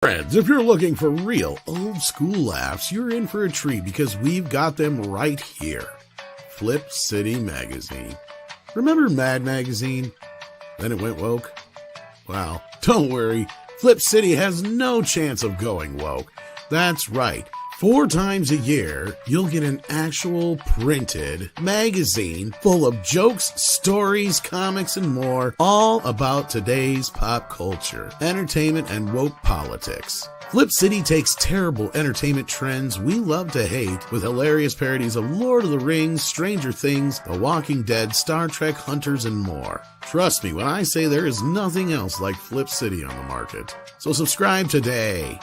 Friends, if you're looking for real old school laughs, you're in for a treat because we've got them right here. Flip City Magazine. Remember Mad Magazine? Then it went woke? Well, don't worry. Flip City has no chance of going woke. That's right. 4 times a year, you'll get an actual printed magazine full of jokes, stories, comics, and more, all about today's pop culture, entertainment, and woke politics. Flip City takes terrible entertainment trends we love to hate with hilarious parodies of Lord of the Rings, Stranger Things, The Walking Dead, Star Trek, Hunters, and more. Trust me when I say there is nothing else like Flip City on the market. So subscribe today.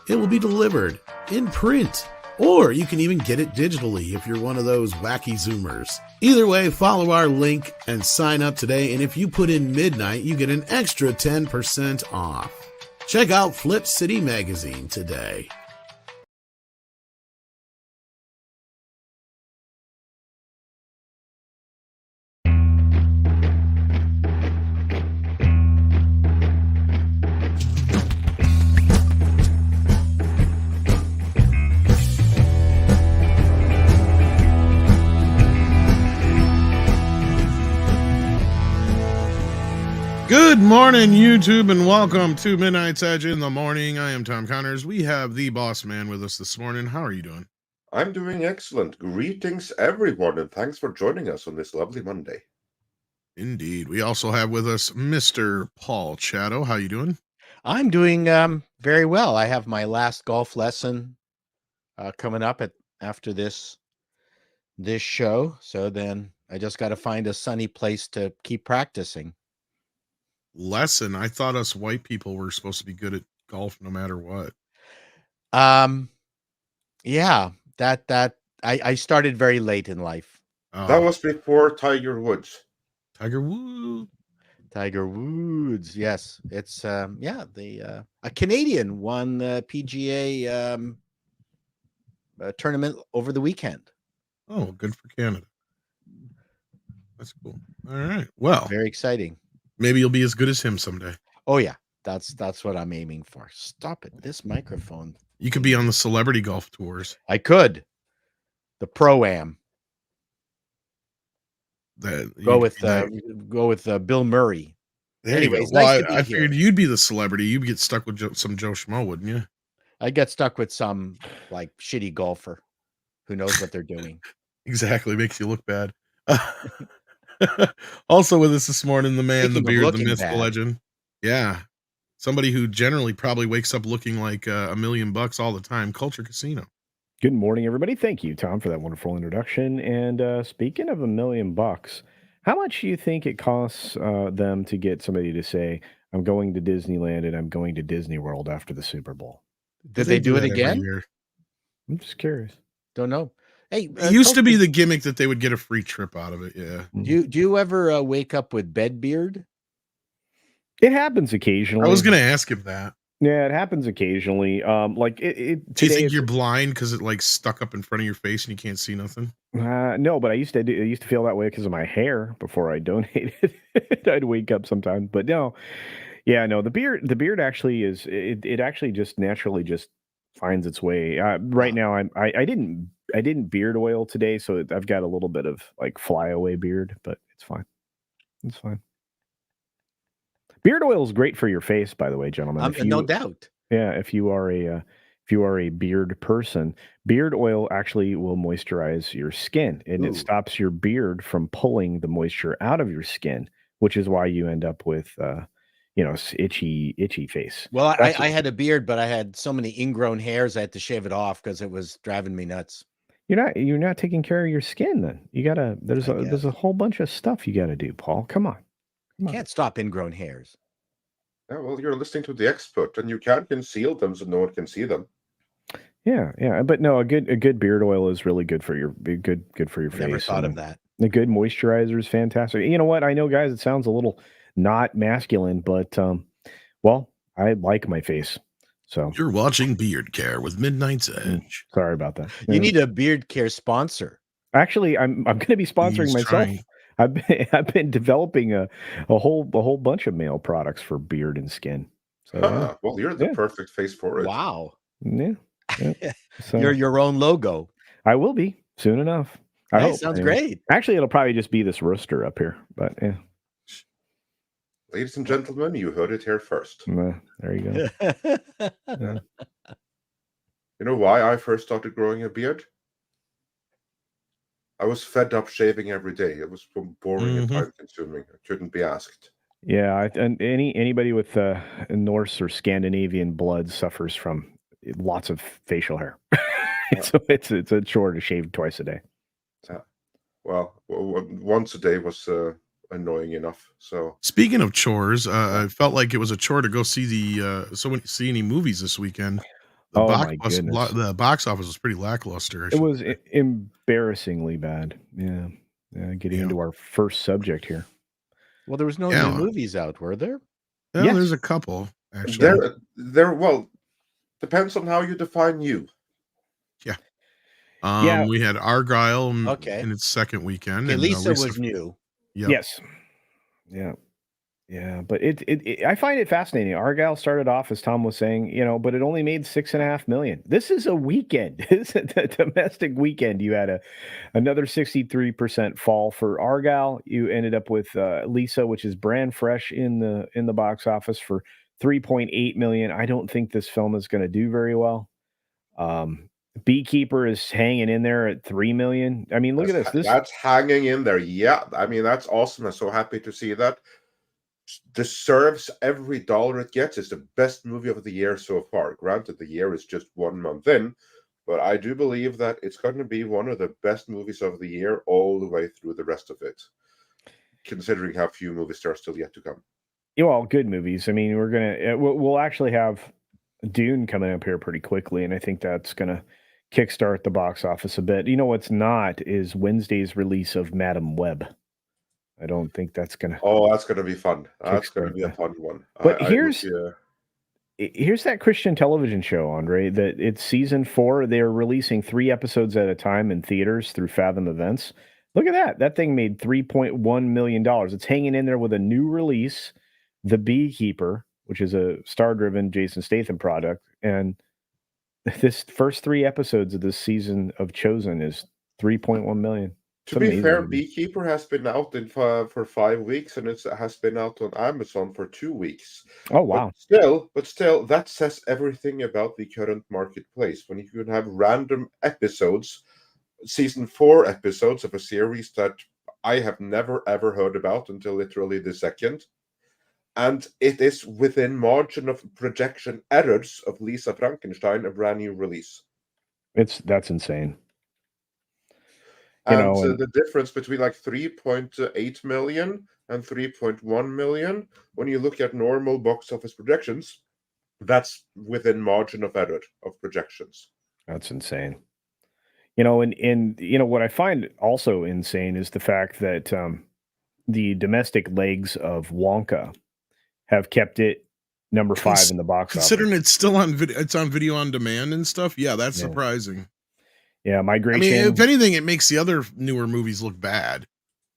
It will be delivered in print, or you can even get it digitally if you're one of those wacky Zoomers. Either way, follow our link and sign up today, and if you put in midnight, you get an extra 10% off. Check out Flip City Magazine today. Good morning, YouTube, and welcome to Midnight's Edge in the Morning. I am Tom Connors. We have the boss man with us this morning. How are you doing? I'm doing excellent. Greetings, everyone, and thanks for joining us on this lovely Monday. Indeed. We also have with us Mr. Paul Chato. How you doing? I'm doing very well. I have my last golf lesson coming up after this show, so then I just got to find a sunny place to keep practicing. Lesson? I thought us white people were supposed to be good at golf no matter what. Yeah, that I started very late in life. That was before Tiger Woods. Tiger Woods. Tiger Woods, yes. It's a Canadian won the PGA tournament over the weekend. Oh, good for Canada. That's cool. All right. Well, very exciting. Maybe you'll be as good as him someday. Oh yeah, that's what I'm aiming for. Stop it. This microphone. You could be on the celebrity golf tours. I could. The Pro-Am. Go with Bill Murray. Anyways, well, I figured you'd be the celebrity. You'd get stuck with some Joe Schmo, wouldn't you? I'd get stuck with some like shitty golfer who knows what they're doing. Exactly. Makes you look bad. Also with us this morning, the man, the beard, the myth, the legend. Yeah. Somebody who generally probably wakes up looking like $1 million all the time. Culture Casino. Good morning, everybody. Thank you, Tom, for that wonderful introduction. And speaking of $1 million, how much do you think it costs them to get somebody to say, I'm going to Disneyland and I'm going to Disney World after the Super Bowl? Did they do it again? I'm just curious. Don't know. Hey, it used to be the gimmick that they would get a free trip out of it. Yeah. Do you ever wake up with bed beard? It happens occasionally. I was going to ask him that. Yeah, it happens occasionally. Like it. Do you think you're blind because it like stuck up in front of your face and you can't see nothing? No, but I used to feel that way because of my hair before I donated. I'd wake up sometimes, but no. Yeah, no. The beard actually is. It actually just naturally just finds its way. Right now, I didn't beard oil today, so I've got a little bit of like flyaway beard, but it's fine. It's fine. Beard oil is great for your face, by the way, gentlemen. No doubt. Yeah, if you are a beard person, beard oil actually will moisturize your skin, and it stops your beard from pulling the moisture out of your skin, which is why you end up with itchy face. Well, I had a beard, but I had so many ingrown hairs I had to shave it off because it was driving me nuts. You're not taking care of your skin then. There's a whole bunch of stuff you gotta do, Paul. Come on. You can't stop ingrown hairs. Yeah, well, you're listening to the expert, and you can't conceal them so no one can see them. Yeah, but no, a good beard oil is really good for your face. Never thought of that. A good moisturizer is fantastic. You know what? I know, guys, it sounds a little not masculine, but well, I like my face. So you're watching Beard Care with Midnight's Edge. Sorry about that. You need a beard care sponsor. Actually, I'm going to be sponsoring myself. I've been developing a whole bunch of male products for beard and skin. So yeah. Well, you're the perfect face for it. Wow. Yeah. So You're your own logo. I will be soon enough. I hope. Sounds anyway. great. Actually, it'll probably just be this rooster up here, but yeah. Ladies and gentlemen, you heard it here first. There you go. Yeah. You know why I first started growing a beard? I was fed up shaving every day. It was boring and time-consuming. I couldn't be asked. Yeah, and anybody with Norse or Scandinavian blood suffers from lots of facial hair. So it's a chore to shave twice a day. Well, once a day was annoying enough. So speaking of chores, I felt like it was a chore to go see see any movies this weekend. The box office was pretty lackluster. It was embarrassingly bad. Yeah. Getting into our first subject here. Well, there was no new movies out, were there? Yeah, there's a couple actually. Well, depends on how you define new. Yeah. We had Argyle in its second weekend. Okay, Lisa was new. Yep. Yes. Yeah, but it I find it fascinating. Argyle started off, as Tom was saying, but it only made $6.5 million. This is a weekend. It's a domestic weekend. You had another 63% fall for Argyle. You ended up with Lisa, which is brand fresh in the box office, for $3.8 million. I don't think this film is going to do very well. Beekeeper is hanging in there at $3 million. I mean, look at this. That's hanging in there. Yeah, I mean, that's awesome. I'm so happy to see that. Deserves every dollar it gets. It's the best movie of the year so far. Granted, the year is just 1 month in, but I do believe that it's going to be one of the best movies of the year all the way through the rest of it, considering how few movies there are still yet to come. Well, good movies. I mean, we'll actually have Dune coming up here pretty quickly, and I think that's going to kickstart the box office a bit. You know what's not is Wednesday's release of Madam Web. I don't think that's going to... Oh, that's going to be fun. That's going to be a fun one. But here's that Christian television show, Andre, that it's season 4. They're releasing 3 episodes at a time in theaters through Fathom Events. Look at that. That thing made $3.1 million. It's hanging in there with a new release, The Beekeeper, which is a star-driven Jason Statham product. And this first 3 episodes of this season of Chosen is $3.1 million. To be fair, Beekeeper has been out for 5 weeks, and it has been out on Amazon for 2 weeks. Oh, wow. But still, that says everything about the current marketplace. When you can have random episodes, season 4 episodes of a series that I have never, ever heard about until literally the second. And it is within margin of projection errors of Lisa Frankenstein, a brand new release. That's insane. And the difference between like 3.8 million and 3.1 million, when you look at normal box office projections, that's within margin of error of projections. That's insane. And what I find also insane is the fact that the domestic legs of Wonka have kept it number 5 in the box office. Considering it's still on video, it's on video on demand and stuff. Yeah, that's surprising. Yeah, Migration. I mean, if anything, it makes the other newer movies look bad.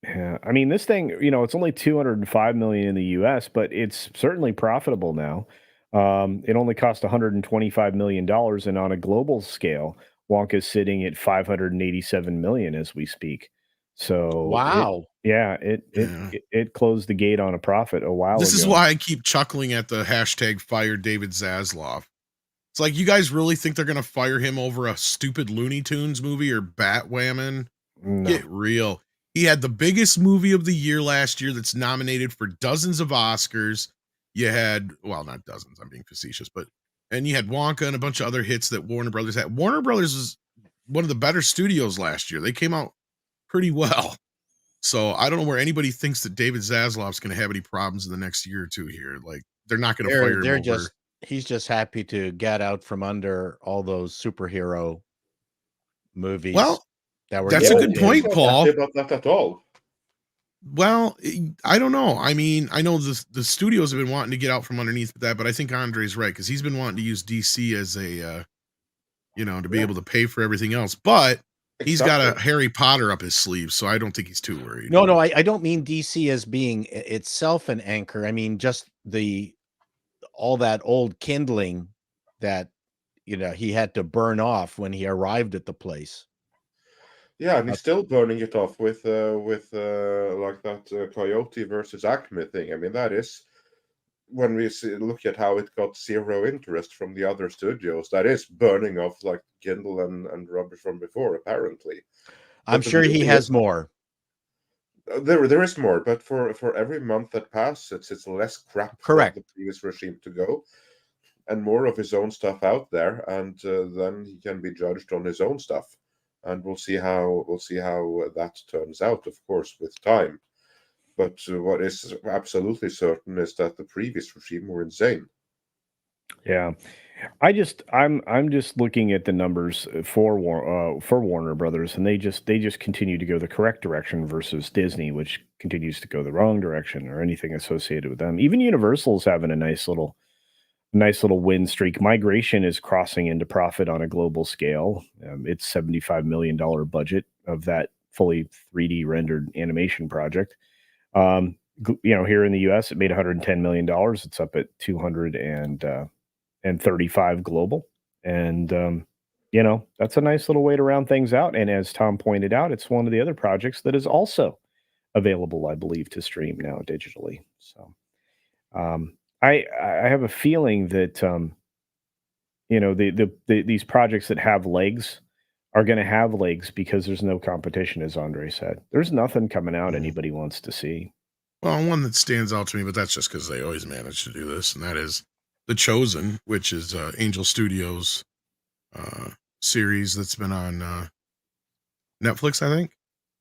Yeah, I mean, this thing, it's only $205 million in the U.S., but it's certainly profitable now. It only cost $125 million, and on a global scale, Wonka's sitting at $587 million as we speak. So, wow, it closed the gate on a profit a while ago. This is why I keep chuckling at the hashtag fire David Zaslav. It's like, you guys really think they're going to fire him over a stupid Looney Tunes movie or Batwoman? No. Get real. He had the biggest movie of the year last year that's nominated for dozens of Oscars. You had, well, not dozens, I'm being facetious, and you had Wonka and a bunch of other hits that Warner Brothers had. Warner Brothers is one of the better studios last year. They came out pretty well. So I don't know where anybody thinks that David Zaslav's going to have any problems in the next year or two here. Like, they're not going to fire him over. He's just happy to get out from under all those superhero movies. Well, that's a good point, Paul. Not about that at all. Well, I don't know. I mean, I know the studios have been wanting to get out from underneath that, but I think Andre's right, because he's been wanting to use DC as a, to be able to pay for everything else. But he's got a Harry Potter up his sleeve, so I don't think he's too worried. No, I don't mean DC as being itself an anchor. I mean just all that old kindling that he had to burn off when he arrived at the place. Yeah, and he's still burning it off with like that Coyote versus Acme thing. I mean, that is, when we look at how it got zero interest from the other studios, that is burning off like Kindle and rubbish from before, apparently. I'm sure he has more. There is more, but for every month that passes, it's less crap Correct. from the previous regime to go, and more of his own stuff out there, and then he can be judged on his own stuff, and we'll see how that turns out, of course, with time. But what is absolutely certain is that the previous regime were insane. Yeah. I'm just looking at the numbers for Warner Brothers, and they just continue to go the correct direction versus Disney, which continues to go the wrong direction, or anything associated with them. Even Universal's having a nice little win streak. Migration is crossing into profit on a global scale. It's $75 million budget of that fully 3D rendered animation project. Here in the US, it made $110 million. It's up at 235 global. And, that's a nice little way to round things out. And as Tom pointed out, it's one of the other projects that is also available, I believe, to stream now digitally. So I have a feeling that, these projects that have legs are going to have legs because there's no competition, as Andre said. There's nothing coming out anybody wants to see. Well, one that stands out to me, but that's just because they always manage to do this, and that is The Chosen, which is Angel Studios series that's been on Netflix, I think.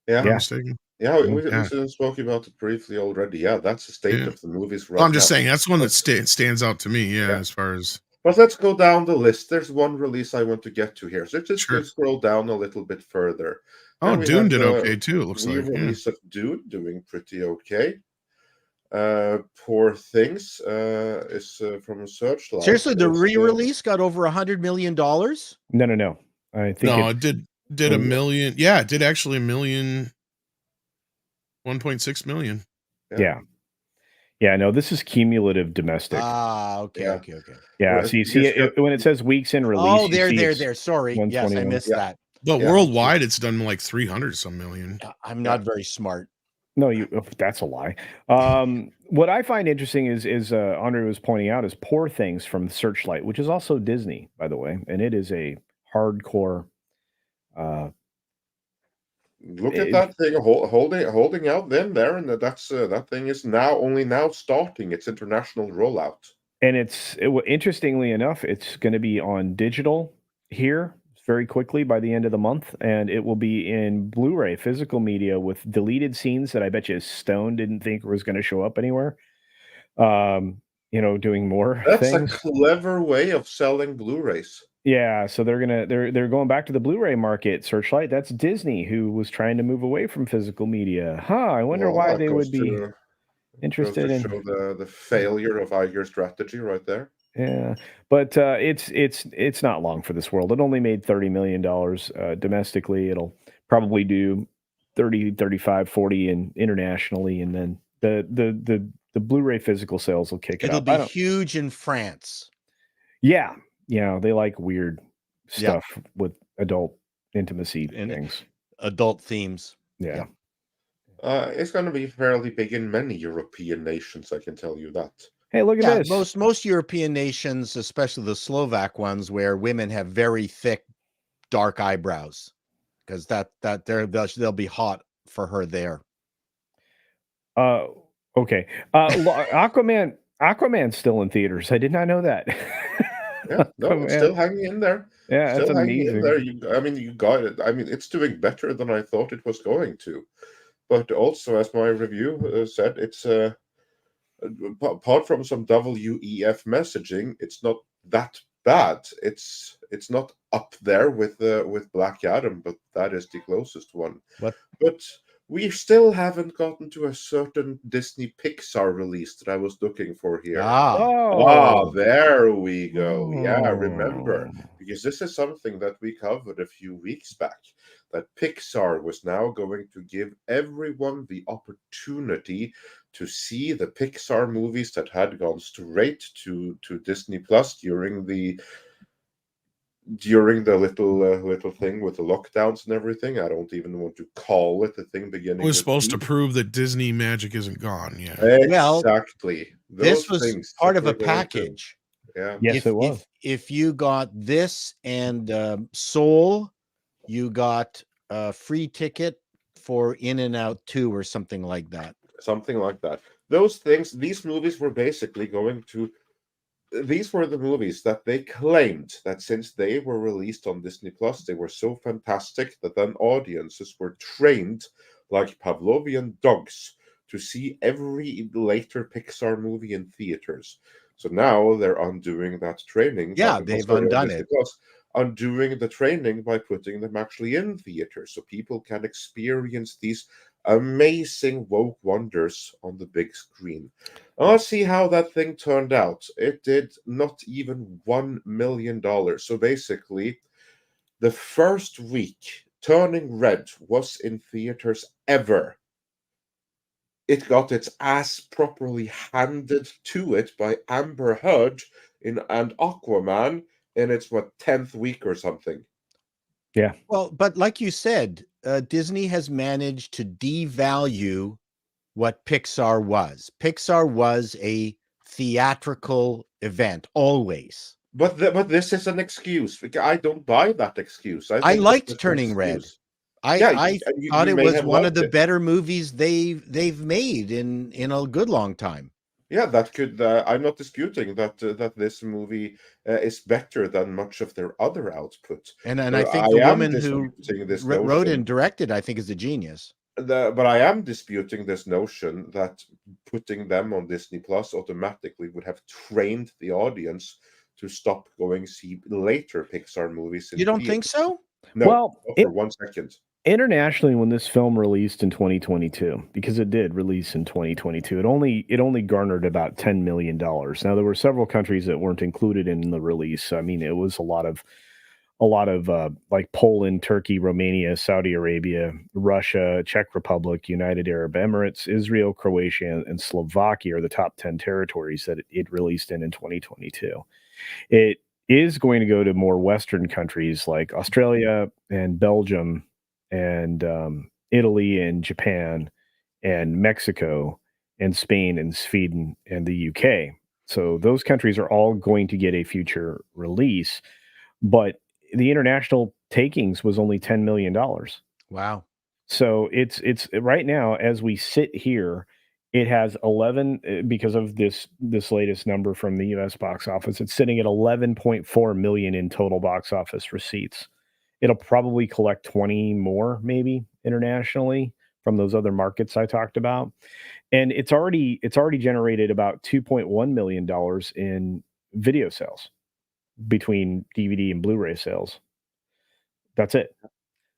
Yeah. If I'm not mistaken. Yeah, we spoke about it briefly already. Yeah, that's the state of the movies right I'm just now. saying that's one that stands out to me. Yeah, as far as. But let's go down the list. There's one release I want to get to here. So just scroll down a little bit further. Oh, Dune did okay too, it looks like. Re-release of Dune doing pretty okay. Poor Things is from Searchlight. Seriously, the re-release got over $100 million? No. I think it did $1 million. Yeah, it did actually $1 million. 1.6 million. Yeah, no, this is cumulative domestic. Okay. Yeah, so you see it when it says weeks in release. Oh, there. Sorry. Yes, I missed that. But worldwide, it's done like 300 some million. I'm not very smart. No, that's a lie. What I find interesting is Andre was pointing out is Poor Things from Searchlight, which is also Disney, by the way, and it is a hardcore. Look at that thing holding out there, and that thing is only now starting its international rollout. And interestingly enough, it's going to be on digital here very quickly by the end of the month, and it will be in Blu-ray physical media with deleted scenes that I bet you Stone didn't think was going to show up anywhere. Doing more That's things. a clever way of selling Blu-rays. Yeah, so they're going back to the Blu-ray market. Searchlight, that's Disney, who was trying to move away from physical media. I wonder why they would be interested in show the failure of Iger's strategy right there. Yeah, but it's not long for this world. It only made $30 million domestically. It'll probably do 30, 35, 40 internationally, and then the Blu-ray physical sales will kick it up. It'll be huge in France. Yeah, they like weird stuff with adult intimacy things, adult themes. Yeah. It's going to be fairly big in many European nations, I can tell you that. Hey, look at this. Most European nations, especially the Slovak ones, where women have very thick, dark eyebrows, because they'll be hot for her there. Okay. Aquaman's still in theaters. I did not know that. It's still hanging in there. Yeah, still that's hanging amazing. in there. You got it. It's doing better than I thought it was going to. But also, as my review said, it's apart from some WEF messaging, it's not that bad. It's not up there with Black Adam, but that is the closest one. But we still haven't gotten to a certain Disney Pixar release that I was looking for here. There we go. Yeah, remember, because this is something that we covered a few weeks back. that Pixar was now going to give everyone the opportunity to see the Pixar movies that had gone straight to Disney Plus during the little thing with the lockdowns and everything. I don't even want to call it the thing beginning. It was with supposed D. to prove that Disney magic isn't gone. Yeah. Exactly. This Those was things part that of a were going to- package. Yeah. Yes, it was. If you got this and Soul, you got a free ticket for In and Out 2 or something like that. Something like that. Those things, these movies were basically going to. These were the movies that they claimed that since they were released on Disney Plus, they were so fantastic that then audiences were trained like Pavlovian dogs to see every later Pixar movie in theaters. So now they're undoing that training. Yeah, they've undone it. Undoing the training by putting them actually in theaters so people can experience these amazing woke wonders on the big screen. Let's see how that thing turned out. It did not even $1 million. So basically, the first week, Turning Red was in theaters ever. It got its ass properly handed to it by Amber Heard and Aquaman in its 10th week or something. Yeah. Well, but like you said, Disney has managed to devalue what Pixar was. Pixar was a theatrical event, always. But this is an excuse. I don't buy that excuse. I think liked it's just an Turning Red. excuse. I thought you it may was have one of liked the it. better movies they've made in a good long time. Yeah, that could. I'm not disputing that this movie is better than much of their other output. And But I think I the am woman who disputing this wrote notion. and directed, I think, is a genius. But I am disputing this notion that putting them on Disney Plus automatically would have trained the audience to stop going see later Pixar movies. You don't think so? No, Well, not for 1 second. Internationally, when this film released in 2022, because it did release in 2022, it only garnered about $10 million. Now there were several countries that weren't included in the release. I mean, it was a lot of like Poland, Turkey, Romania, Saudi Arabia, Russia, Czech Republic, United Arab Emirates, Israel, Croatia, and Slovakia are the top 10 territories that it released in 2022. It is going to go to more Western countries like Australia and Belgium and Italy and Japan and Mexico and Spain and Sweden and the UK. So those countries are all going to get a future release, but the international takings was only $10 million. Wow. So it's right now as we sit here, it has 11 because of this latest number from the US box office. It's sitting at 11.4 million in total box office receipts. It'll probably collect 20 more maybe internationally from those other markets I talked about. And it's already generated about $2.1 million in video sales between DVD and Blu-ray sales. That's it.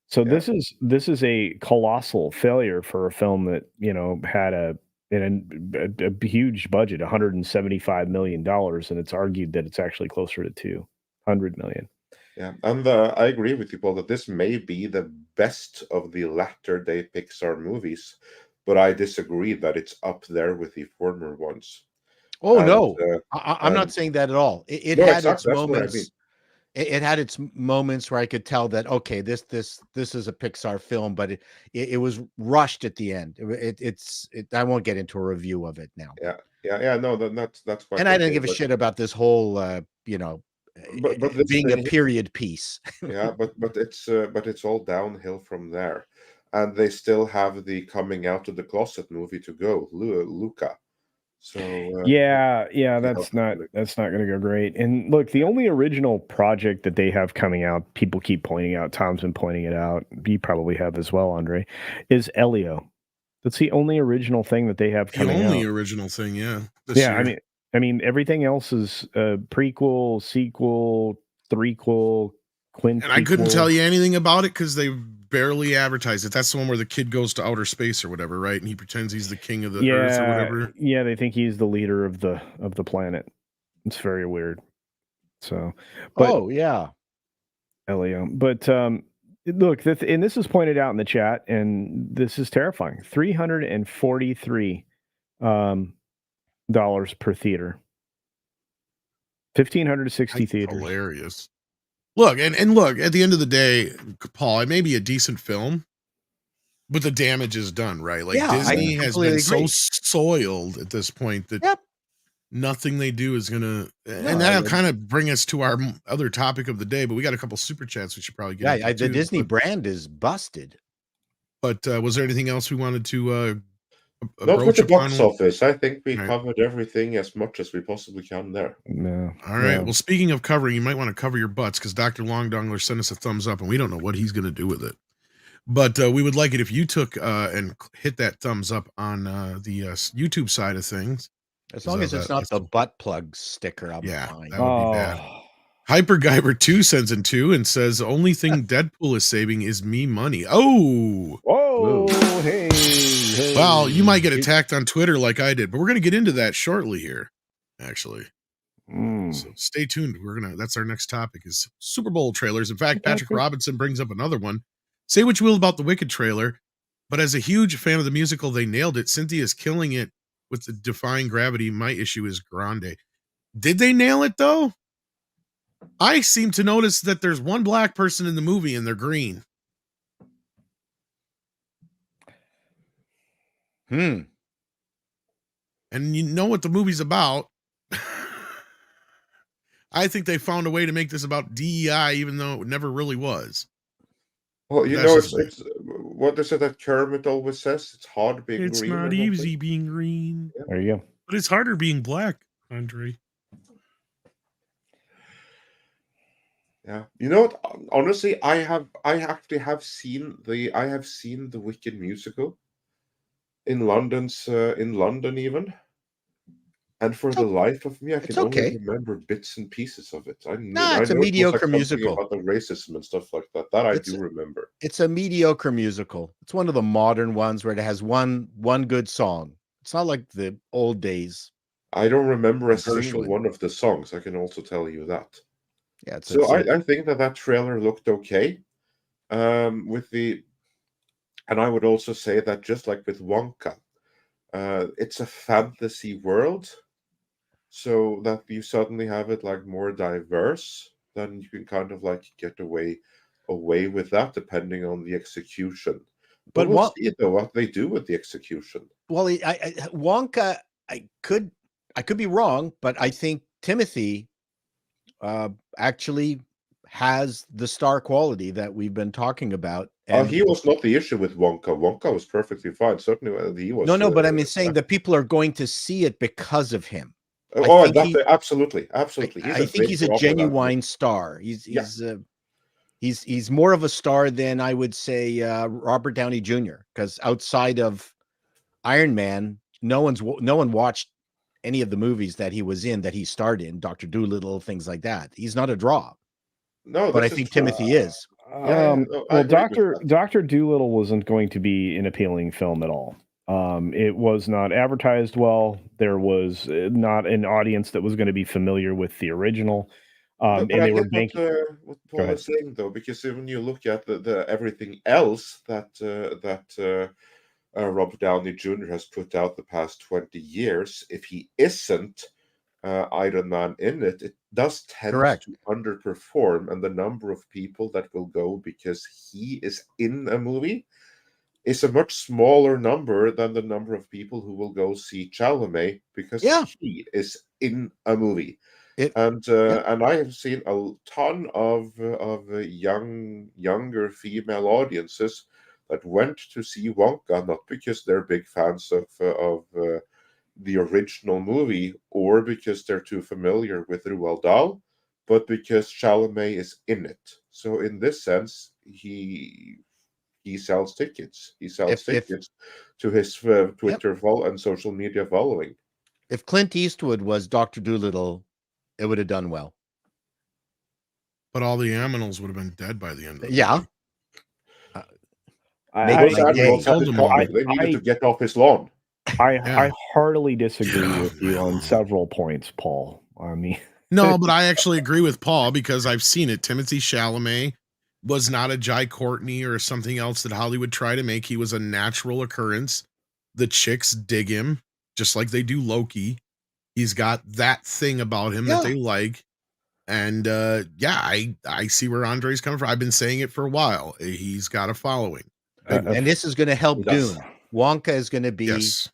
So Yeah. this is a colossal failure for a film that, you know, had a huge budget, $175 million, and it's argued that it's actually closer to 200 million. Yeah, and I agree with you, Paul, that this may be the best of the latter-day Pixar movies, but I disagree that it's up there with the former ones. Oh, And, no. I'm not and- saying that at all. It No, had exactly, its that's what I moments. mean. It had its moments where I could tell that, okay, this is a Pixar film, but it was rushed at the end. I won't get into a review of it now. Yeah. No, that's quite. And I didn't okay, give a but- shit about this whole, But this being a thing- period piece. Yeah, but it's all downhill from there, and they still have the coming out of the closet movie to go, Luca. So Yeah, yeah, that's not going to go great. And look, the only original project that they have coming out, people keep pointing out, Tom's been pointing it out, you probably have as well, Andre, is Elio. That's the only original thing that they have The coming only out. original thing, yeah. This Yeah, year. I mean everything else is prequel, sequel, threequel, quintuple. And I couldn't tell you anything about it because they barely advertised it. That's the one where the kid goes to outer space or whatever, right? And he pretends he's the king of the earth or whatever. Yeah, they think he's the leader of the planet. It's very weird. So, but Oh, yeah. Elio. But Look, and this is pointed out in the chat, and this is terrifying. $343 dollars per theater. 1,560 theaters. Hilarious. Look, and look, at the end of the day, Paul, it may be a decent film, but the damage is done, right? Like Disney has been so soiled at this point that nothing they do is gonna. And that'll kind of bring us to our other topic of the day. But we got a couple super chats we should probably get. Yeah, the Disney brand is busted. But was there anything else we wanted to? Not with the box office. I think we covered everything as much as we possibly can there. No. All right. Well, speaking of covering, you might want to cover your butts because Dr. Longdongler sent us a thumbs up, and we don't know what he's going to do with it. But we would like it if you took and hit that thumbs up on the YouTube side of things. As long as it's not the butt plug sticker, I'm fine. That would be bad. HyperGuyver2 sends in 2 and says, only thing Deadpool is saving is me money. Oh. Whoa. Hey. Well, you might get attacked on Twitter like I did, but we're going to get into that shortly here, actually. So stay tuned. That's our next topic is Super Bowl trailers. In fact, Patrick Robinson brings up another one. Say what you will about the Wicked trailer, but as a huge fan of the musical, they nailed it. Cynthia is killing it with the Defying Gravity. My issue is Grande. Did they nail it, though? I seem to notice that there's one black person in the movie and they're green. And you know what the movie's about. I think they found a way to make this about DEI, even though it never really was. Well, it's what is it that Kermit always says? It's hard being green. It's not easy being green. Yeah. There you go. But it's harder being black, Andre. Yeah, you know what? Honestly, I actually have seen the Wicked musical in London even, and for the life of me, I can only remember bits and pieces of it. It's a mediocre musical about the racism and stuff like that. That I do remember. It's a mediocre musical. It's one of the modern ones where it has one good song. It's not like the old days. I don't remember a single one of the songs. I can also tell you that. Yeah, I think that trailer looked okay. And I would also say that just like with Wonka, it's a fantasy world, so that you suddenly have it like more diverse. Then you can kind of like get away with that, depending on the execution. But we'll see though what they do with the execution. Well, Wonka, I could be wrong, but I think Timothy actually has the star quality that we've been talking about. And he was not the issue with Wonka. Wonka was perfectly fine. Certainly, he was. No, but I'm saying that people are going to see it because of him. Absolutely. I think he's a genuine star. He's more of a star than I would say Robert Downey Jr. Because outside of Iron Man, no one watched any of the movies that he was in, that he starred in, Dr. Dolittle, things like that. He's not a draw. No, but I think Timothy is. Well, Dr. Dolittle wasn't going to be an appealing film at all. It was not advertised well. There was not an audience that was going to be familiar with the original. And they were banking. What Paul is saying, though, because when you look at the everything else that Robert Downey Jr. has put out the past 20 years, if he isn't Iron Man in it, it does tend to underperform, and the number of people that will go because he is in a movie is a much smaller number than the number of people who will go see Chalamet because he is in a movie. And I have seen a ton of younger female audiences that went to see Wonka, not because they're big fans of the original movie or because they're too familiar with Roald Dahl, but because Chalamet is in it. So in this sense, he sells tickets. He sells tickets to his Twitter and social media following. If Clint Eastwood was Dr. Dolittle, it would have done well. But all the animals would have been dead by the end of it. Yeah. They needed to get off his lawn. I heartily disagree with you on several points, Paul. I mean, no, but I actually agree with Paul because I've seen it. Timothy Chalamet was not a Jai Courtney or something else that Hollywood tried to make. He was a natural occurrence. The chicks dig him, just like they do Loki. He's got that thing about him that they like. And I see where Andre's coming from. I've been saying it for a while. He's got a following. And this is going to help Dune. Wonka is going to be. Yes.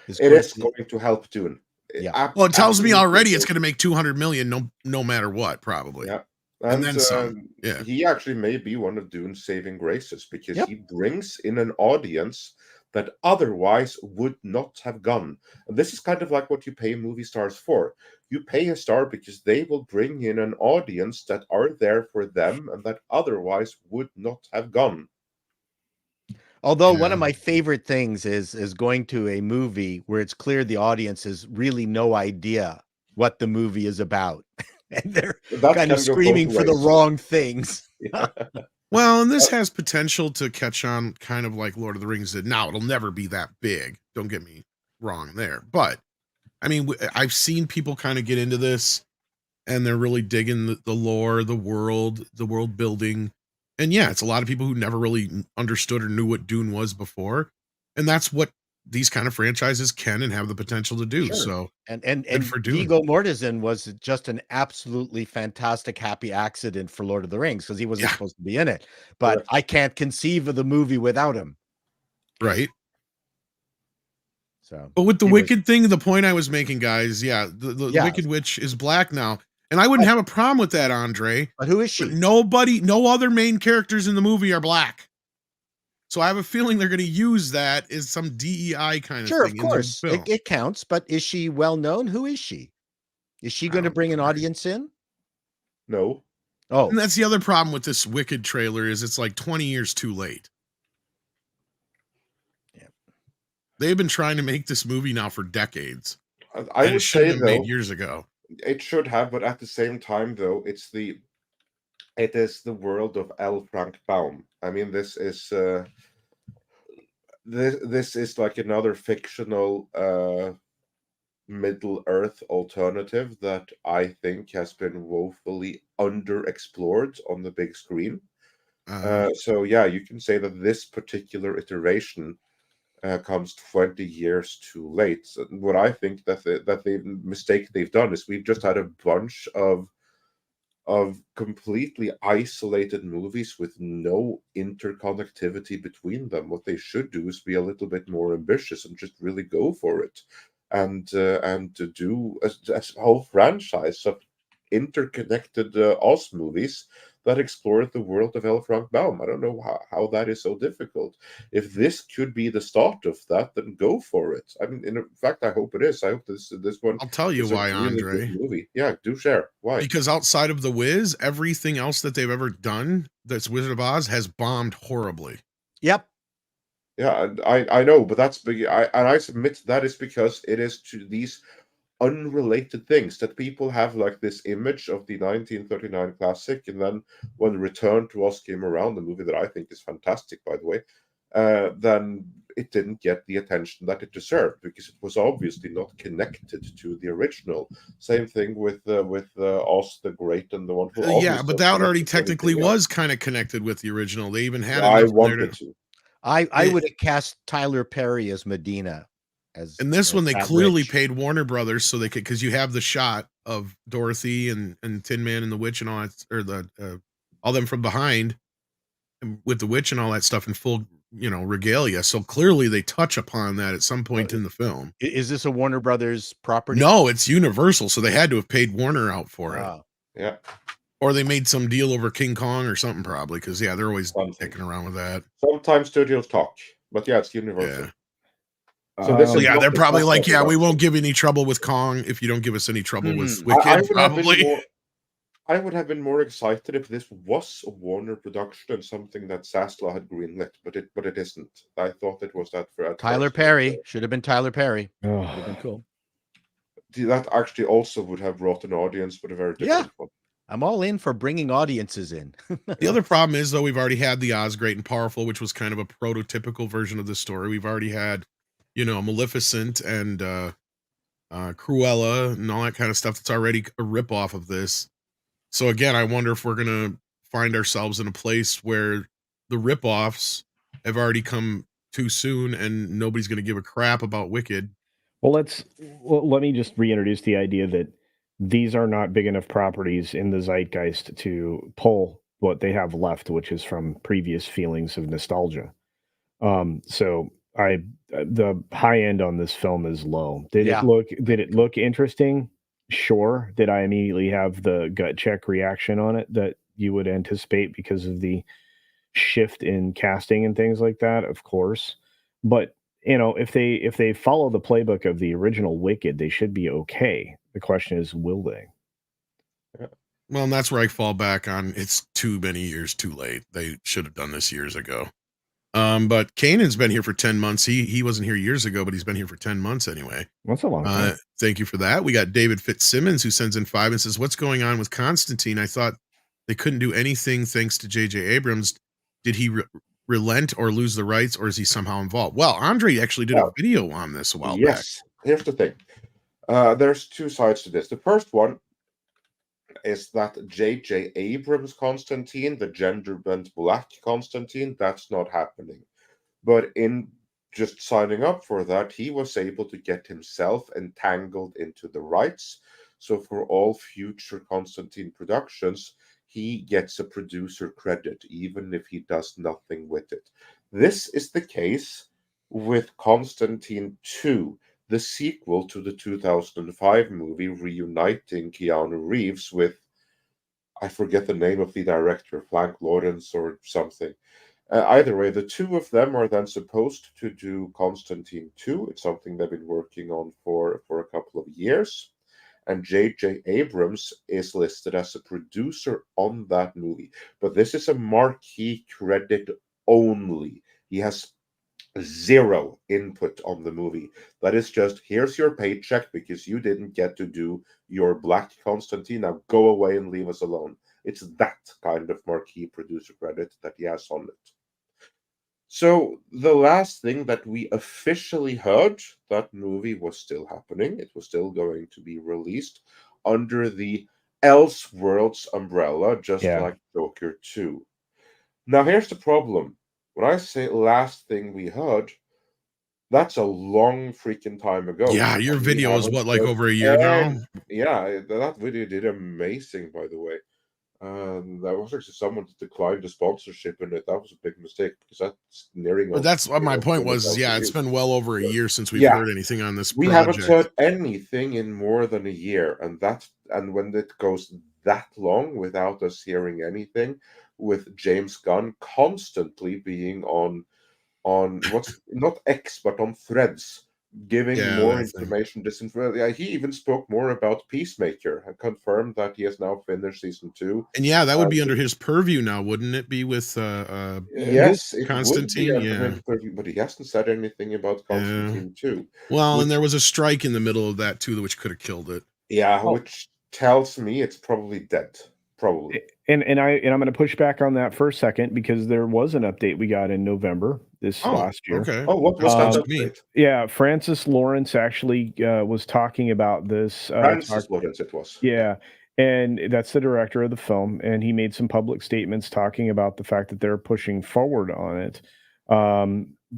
It is going to help Dune. Yeah. Well, it tells me already it's going to make 200 million no matter what, probably. Yeah. And then some. Yeah. He actually may be one of Dune's saving graces because he brings in an audience that otherwise would not have gone. And this is kind of like what you pay movie stars for. You pay a star because they will bring in an audience that are there for them and that otherwise would not have gone. Although one of my favorite things is going to a movie where it's clear the audience has really no idea what the movie is about. And they're kind of screaming for the wrong things. Yeah. Well, and this has potential to catch on kind of like Lord of the Rings did. Now, it'll never be that big. Don't get me wrong there. But, I mean, I've seen people kind of get into this, and they're really digging the lore, the world building. And yeah, it's a lot of people who never really understood or knew what Dune was before. And that's what these kind of franchises can and have the potential to do. Sure. So and for Viggo Mortensen was just an absolutely fantastic happy accident for Lord of the Rings because he wasn't supposed to be in it. But I can't conceive of the movie without him. Right. So, but with the Wicked thing, the point I was making, guys, the Wicked Witch is black now. And I wouldn't have a problem with that, Andre. But who is she? But no other main characters in the movie are black. So I have a feeling they're going to use that as some DEI kind of thing. Sure, of course. It counts, but is she well known? Who is she? Is she going to bring an audience in? No. Oh. And that's the other problem with this Wicked trailer is it's like 20 years too late. Yeah. They've been trying to make this movie now for decades. I would say, though, made years ago. It should have, but at the same time, though, it is the world of L. Frank Baum. I mean, this is like another fictional Middle Earth alternative that I think has been woefully underexplored on the big screen. So yeah, you can say that this particular iteration comes 20 years too late. So what I think that the mistake they've done is we've just had a bunch of completely isolated movies with no interconnectivity between them. What they should do is be a little bit more ambitious and just really go for it, and to do a whole franchise of interconnected Oz movies that explore the world of L. Frank Baum. I don't know how that is so difficult. If this could be the start of that, then go for it. I mean, in fact, I hope it is. I hope this one. I'll tell you why, really Andre. Movie. Yeah, do share. Why? Because outside of The Wiz, everything else that they've ever done that's Wizard of Oz has bombed horribly. Yep. Yeah, I know, but that's big. I submit that is because it is to these unrelated things that people have like this image of the 1939 classic, and then when Return to Oz came around, the movie that I think is fantastic, by the way, then it didn't get the attention that it deserved because it was obviously not connected to the original. Same thing with Oz the Great and the Wonderful. Yeah, but that already technically was kind of connected with the original. They even had. I wanted to. I would have cast Tyler Perry as Medina. And this one, they clearly paid Warner Brothers so they could, because you have the shot of Dorothy and Tin Man and the Witch and all that, or all them from behind, with the witch and all that stuff in full, regalia. So clearly they touch upon that at some point in the film. Is this a Warner Brothers property? No, it's Universal, so they had to have paid Warner out for it. Yeah. Or they made some deal over King Kong or something, probably, because they're always dicking around with that. Sometimes studios talk, but yeah, it's Universal. Yeah. So this is they're probably like, we won't give you any trouble with Kong if you don't give us any trouble with Wicked. I would have been more excited if this was a Warner production and something that Zasla had greenlit, but it isn't. I thought it was that for Tyler Perry. Should have been Tyler Perry. Would have been cool. That actually also would have brought an audience, but a very different one. I'm all in for bringing audiences in. The other problem is, though, we've already had the Oz Great and Powerful, which was kind of a prototypical version of the story. We've already had Maleficent and Cruella and all that kind of stuff that's already a ripoff of this. So again, I wonder if we're going to find ourselves in a place where the ripoffs have already come too soon and nobody's going to give a crap about Wicked. Well, let me just reintroduce the idea that these are not big enough properties in the zeitgeist to pull what they have left, which is from previous feelings of nostalgia. So the high end on this film is low. Did Yeah. it look interesting? Sure. Did I immediately have the gut check reaction on it that you would anticipate because of the shift in casting and things like that? Of course. But if they follow the playbook of the original Wicked, they should be okay. The question is, will they? Well, and that's where I fall back on. It's too many years too late. They should have done this years ago. But Kanan's been here for 10 months. He wasn't here years ago, but he's been here for 10 months anyway. That's a long time. Thank you for that. We got David Fitzsimmons who sends in 5 and says, "What's going on with Constantine? I thought they couldn't do anything thanks to J.J. Abrams. Did he relent or lose the rights, or is he somehow involved?" Well, Andre actually did a video on this a while back. Yes. Here's the thing. There's two sides to this. The first one is that J.J. Abrams Constantine, the gender-bent black Constantine, that's not happening. But in just signing up for that, he was able to get himself entangled into the rights. So for all future Constantine productions, he gets a producer credit, even if he does nothing with it. This is the case with Constantine 2, the sequel to the 2005 movie reuniting Keanu Reeves with, I forget the name of the director, Frank Lawrence or something. Either way, the two of them are then supposed to do Constantine 2. It's something they've been working on for a couple of years. And J.J. Abrams is listed as a producer on that movie. But this is a marquee credit only. He has zero input on the movie. That is just, here's your paycheck because you didn't get to do your black Constantine. Now go away and leave us alone. It's that kind of marquee producer credit that he has on it. So the last thing that we officially heard, that movie was still happening. It was still going to be released under the Elseworlds umbrella, just like Joker 2. Now here's the problem. When I say last thing we heard, that's a long freaking time ago. Yeah, your video is what, like over a year now? Yeah, that video did amazing, by the way. That was actually someone that declined the sponsorship in it. That was a big mistake because that's nearing. But that's what my point was. Yeah, it's been well over a year since we've heard anything on this. We haven't heard anything in more than a year, and when it goes that long without us hearing anything, with James Gunn constantly being on what's not X but on Threads, giving more information. He even spoke more about Peacemaker and confirmed that he has now finished season 2. And yeah, that would be under his purview now, wouldn't it be? With yes, Constantine. His purview, but he hasn't said anything about Constantine 2. Well, and there was a strike in the middle of that too, which could have killed it. Yeah, which tells me it's probably dead. Probably. And I'm going to push back on that for a second because there was an update we got in November last year. Okay. Oh, what was that update? Yeah, Francis Lawrence actually was talking about this. Francis Lawrence, it was. Yeah, and that's the director of the film, and he made some public statements talking about the fact that they're pushing forward on it.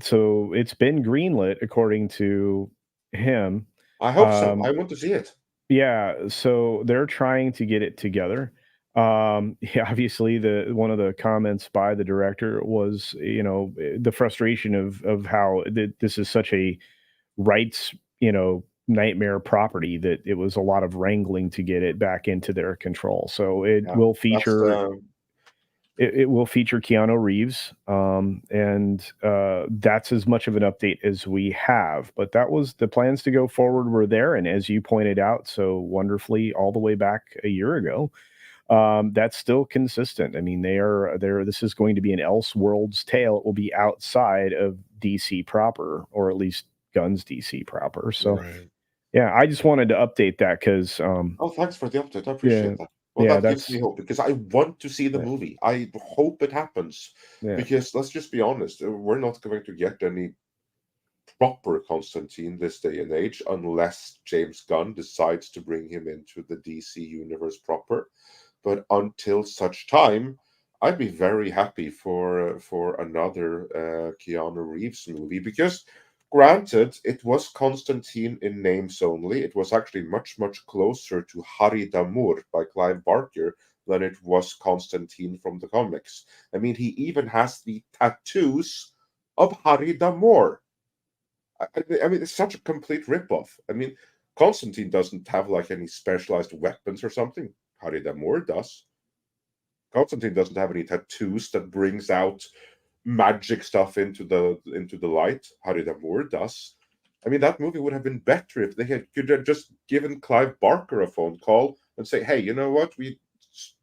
So it's been greenlit according to him. I hope so. I want to see it. Yeah, so they're trying to get it together. Obviously one of the comments by the director was, the frustration of how this is such a rights, nightmare property that it was a lot of wrangling to get it back into their control. So it will feature it will feature Keanu Reeves, and that's as much of an update as we have. But that was the plans to go forward were there, and as you pointed out so wonderfully, all the way back a year ago. That's still consistent. I mean, this is going to be an Elseworlds tale. It will be outside of DC proper, or at least Gunn's DC proper. So, yeah, I just wanted to update that because. Thanks for the update. I appreciate that. Well, that gives me hope because I want to see the movie. I hope it happens because let's just be honest, we're not going to get any proper Constantine this day and age unless James Gunn decides to bring him into the DC universe proper. But until such time, I'd be very happy for another Keanu Reeves movie because, granted, it was Constantine in names only. It was actually much closer to Hari Damour by Clive Barker than it was Constantine from the comics. I mean, he even has the tattoos of Hari Damour. I mean, it's such a complete ripoff. I mean, Constantine doesn't have like any specialized weapons or something. Hari Damour does. Constantine doesn't have any tattoos that brings out magic stuff into the light. Hari Damour does. I mean, that movie would have been better if they could have just given Clive Barker a phone call and say, "Hey, you know what? We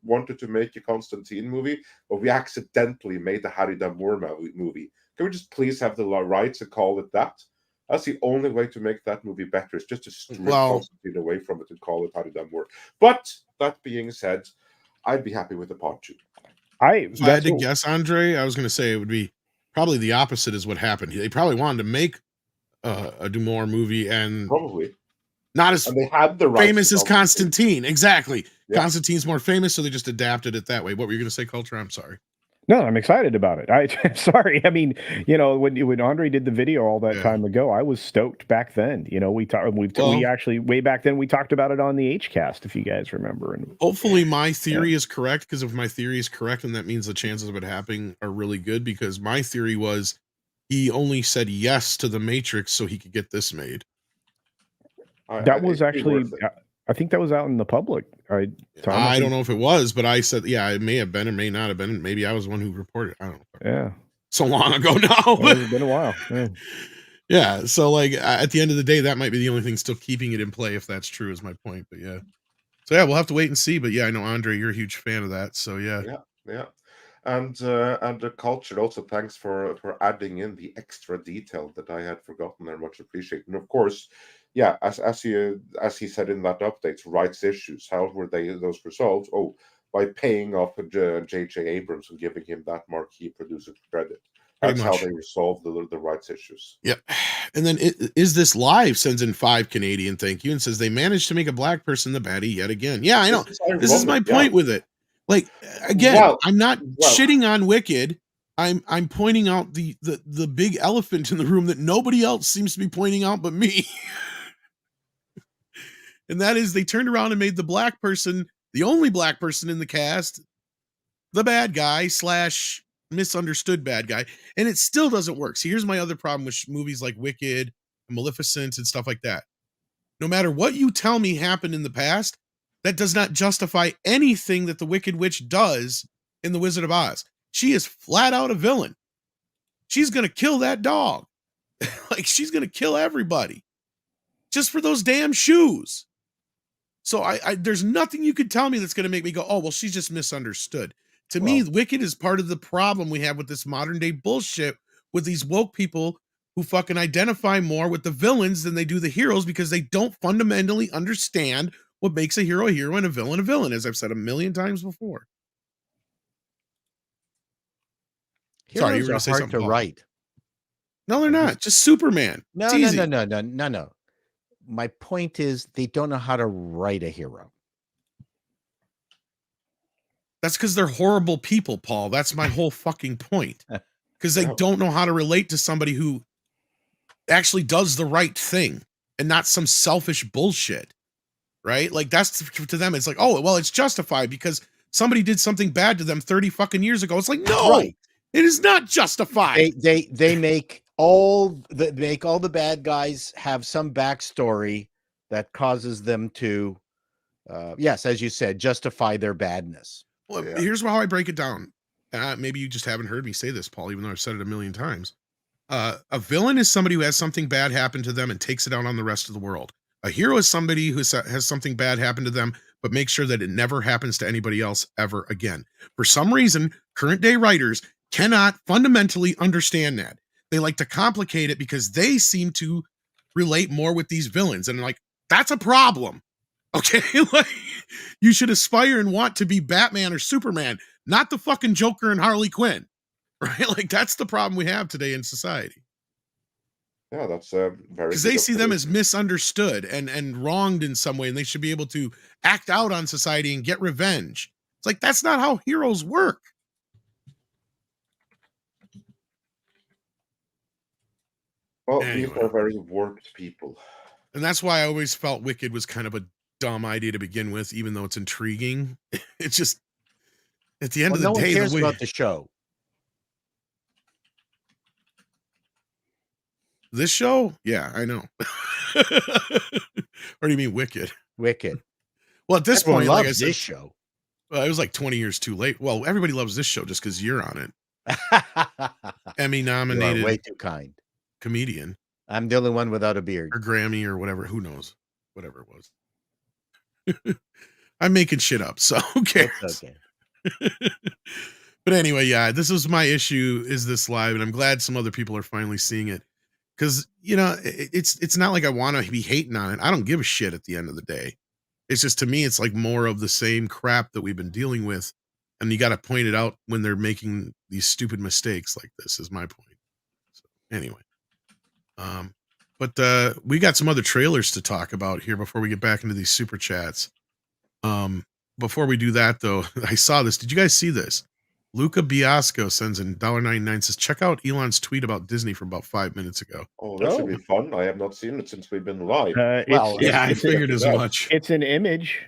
wanted to make a Constantine movie, but we accidentally made the Hari Damour movie. Can we just please have the rights to call it that?" That's the only way to make that movie better. Is just to strip Constantine away from it and call it Hari Damour. But that being said, I'd be happy with the part 2. If I had to guess, Andre, I was going to say it would be probably the opposite is what happened. They probably wanted to make a Damour movie and probably not as they had the famous as Constantine. Exactly. Yeah. Constantine's more famous, so they just adapted it that way. What were you going to say, Culture? I'm sorry. No, I'm excited about it. I'm sorry. I mean, you know, when Andre did the video all that time ago, I was stoked back then. You know, we actually way back then we talked about it on the Hcast, if you guys remember. And hopefully my theory is correct, because if my theory is correct, then that means the chances of it happening are really good, because my theory was he only said yes to the Matrix so he could get this made. That was actually, I think that was out in the public. I don't know if it was, but I said, yeah, it may have been, it may not have been. Maybe I was the one who reported. I don't know. Yeah. So long ago now. It's been a while. Yeah. Yeah. So like at the end of the day, that might be the only thing still keeping it in play, if that's true, is my point. But yeah. So yeah, we'll have to wait and see. But yeah, I know, Andre, you're a huge fan of that. So yeah. Yeah. And the Culture, also thanks for adding in the extra detail that I had forgotten there. Much appreciated. And of course, yeah, as he said in that update, rights issues. How were those resolved? Oh, by paying off J.J. Abrams and giving him that marquee producer credit. That's how they resolved the rights issues. Yep. And then Is This Live sends in 5 Canadian thank you and says they managed to make a black person the baddie yet again. Yeah, I know. This is my point with it. Like, again, I'm not shitting on Wicked. I'm pointing out the big elephant in the room that nobody else seems to be pointing out but me. And that is, they turned around and made the black person, the only black person in the cast, the bad guy / misunderstood bad guy. And it still doesn't work. See, here's my other problem with movies like Wicked, Maleficent, and stuff like that. No matter what you tell me happened in the past, that does not justify anything that the Wicked Witch does in The Wizard of Oz. She is flat out a villain. She's going to kill that dog. Like, she's going to kill everybody just for those damn shoes. So there's nothing you could tell me that's going to make me go, oh, well, she's just misunderstood. To me, Wicked is part of the problem we have with this modern day bullshit with these woke people who fucking identify more with the villains than they do the heroes, because they don't fundamentally understand what makes a hero a hero and a villain, as I've said a million times before. Heroes Sorry, you were going to say something. To write. No, they're not. Just Superman. No. My point is, they don't know how to write a hero. That's because they're horrible people, Paul. That's my whole fucking point. Because they don't know how to relate to somebody who actually does the right thing and not some selfish bullshit. Right? Like, that's to them, it's like, oh, well, it's justified because somebody did something bad to them 30 fucking years ago. It's like, no, it is not justified. They make all the bad guys have some backstory that causes them to, yes, as you said, justify their badness. Well, here's how I break it down. Maybe you just haven't heard me say this, Paul, even though I've said it a million times. A villain is somebody who has something bad happen to them and takes it out on the rest of the world. A hero is somebody who has something bad happen to them, but makes sure that it never happens to anybody else ever again. For some reason, current day writers cannot fundamentally understand that. They like to complicate it because they seem to relate more with these villains. And like, that's a problem. Okay. Like, you should aspire and want to be Batman or Superman, not the fucking Joker and Harley Quinn. Right? Like, that's the problem we have today in society. Yeah, that's very, because they see them as misunderstood and wronged in some way, and they should be able to act out on society and get revenge. It's like, that's not how heroes work. Well, these Anyway. are very warped people. And that's why I always felt Wicked was kind of a dumb idea to begin with, even though it's intriguing. It's just, at the end of the no day, one cares the way about the show. this show, yeah, I know. Or do you mean Wicked? Wicked. Well, at this Everyone point, loves like I said, this show. well, it was like 20 years too late. Well, everybody loves this show just because you're on it. Emmy You are nominated way too kind. comedian I'm the only one without a beard. or Grammy or whatever. Who knows? Whatever it was. I'm making shit up, so who cares? It's okay. But anyway, yeah, this is my issue. Is this live? And I'm glad some other people are finally seeing it, because it's not like I want to be hating on it. I don't give a shit at the end of the day. It's just, to me, it's like more of the same crap that we've been dealing with, and you got to point it out when they're making these stupid mistakes like this. Is my point. So anyway, but we got some other trailers to talk about here before we get back into these super chats. Before we do that, though, I saw this. Did you guys see this? Luca Biasco sends in $1.99, says, check out Elon's tweet about Disney from about 5 minutes ago. Oh, that should be fun. I have not seen it since we've been live. Yeah, I figured as much. It's an image.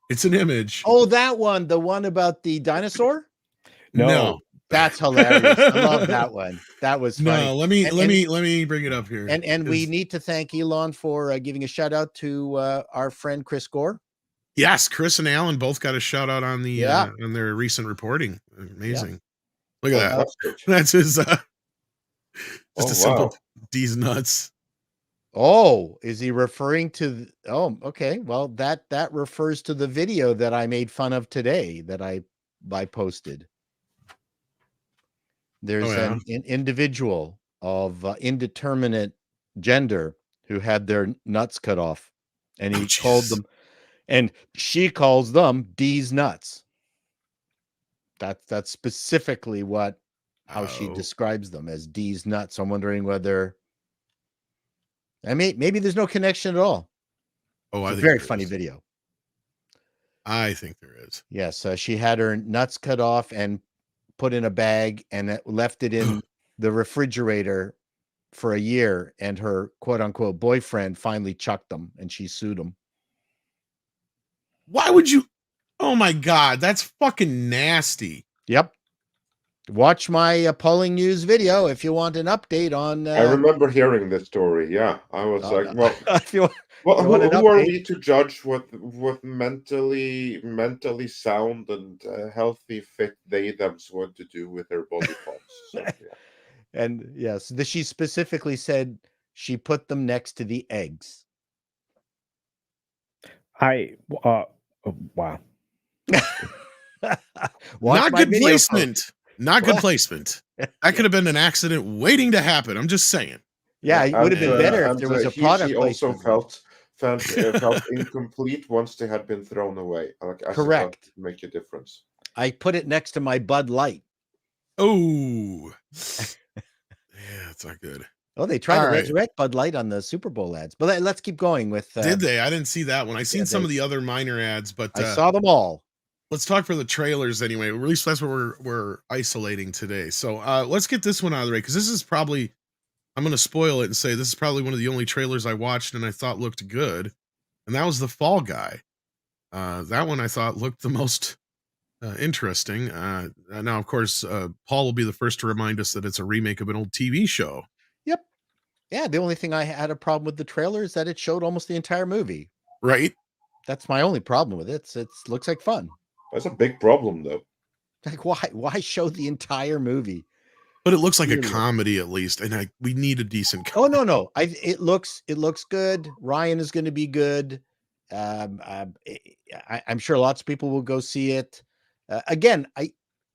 It's an image. Oh, that one, the one about the dinosaur? No. That's hilarious. I love that one. That was funny. No, let me bring it up here. And we need to thank Elon for giving a shout out to our friend Chris Gore. Yes, Chris and Alan both got a shout out on the on their recent reporting. Amazing. Yeah. Look at that. That's his just a simple D's nuts. Oh, is he referring to okay. Well, that refers to the video that I made fun of today that I posted. There's an individual of indeterminate gender who had their nuts cut off, and he called them, and she calls them D's nuts. That's specifically how she describes them, as D's nuts. I'm wondering whether, maybe there's no connection at all. Oh, it's a very funny video. I think there is. Yes, she had her nuts cut off and put in a bag and left it in the refrigerator for a year, and her quote unquote boyfriend finally chucked them, and she sued him. Why would you? Oh my God, that's fucking nasty. Yep. Watch my Appalling News video if you want an update on. I remember hearing this story. Yeah, I was like, well, if you who are we to judge what mentally sound and healthy fit they themselves want to do with their body parts? So, yeah. And yes, she specifically said she put them next to the eggs. Wow. Not good placement. Not good placement. That could have been an accident waiting to happen. I'm just saying. Yeah, it would have been better if there was a product. He also felt incomplete once they had been thrown away. Like, correct. Make a difference. I put it next to my Bud Light. Oh, yeah, it's not good. Oh, they tried to resurrect Bud Light on the Super Bowl ads, but let's keep going with. Did they? I didn't see that one. I seen some of the other minor ads, but I saw them all. Let's talk for the trailers anyway. At least that's what we're isolating today. So let's get this one out of the way, because this is probably, I'm going to spoil it and say this is probably one of the only trailers I watched and I thought looked good, and that was The Fall Guy. That one I thought looked the most interesting. Now, of course, Paul will be the first to remind us that it's a remake of an old TV show. Yep. Yeah, the only thing I had a problem with the trailer is that it showed almost the entire movie. Right. That's my only problem with it. It looks like fun. That's a big problem, though. Like, why show the entire movie? But it looks like a comedy at least, and we need a decent comedy. Oh no, it looks good. Ryan is going to be good. I'm sure lots of people will go see it. Again,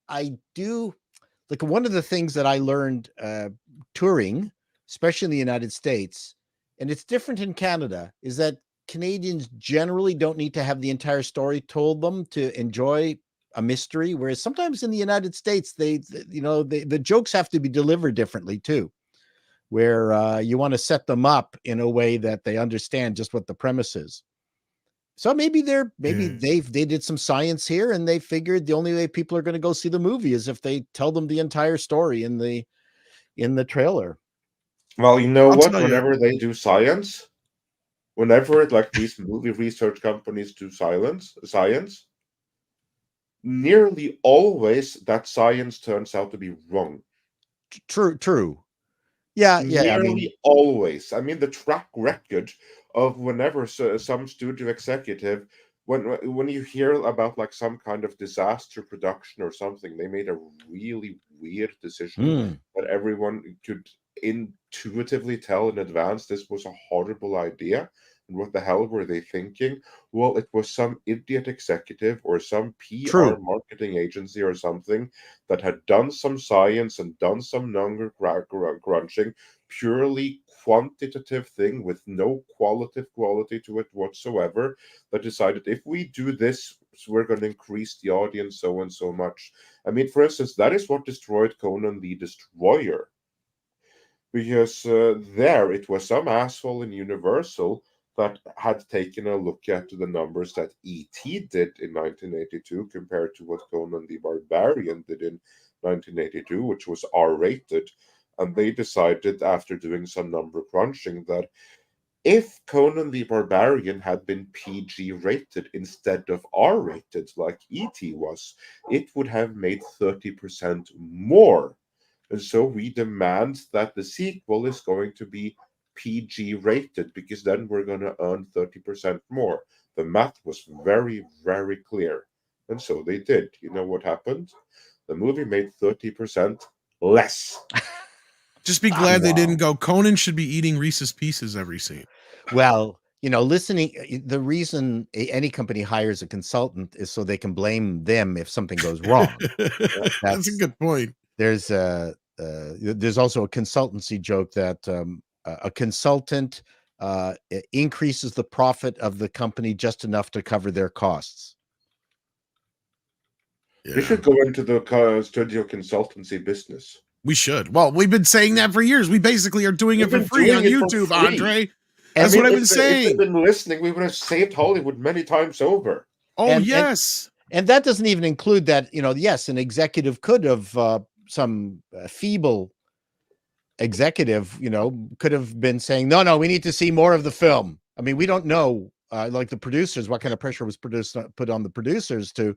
I do like, one of the things that I learned touring, especially in the United States, and it's different in Canada, is that Canadians generally don't need to have the entire story told them to enjoy a mystery, whereas sometimes in the United States, the jokes have to be delivered differently too, where you want to set them up in a way that they understand just what the premise is. So maybe they did some science here, and they figured the only way people are going to go see the movie is if they tell them the entire story in the trailer. Well, you know I'll what? tell you. Whenever they do science, whenever like these movie research companies do science, nearly always that science turns out to be wrong. True. Yeah. I mean, Nearly always. I mean, the track record of whenever some studio executive, when you hear about like some kind of disaster production or something, they made a really weird decision that everyone could intuitively tell in advance this was a horrible idea. And what the hell were they thinking? Well, it was some idiot executive or some PR true. marketing agency or something that had done some science and done some number crunching, purely quantitative thing with no qualitative quality to it whatsoever, that decided if we do this, we're going to increase the audience so and so much. I mean, for instance, that is what destroyed Conan the Destroyer. Because there it was some asshole in Universal that had taken a look at the numbers that E.T. did in 1982 compared to what Conan the Barbarian did in 1982, which was R-rated. And they decided, after doing some number crunching, that if Conan the Barbarian had been PG rated instead of R rated like E.T. was, it would have made 30% more. And so we demand that the sequel is going to be PG rated, because then we're going to earn 30% more. The math was very, very clear. And so they did. You know what happened? The movie made 30% less. Just be glad they didn't go, Conan should be eating Reese's Pieces every scene. Well, the reason any company hires a consultant is so they can blame them if something goes wrong. That's a good point. There's also a consultancy joke that a consultant increases the profit of the company just enough to cover their costs. We should go into the studio consultancy business. We should. Well, we've been saying that for years. We basically are doing it for free on YouTube, Andre. That's what I've been saying. If they've been listening, we would have saved Hollywood many times over. Oh, yes. And that doesn't even include that, yes, an executive could have, some feeble executive, could have been saying, no, we need to see more of the film. I mean, we don't know, like the producers, what kind of pressure was put on the producers to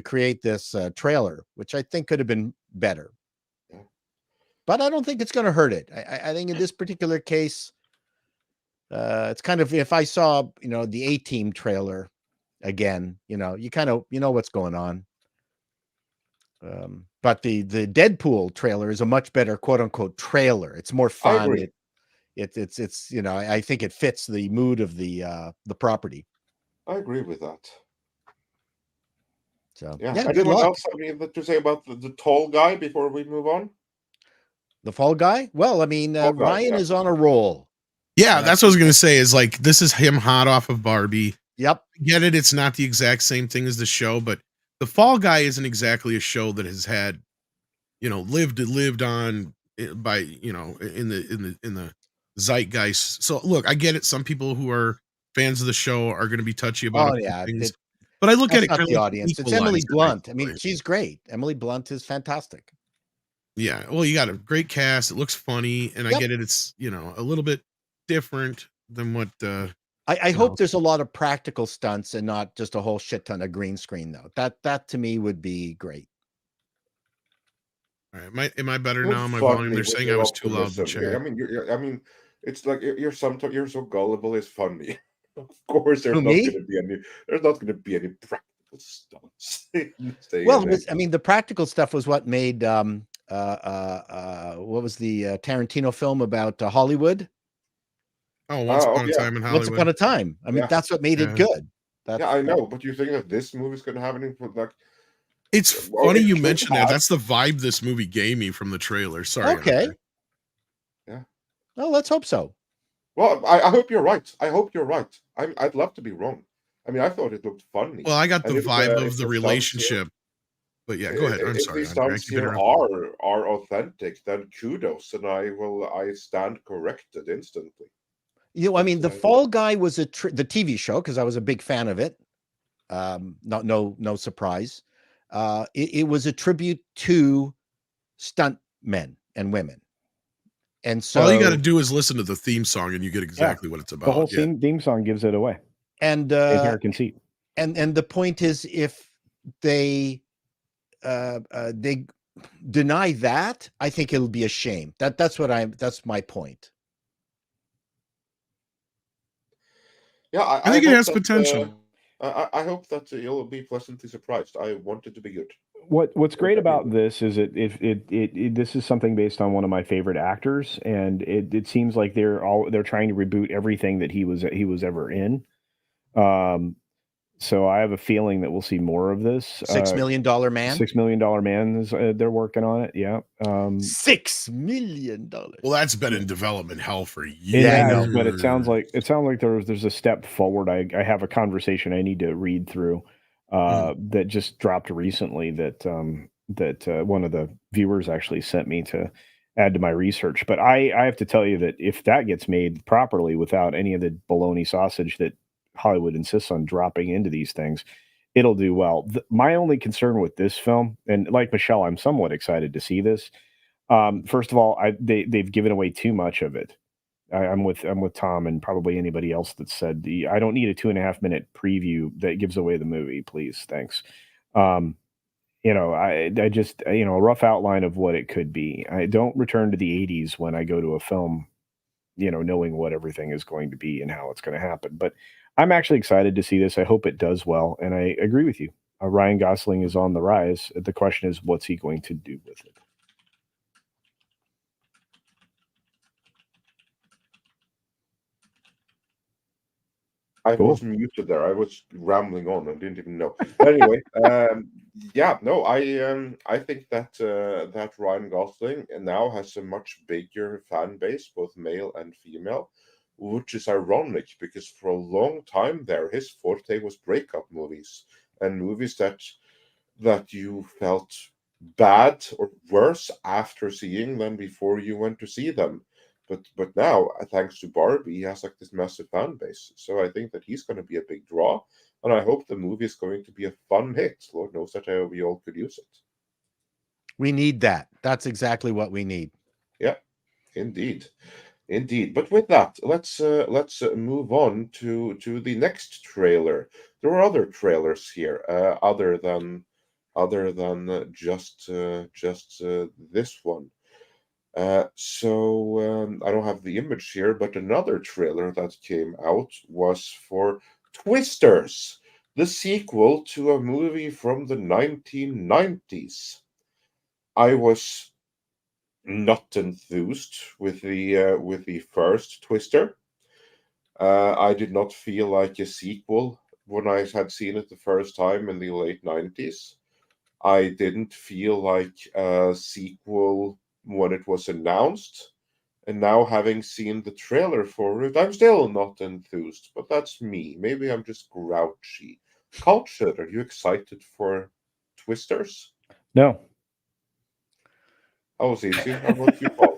create this trailer, which I think could have been better. But I don't think it's going to hurt it. I think in this particular case, it's kind of, if I saw, the A-Team trailer again, you kind of, what's going on. But the Deadpool trailer is a much better quote unquote trailer. It's more fun. It's I think it fits the mood of the property. I agree with that. So yeah. Anything else to say about the tall guy before we move on? The Fall Guy? Well, I mean, Ryan is on a roll. Yeah, that's what I was going to say, is like, this is him hot off of Barbie. Yep. Get it. It's not the exact same thing as the show, but The Fall Guy isn't exactly a show that has had, lived on by, in the zeitgeist. So look, I get it. Some people who are fans of the show are going to be touchy about things. But I look at it not the audience. It's Emily Blunt. I mean, she's great. Emily Blunt is fantastic. Yeah, well, you got a great cast. It looks funny, and I get it. It's a little bit different than what. I hope there's a lot of practical stunts and not just a whole shit ton of green screen, though. That to me would be great. All right, am I better now? My volume. They're saying I was too loud in the chat. I mean, it's like you're so gullible. It's funny. Of course, there's not going to be any practical stunts. Well, I mean, the practical stuff was what made. What was the Tarantino film about Hollywood? Oh, Once Upon a Time in Hollywood. Once Upon a Time. I mean, that's what made it good. I know, but you think that this movie's going to have anything like? It's funny you mentioned that. That's the vibe this movie gave me from the trailer. Sorry. Okay. Yeah. Well, let's hope so. Well, I hope you're right. I hope you're right. I'd love to be wrong. I mean, I thought it looked funny. Well, I got the vibe of the relationship. But yeah, go ahead. I'm sorry. If these stunts here are authentic, then kudos, and I stand corrected instantly. I mean, The Fall Guy was the TV show, because I was a big fan of it. No surprise. It was a tribute to stunt men and women. And so all you got to do is listen to the theme song, and you get exactly what it's about. The whole theme song gives it away. And inherent conceit. And the point is, if they deny that, I think it'll be a shame. That's my point. Yeah, I think it has potential. I hope that you'll be pleasantly surprised. I want it to be good. What's great about this is this is something based on one of my favorite actors, and it seems like they're trying to reboot everything that he was ever in. So I have a feeling that we'll see more of this. $6 million man. $6 million man is they're working on it. Yeah. $6 million. Well, that's been in development hell for years. Yeah, I know. But it sounds like there's a step forward. I have a conversation I need to read through that just dropped recently that one of the viewers actually sent me to add to my research. But I have to tell you that if that gets made properly without any of the bologna sausage that Hollywood insists on dropping into these things, it'll do well. My only concern with this film, and like Michelle, I'm somewhat excited to see this. First of all, they've given away too much of it. I'm with Tom and probably anybody else that said I don't need a 2.5-minute preview that gives away the movie, please, thanks. I just a rough outline of what it could be. I don't return to the 80s when I go to a film, knowing what everything is going to be and how it's going to happen. But I'm actually excited to see this. I hope it does well, and I agree with you. Ryan Gosling is on the rise. The question is, what's he going to do with it? I was muted there. I was rambling on and didn't even know. But anyway, I think that Ryan Gosling now has a much bigger fan base, both male and female, which is ironic because for a long time there, his forte was breakup movies and movies that you felt bad or worse after seeing than before you went to see them. But now, thanks to Barbie, he has like this massive fan base. So I think that he's going to be a big draw, and I hope the movie is going to be a fun hit. Lord knows that we all could use it. We need that. That's exactly what we need. Yeah, indeed. But with that, let's move on to the next trailer. There are other trailers here, other than just this one. So I don't have the image here, but another trailer that came out was for Twisters, the sequel to a movie from the 1990s. I was not enthused with the first Twister. I did not feel like a sequel when I had seen it the first time in the late 90s. I didn't feel like a sequel when it was announced, and now having seen the trailer for it, I'm still not enthused, but that's me. Maybe I'm just grouchy. Culture, are you excited for Twisters? No. Oh, easy. How about you, Paul?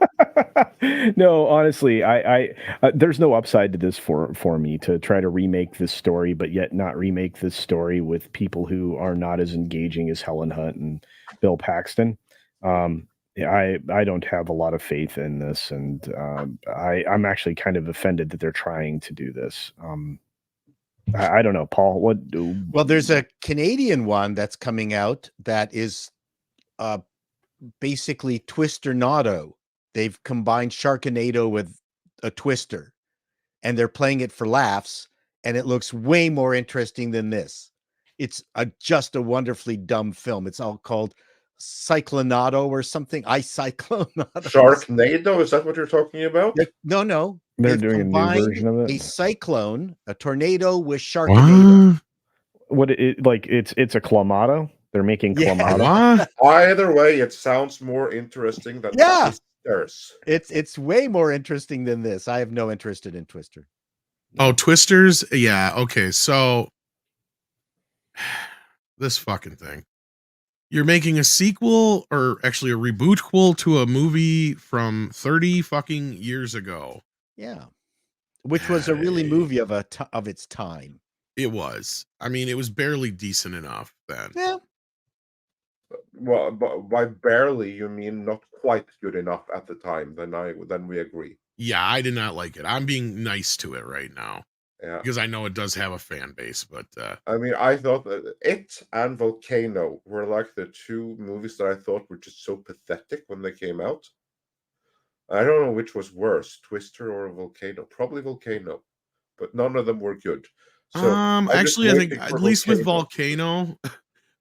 No, honestly, I there's no upside to this for me to try to remake this story, but yet not remake this story with people who are not as engaging as Helen Hunt and Bill Paxton. I don't have a lot of faith in this, and I'm actually kind of offended that they're trying to do this. I don't know, Paul. Well, there's a Canadian one that's coming out that is basically Twisternado. They've combined Sharknado with a Twister, and they're playing it for laughs, and it looks way more interesting than this. It's just a wonderfully dumb film. It's all called Cyclonado or something. Cyclonado. Sharknado? Is that what you're talking about? No. They're doing a new version of it. A cyclone, a tornado with Sharknado. It's a Clamato? They're making Clamato? Yeah. Either way, it sounds more interesting than Twisters. It's way more interesting than this. I have no interest in Twister. Oh, Twisters? Yeah, okay. So this fucking thing. You're making a sequel, or actually a reboot to a movie from 30 fucking years ago. Yeah. Which was a really movie of its time. It was. I mean, it was barely decent enough then. Yeah. Well, but by barely you mean not quite good enough at the time. Then we agree. Yeah, I did not like it. I'm being nice to it right now Yeah. because I know it does have a fan base, but I mean, I thought that It and Volcano were like the two movies that I thought were just so pathetic when they came out. I don't know which was worse, Twister or Volcano. Probably Volcano, but none of them were good. So I'm just actually I think waiting at for least with Volcano. Volcano,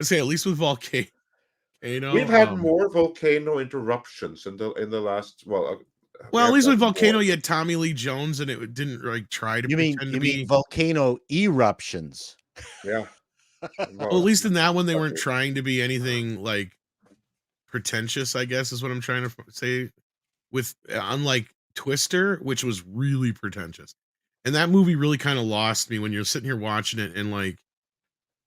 let's say at least with Volcano, We've had more volcano interruptions in the last. Well, we well, at have least with had more. Volcano, you had Tommy Lee Jones, and it didn't like try to You mean pretend to be. volcano eruptions? Yeah. Well, at least in that one, they weren't trying to be anything like pretentious, I guess is what I'm trying to say. With unlike Twister, which was really pretentious, and that movie really kind of lost me when you're sitting here watching it and like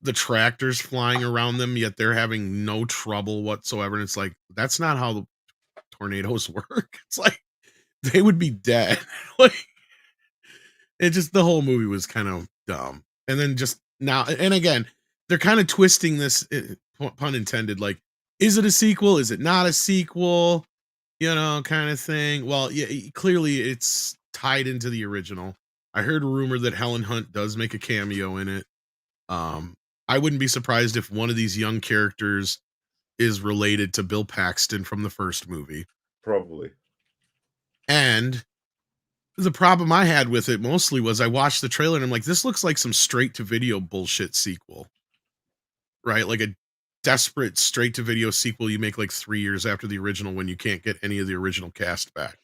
the tractors flying around them, yet they're having no trouble whatsoever. And it's like that's not how the tornadoes work. It's like they would be dead. Like it just the whole movie was kind of dumb. And then just now, and again, they're kind of twisting this, pun intended. Like, is it a sequel? Is it not a sequel? You know, kind of thing. Well, yeah, clearly it's tied into the original. I heard a rumor that Helen Hunt does make a cameo in it. I wouldn't be surprised if one of these young characters is related to Bill Paxton from the first movie. Probably. And the problem I had with it mostly was I watched the trailer and I'm like, this looks like some straight to video bullshit sequel, right? Like a desperate straight to video sequel you make like 3 years after the original when you can't get any of the original cast back.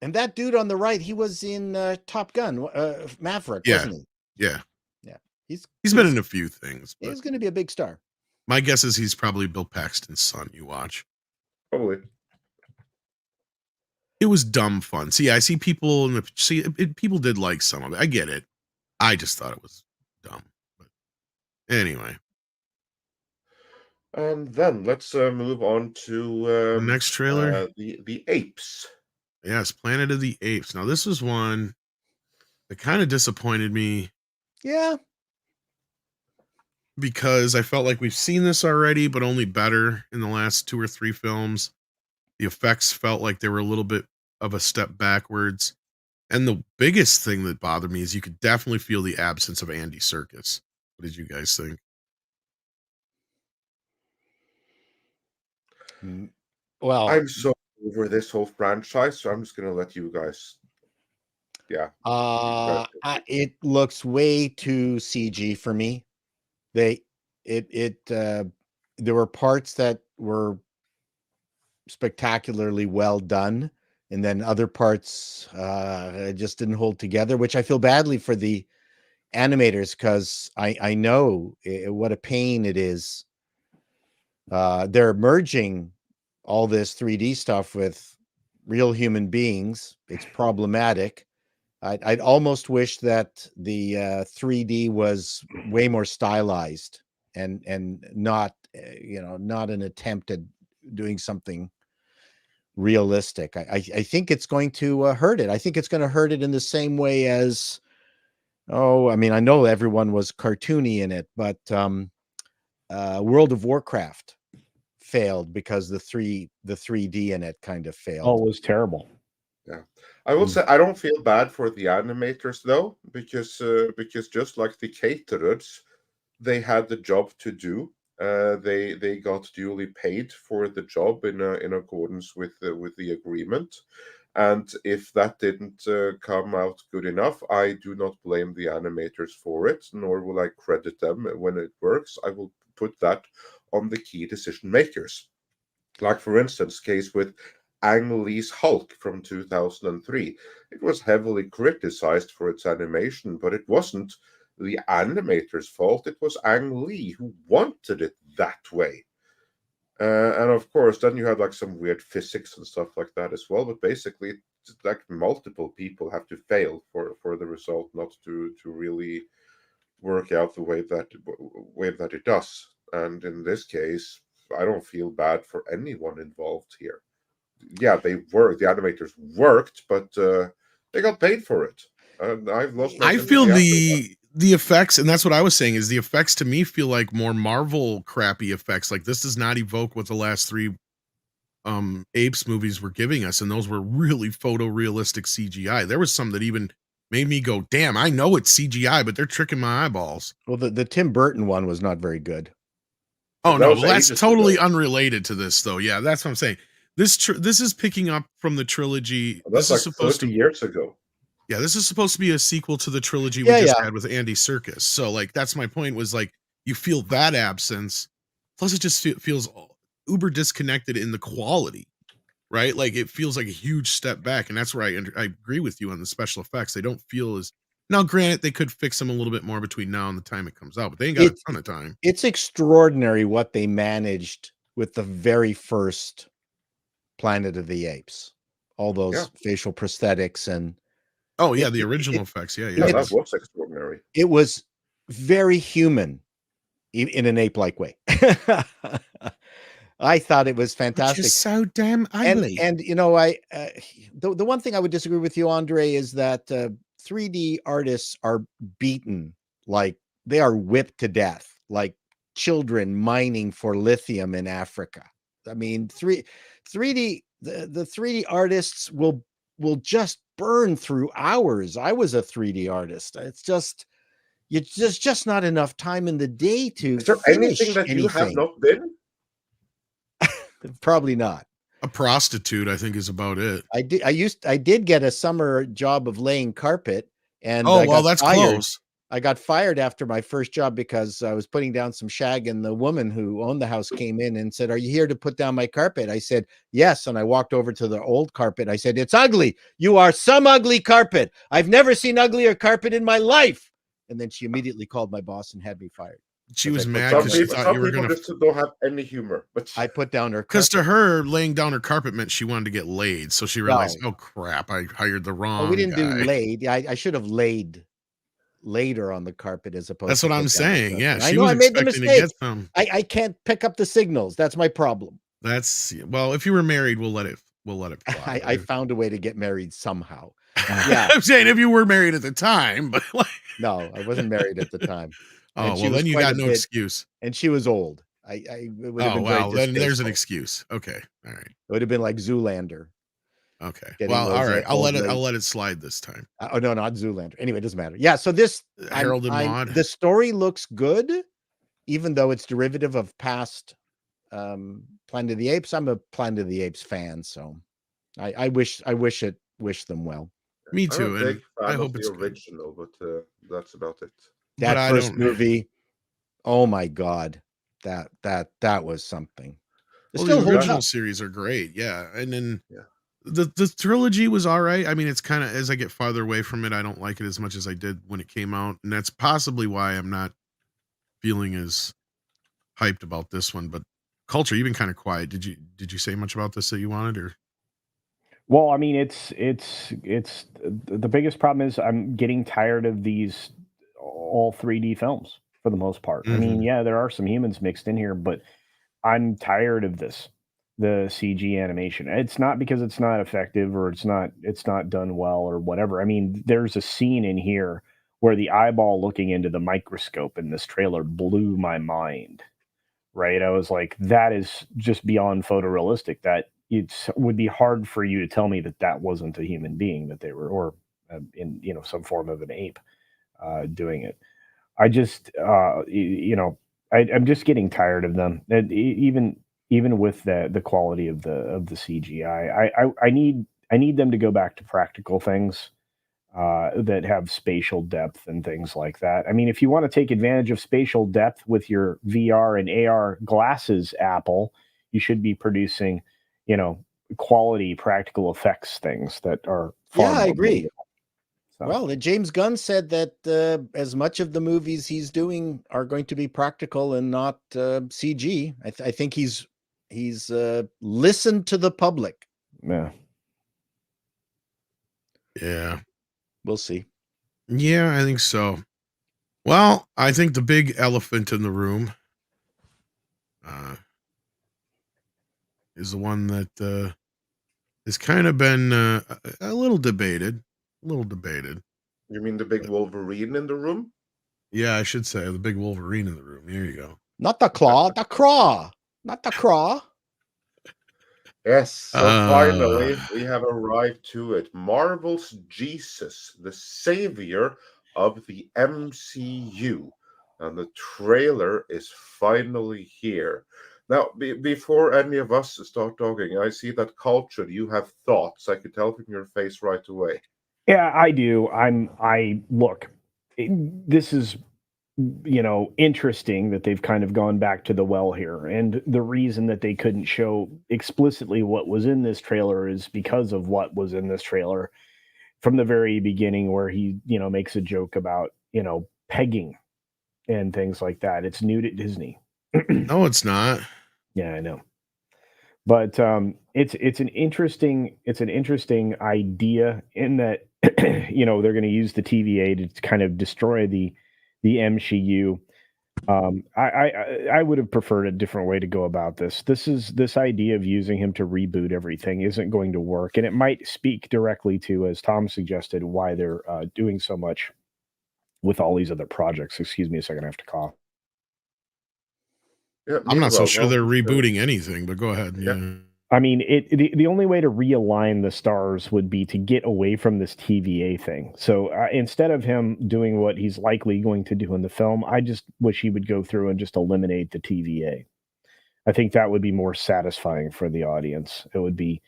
And that dude on the right, he was in Top Gun, Maverick, Yeah. wasn't he? Yeah. Yeah. He's been in a few things. He's going to be a big star. My guess is he's probably Bill Paxton's son. You watch. Probably. It was dumb fun. See, I see people in the people did like some of it. I get it. I just thought it was dumb. But anyway. And then let's move on to The next trailer. The Apes. Yes, Planet of the Apes. Now this was one that kind of disappointed me. Yeah. Because I felt like we've seen this already, but only better in the last 2 or 3 films. The effects felt like they were a little bit of a step backwards. And the biggest thing that bothered me is you could definitely feel the absence of Andy Serkis. What did you guys think? Well, I'm so over this whole franchise, so I'm just gonna let you guys. Yeah. It looks way too CG for me. There were parts that were spectacularly well done, and then other parts just didn't hold together, which I feel badly for the animators because I know what a pain it is. They're merging all this 3D stuff with real human beings. It's problematic. I'd almost wish that the 3D was way more stylized and not not an attempt at doing something realistic. I think it's going to hurt it. I think it's going to hurt it in the same way as I mean, I know everyone was cartoony in it, but World of Warcraft failed because the 3D in it kind of failed. Oh, it was terrible. Yeah, I will say I don't feel bad for the animators though, because just like the caterers, they had the job to do. They got duly paid for the job in accordance with the agreement, and if that didn't come out good enough, I do not blame the animators for it, nor will I credit them when it works. I will put that on the key decision makers, like for instance, case with Ang Lee's Hulk from 2003. It was heavily criticized for its animation, but it wasn't the animator's fault. It was Ang Lee who wanted it that way. And of course, then you have like some weird physics and stuff like that as well. But basically, it's like multiple people have to fail for the result not to really work out the way that it does. And in this case, I don't feel bad for anyone involved here. Yeah, the animators worked, but they got paid for it. And I've lost. I feel the effects, and that's what I was saying, is the effects to me feel like more Marvel crappy effects. Like this does not evoke what the last 3 Apes movies were giving us, and those were really photorealistic CGI. There was some that even made me go, damn, I know it's CGI, but they're tricking my eyeballs. Well, the Tim Burton one was not very good. Oh That no, was well that's ages totally ago. unrelated to this though. Yeah, that's what I'm saying. This is picking up from the trilogy. That's This like is supposed 30 to years ago. Yeah, this is supposed to be a sequel to the trilogy we Yeah, just yeah. had with Andy Serkis. So like that's my point, was like you feel that absence. Plus it just feels uber disconnected in the quality, right? Like it feels like a huge step back, and that's where I agree with you on the special effects. They don't feel as, now granted they could fix them a little bit more between now and the time it comes out, but they ain't got a ton of time. It's extraordinary what they managed with the very first Planet of the Apes. All those facial prosthetics and Oh yeah, the original effects. Yeah, Yeah, yeah. that was extraordinary. it was very human in an ape-like way. I thought it was fantastic. So damn ugly. And you know, the one thing I would disagree with you, Andre, is that 3D artists are beaten, like they are whipped to death, like children mining for lithium in Africa. I mean, 3D the 3D artists will just burn through hours. I was a 3D artist. It's just there's just not enough time in the day to Is there finish anything that you have not been? Probably not. A prostitute, I think, is about it. I did get a summer job of laying carpet, and oh well, that's fired. close. I got fired after my first job because I was putting down some shag, and the woman who owned the house came in and said, "Are you here to put down my carpet?" I said, "Yes." And I walked over to the old carpet. I said, "It's ugly. You are some ugly carpet. I've never seen uglier carpet in my life." And then she immediately called my boss and had me fired. She was mad Some because she people, thought some you were people gonna. just don't have any humor. But I put down her Because carpet. to her, laying down her carpet meant she wanted to get laid. So she realized, oh crap, I hired the wrong. Oh, we didn't guy. do laid. I should have laid later on the carpet as opposed. That's to what I'm saying. Yeah, I she know was I made the expecting to mistake. get some. I can't pick up the signals. That's my problem. That's, well, if you were married, we'll let it fly. I found a way to get married somehow. Yeah, I'm saying if you were married at the time, but like, no, I wasn't married at the time. oh well, then you got no excuse. And she was old. It would have been wow, very then there's an distasteful. excuse. Okay, all right. It would have been like Zoolander. Okay, Getting well, those, all right. I'll old let it slide this time. oh no, not Zoolander. Anyway, it doesn't matter. Yeah, so this Harold and Maude. the story looks good, even though it's derivative of past Planet of the Apes. I'm a Planet of the Apes fan, so I wish them well. Me too. I'm a big fan I of hope the it's original, but that's about it. That first movie, oh my god, that was something. Well, the original series are great, yeah. And then the trilogy was all right. I mean, it's kind of, as I get farther away from it, I don't like it as much as I did when it came out, and that's possibly why I'm not feeling as hyped about this one. But Culture, you've been kind of quiet. Did you say much about this that you wanted, or? Well, I mean, it's the biggest problem is I'm getting tired of these all 3D films for the most part. I mean, yeah, there are some humans mixed in here, but I'm tired of this, the CG animation. It's not because it's not effective or it's not done well or whatever. I mean, there's a scene in here where the eyeball looking into the microscope in this trailer blew my mind. Right? I was like, that is just beyond photorealistic. That it would be hard for you to tell me that wasn't a human being, that they were, or in some form of an ape doing it. I just I'm just getting tired of them. Even with the quality of the CGI, I need them to go back to practical things that have spatial depth and things like that. I mean, if you want to take advantage of spatial depth with your VR and AR glasses, Apple, you should be producing, quality practical effects things that are far more. I agree. So. Well, James Gunn said that as much of the movies he's doing are going to be practical and not CG. I think he's listened to the public. Yeah. Yeah. We'll see. Yeah, I think so. Well, I think the big elephant in the room is the one that has kind of been a little debated. You mean the big Wolverine in the room? Yeah, I should say the big Wolverine in the room. There you go. Not the claw, the craw. Not the craw. Yes, so finally we have arrived to it. Marvel's Jesus, the savior of the MCU. And the trailer is finally here. Now, before any of us start talking, I see that Culture, you have thoughts. I could tell from your face right away. Yeah, I do. Look, this is, interesting that they've kind of gone back to the well here. And the reason that they couldn't show explicitly what was in this trailer is because of what was in this trailer from the very beginning, where he, makes a joke about, pegging and things like that. It's new to Disney. No, it's not. Yeah, I know. But it's an interesting idea in that they're going to use the TVA to kind of destroy the MCU. I would have preferred a different way to go about this. This idea of using him to reboot everything isn't going to work, and it might speak directly to, as Tom suggested, why they're doing so much with all these other projects. Excuse me a second, I have to cough. Yeah, I'm not so meanwhile, sure they're rebooting anything, but go ahead. Yeah. Yeah. I mean, the only way to realign the stars would be to get away from this TVA thing. So instead of him doing what he's likely going to do in the film, I just wish he would go through and just eliminate the TVA. I think that would be more satisfying for the audience. It would be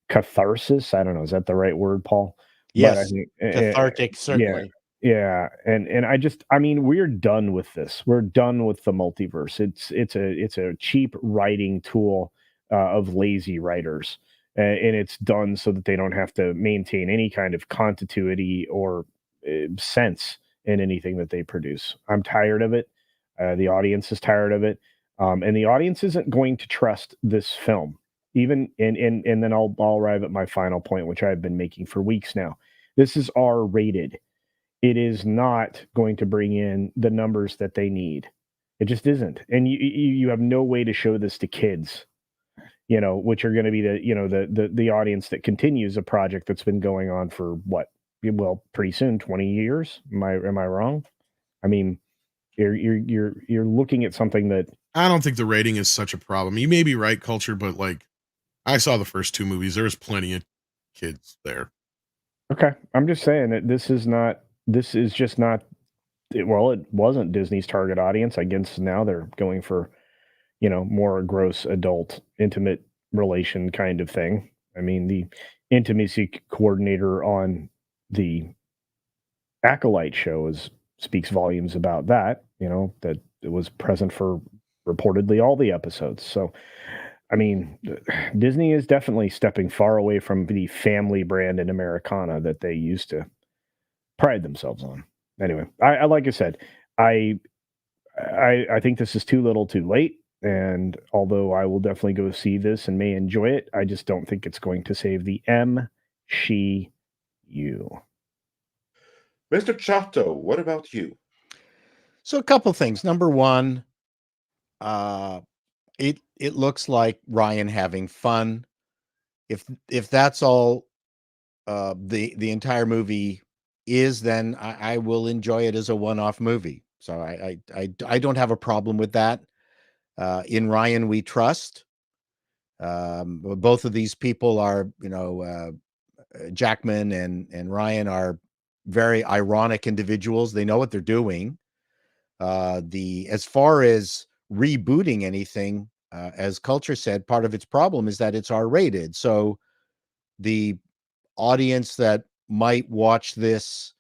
catharsis. I don't know. Is that the right word, Paul? Yes, But I think, cathartic, certainly. Yeah, and I mean, we're done with this. We're done with the multiverse. It's a cheap writing tool of lazy writers, and it's done so that they don't have to maintain any kind of continuity or sense in anything that they produce. I'm tired of it. The audience is tired of it, and the audience isn't going to trust this film. Even and then I'll arrive at my final point, which I've been making for weeks now. This is R-rated. It is not going to bring in the numbers that they need. It just isn't. And you have no way to show this to kids, which are going to be the audience that continues a project that's been going on for pretty soon, 20 years. Am I wrong? I mean, you're looking at something that I don't think the rating is such a problem. You may be right, Culture, but like I saw the first two movies. There was plenty of kids there. Okay. I'm just saying that this is just not, well, it wasn't Disney's target audience. I guess now they're going for, more gross adult, intimate relation kind of thing. I mean, the intimacy coordinator on the Acolyte show speaks volumes about that, that it was present for reportedly all the episodes. So, I mean, Disney is definitely stepping far away from the family brand in Americana that they used to pride themselves on. Anyway, I like I said, I think this is too little too late. And although I will definitely go see this and may enjoy it, I just don't think it's going to save the MCU. Mr. Chato, what about you? So a couple things. Number one, it looks like Ryan having fun. If that's all the entire movie is, then I will enjoy it as a one-off movie. So I don't have a problem with that. In Ryan we trust. Both of these people are, Jackman and Ryan are very ironic individuals. They know what they're doing. As far as rebooting anything, as Culture said, part of its problem is that it's R-rated. So the audience that might watch this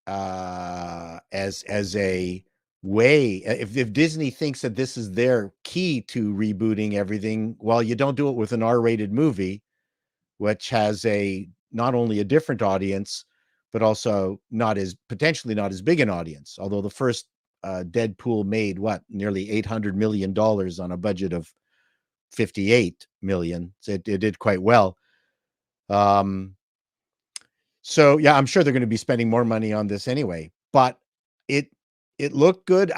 as a way, if Disney thinks that this is their key to rebooting everything, well, you don't do it with an R-rated movie, which has not only a different audience, but also potentially not as big an audience. Although the first Deadpool made nearly $800 million on a budget of $58 million. So it did quite well. So yeah, I'm sure they're going to be spending more money on this anyway. But it looked good.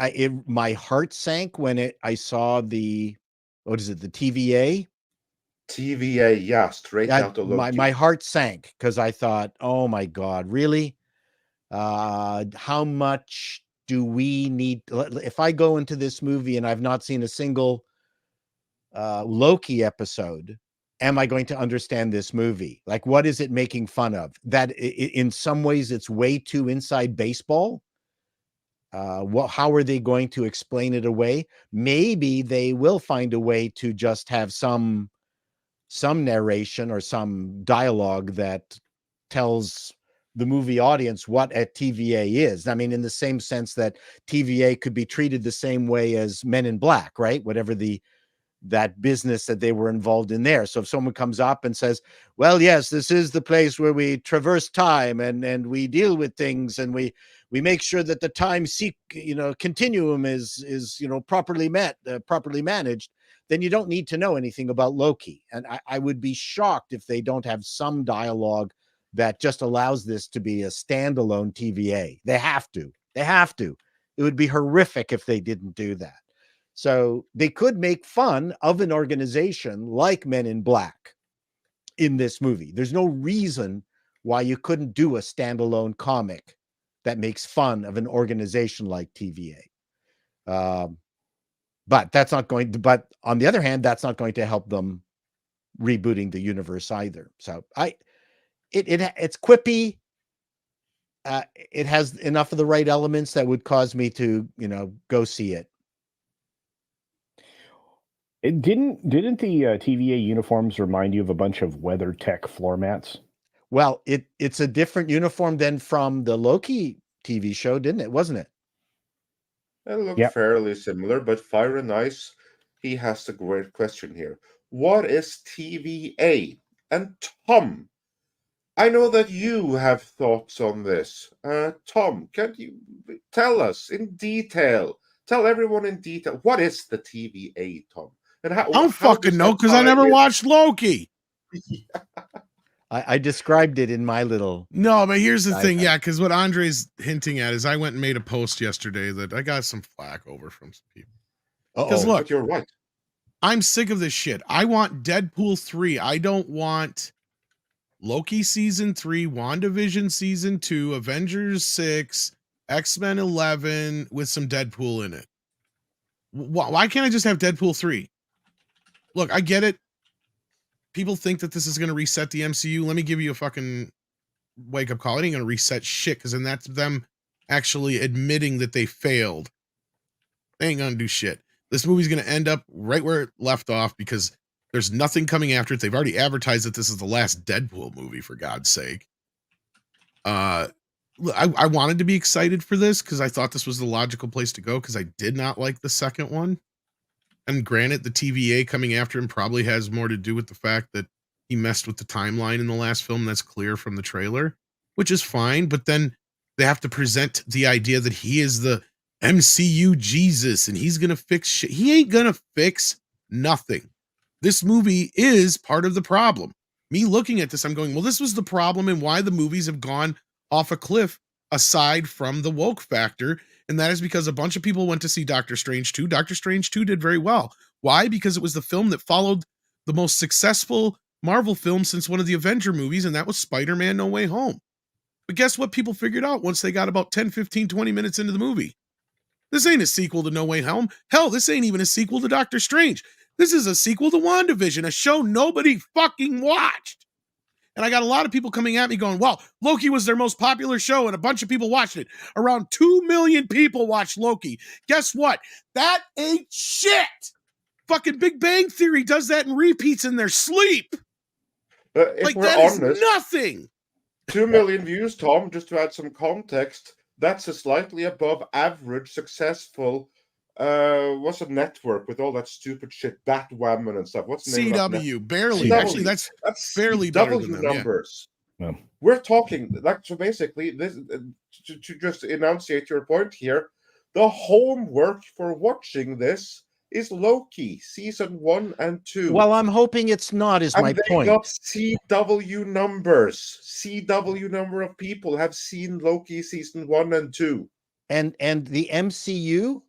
My heart sank when I saw the TVA. TVA, yeah, straight out of my heart sank because I thought, oh my God, really? How much do we need, if I go into this movie and I've not seen a single Loki episode, am I going to understand this movie? Like, what is it making fun of? That in some ways it's way too inside baseball. How are they going to explain it away? Maybe they will find a way to just have some narration or some dialogue that tells the movie audience what a TVA is. I mean, in the same sense that TVA could be treated the same way as Men in Black, right? Whatever that business that they were involved in there. So if someone comes up and says, well, yes, this is the place where we traverse time and we deal with things and we make sure that the time continuum is properly met, properly managed, then you don't need to know anything about Loki. And I would be shocked if they don't have some dialogue that just allows this to be a standalone TVA. They have to. It would be horrific if they didn't do that. So they could make fun of an organization like Men in Black in this movie. There's no reason why you couldn't do a standalone comic that makes fun of an organization like TVA. But that's not going to, but on the other hand, that's not going to help them rebooting the universe either. So it's quippy. It has enough of the right elements that would cause me to, go see it. Didn't the TVA uniforms remind you of a bunch of WeatherTech floor mats? Well, it's a different uniform than from the Loki TV show, didn't it? Wasn't it? It looked fairly similar, but Fire and Ice, he has the great question here. What is TVA? And Tom, I know that you have thoughts on this. Tom, can you tell us in detail? Tell everyone in detail. What is the TVA, Tom? And I don't fucking know because I never watched Loki. I described it in my little. No, but here's the thing. Yeah, because what Andre's hinting at is I went and made a post yesterday that I got some flack over from some people. Because look, you're right. I'm sick of this shit. I want Deadpool 3. I don't want Loki season 3, WandaVision season 2, Avengers 6, X-Men 11 with some Deadpool in it. Why can't I just have Deadpool 3? Look, I get it. People think that this is going to reset the MCU. Let me give you a fucking wake-up call. It ain't going to reset shit, because then that's them actually admitting that they failed. They ain't going to do shit. This movie's going to end up right where it left off, because there's nothing coming after it. They've already advertised that this is the last Deadpool movie, for God's sake. I wanted to be excited for this, because I thought this was the logical place to go, because I did not like the second one. And granted, the TVA coming after him probably has more to do with the fact that he messed with the timeline in the last film. That's clear from the trailer, which is fine. But then they have to present the idea that he is the MCU Jesus and he's going to fix shit. He ain't going to fix nothing. This movie is part of the problem. Me looking at this, I'm going, well, this was the problem and why the movies have gone off a cliff aside from the woke factor. And that is because a bunch of people went to see Doctor Strange 2. Doctor Strange 2 did very well. Why? Because it was the film that followed the most successful Marvel film since one of the Avenger movies, and that was Spider-Man No Way Home. But guess what people figured out once they got about 10, 15, 20 minutes into the movie? This ain't a sequel to No Way Home. Hell, this ain't even a sequel to Doctor Strange. This is a sequel to WandaVision, a show nobody fucking watched. And I got a lot of people coming at me going, well, Loki was their most popular show and a bunch of people watched it. Around 2 million people watched Loki. Guess what? That ain't shit. Fucking Big Bang Theory does that in repeats in their sleep. If we're that honest, is nothing. 2 million views, Tom, just to add some context, that's a slightly above average successful what's a network with all that stupid shit, Batwoman and stuff? What's the name of that CW, barely. CW. Actually, that's barely better than them. Numbers. Yeah. We're talking like, so basically this to just enunciate your point here. The homework for watching this is Loki season 1 and 2. Well, I'm hoping it's not. Is my point. Got CW numbers. CW number of people have seen Loki season 1 and 2. And the MCU,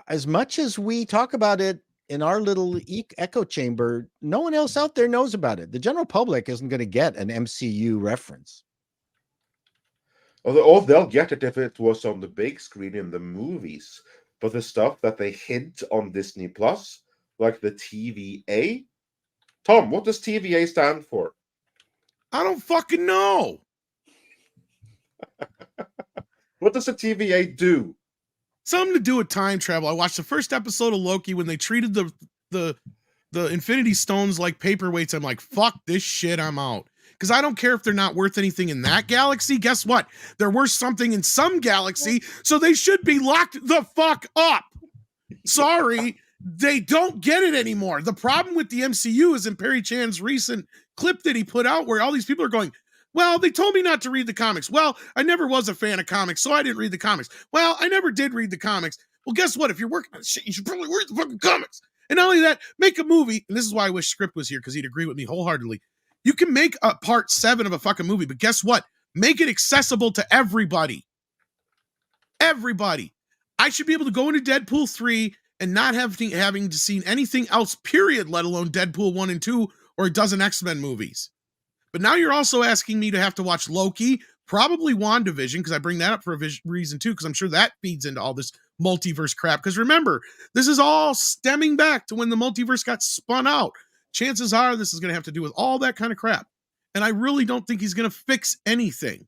as much as we talk about it in our little echo chamber, no one else out there knows about it. The general public isn't going to get an MCU reference. Although they'll get it if it was on the big screen in the movies. But the stuff that they hid on Disney Plus, like the TVA. Tom, what does TVA stand for? I don't fucking know. What does the TVA do? Something to do with time travel. I watched the first episode of Loki when they treated the Infinity Stones like paperweights. I'm like, fuck this shit, I'm out. Because I don't care if they're not worth anything in that galaxy. Guess what? They're worth something in some galaxy, so they should be locked the fuck up. Sorry, they don't get it anymore. The problem with the MCU is in Perry Chan's recent clip that he put out where all these people are going, well, they told me not to read the comics. Well, I never was a fan of comics, so I didn't read the comics. Well, I never did read the comics. Well, guess what? If you're working on shit, you should probably read the fucking comics. And not only that, make a movie. And this is why I wish Script was here, because he'd agree with me wholeheartedly. You can make a part 7 of a fucking movie, but guess what? Make it accessible to everybody. Everybody. I should be able to go into Deadpool 3 and not having to see anything else, period, let alone Deadpool 1 and 2 or a dozen X-Men movies. But now you're also asking me to have to watch Loki, probably WandaVision, because I bring that up for a reason too, because I'm sure that feeds into all this multiverse crap. Because remember, this is all stemming back to when the multiverse got spun out. Chances are this is going to have to do with all that kind of crap. And I really don't think he's going to fix anything.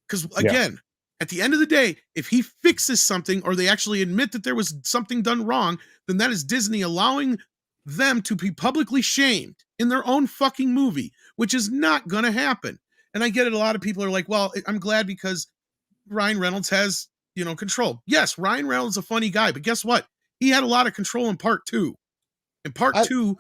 Because again, at the end of the day, if he fixes something or they actually admit that there was something done wrong, then that is Disney allowing them to be publicly shamed in their own fucking movie, which is not going to happen. And I get it. A lot of people are like, well, I'm glad because Ryan Reynolds has, control. Yes, Ryan Reynolds is a funny guy, but guess what? He had a lot of control in part 2. And part 2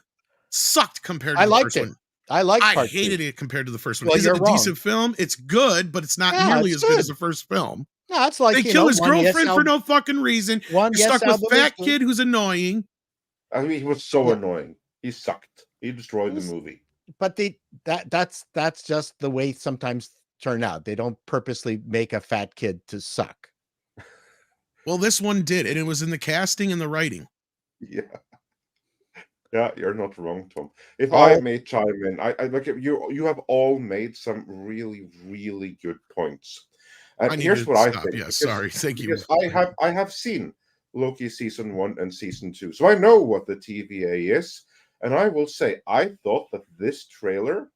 sucked compared to the first one. I hated it compared to the first one. Well, is it a decent film? It's good, but it's not nearly as good as the first film. No, it's like they kill his girlfriend for no fucking reason. You're stuck with fat kid who's annoying. I mean, he was so annoying. He sucked. He destroyed the movie. But that's just the way sometimes turn out. They don't purposely make a fat kid to suck. Well, this one did, and it was in the casting and the writing. Yeah. Yeah, you're not wrong, Tom. If I may chime in, I look at you. You have all made some really, really good points. And here's what I think. Yeah, sorry, thank you. I have seen Loki season 1 and season 2, so I know what the TVA is. And I will say, I thought that this trailer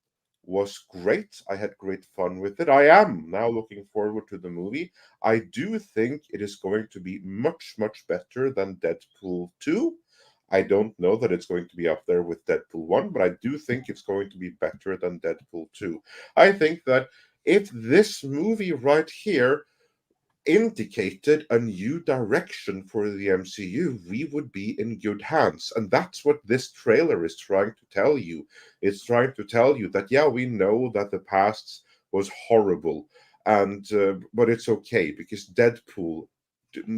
was great. I had great fun with it. I am now looking forward to the movie. I do think it is going to be much, much better than Deadpool 2. I don't know that it's going to be up there with Deadpool 1, but I do think it's going to be better than Deadpool 2. I think that if this movie right here indicated a new direction for the MCU, we would be in good hands. And that's what this trailer is trying to tell you. It's trying to tell you that, yeah, we know that the past was horrible, and but it's okay because Deadpool,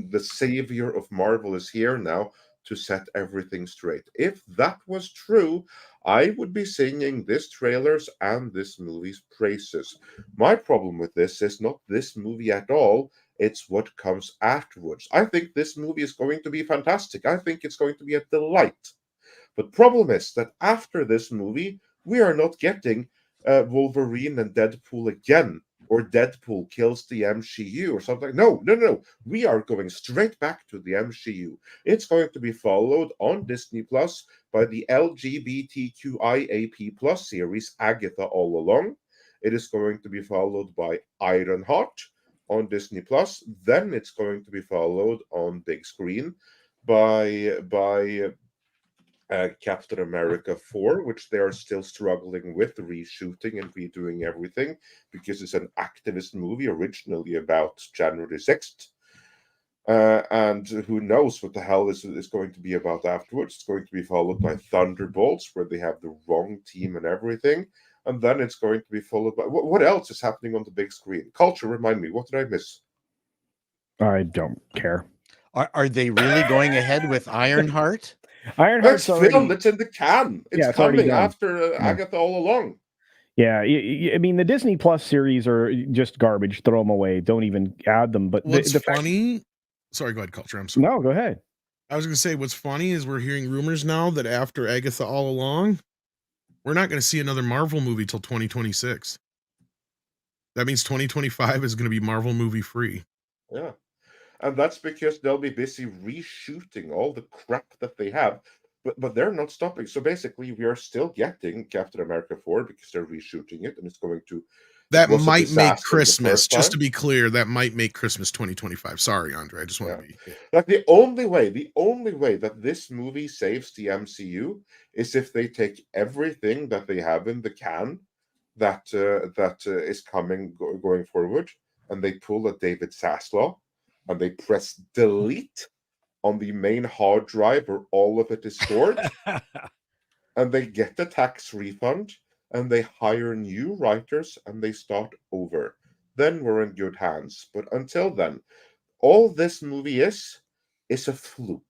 the savior of Marvel, is here now to set everything straight. If that was true, I would be singing this trailer's and this movie's praises. My problem with this is not this movie at all. It's what comes afterwards. I think this movie is going to be fantastic. I think it's going to be a delight. But problem is that after this movie, we are not getting Wolverine and Deadpool again, or Deadpool kills the MCU or something. No. We are going straight back to the MCU. It's going to be followed on Disney Plus by the LGBTQIAP Plus series Agatha All Along. It is going to be followed by Ironheart on Disney Plus. Then it's going to be followed on big screen by Captain America 4, which they are still struggling with reshooting and redoing everything because it's an activist movie originally about January 6th. And who knows what the hell this is going to be about afterwards. It's going to be followed by Thunderbolts, where they have the wrong team and everything. And then it's going to be followed by... What else is happening on the big screen? Culture, remind me. What did I miss? I don't care. Are they really going ahead with Ironheart? Ironheart's film. It's in the can. It's coming after Agatha All Along. Yeah, I mean, the Disney Plus series are just garbage. Throw them away. Don't even add them. But what's funny... Sorry, go ahead, Culture. I'm sorry. No, go ahead. I was going to say, what's funny is we're hearing rumors now that after Agatha All Along, we're not going to see another Marvel movie till 2026. That means 2025 is going to be Marvel movie free. Yeah. And that's because they'll be busy reshooting all the crap that they have. But they're not stopping. So basically, we are still getting Captain America 4 because they're reshooting it, and it's going to. That was a might make disaster the Christmas. first Just to time. be clear, that might make Christmas 2025. Sorry, Andre. I just want to be. Like the only way that this movie saves the MCU is if they take everything that they have in the can that is coming going forward, and they pull a David Zaslav, and they press delete on the main hard drive where all of it is stored, and they get the tax refund, and they hire new writers, and they start over. Then we're in good hands. But until then, all this movie is a fluke.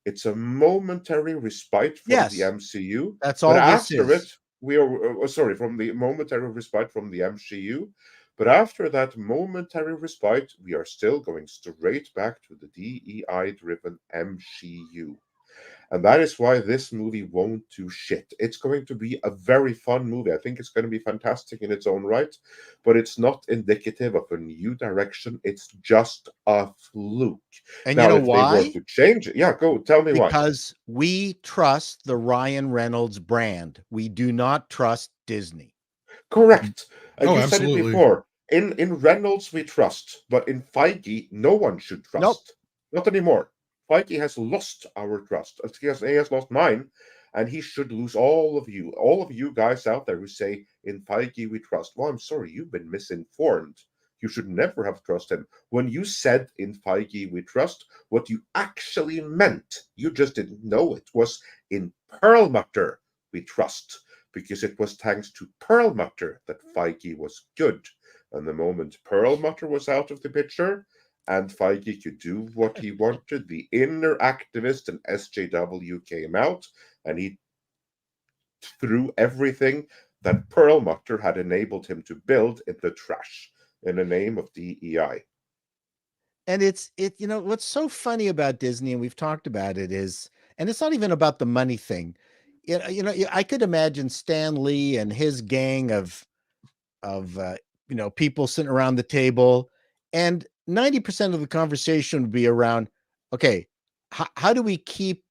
It's a momentary respite from the MCU. That's all but this after is. it, we are from the momentary respite from the MCU. But after that momentary respite, we are still going straight back to the DEI-driven MCU. And that is why this movie won't do shit. It's going to be a very fun movie. I think it's going to be fantastic in its own right, but it's not indicative of a new direction. It's just a fluke. And now, you know if why? they were to change it, yeah, go tell me why. Because we trust the Ryan Reynolds brand. We do not trust Disney. Correct. You absolutely. said it before. In Reynolds, we trust, but in Feige, no one should trust. Nope. Not anymore. Feige has lost our trust. He has lost mine, and he should lose all of you guys out there who say, in Feige we trust. Well, I'm sorry, you've been misinformed. You should never have trusted him. When you said in Feige we trust, what you actually meant, you just didn't know it, was in Perlmutter we trust, because it was thanks to Perlmutter that Feige was good. And the moment Perlmutter was out of the picture, and Feige could do what he wanted, the inner activist and SJW came out, and he threw everything that Perlmutter had enabled him to build in the trash in the name of DEI. And what's so funny about Disney, and we've talked about it, is, and it's not even about the money thing. I could imagine Stan Lee and his gang of people sitting around the table, and 90% of the conversation would be around, okay, how do we keep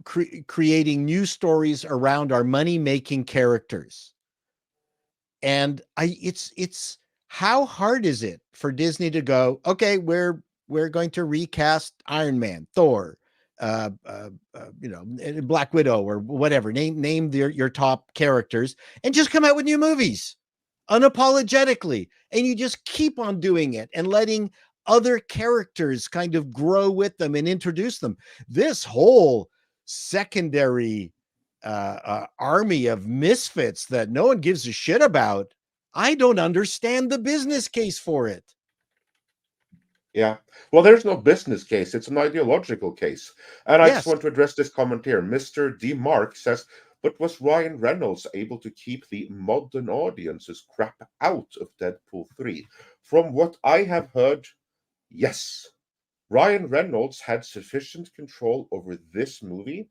creating new stories around our money-making characters? And it's how hard is it for Disney to go, okay, we're going to recast Iron Man, Thor, Black Widow, or whatever, name your top characters, and just come out with new movies unapologetically, and you just keep on doing it and letting other characters kind of grow with them and introduce them. This whole secondary army of misfits that no one gives a shit about, I don't understand the business case for it. Yeah. Well, there's no business case. It's an ideological case. And I just want to address this comment here. Mr. D. Mark says, but was Ryan Reynolds able to keep the modern audience's crap out of Deadpool 3? From what I have heard, yes. Ryan Reynolds had sufficient control over this movie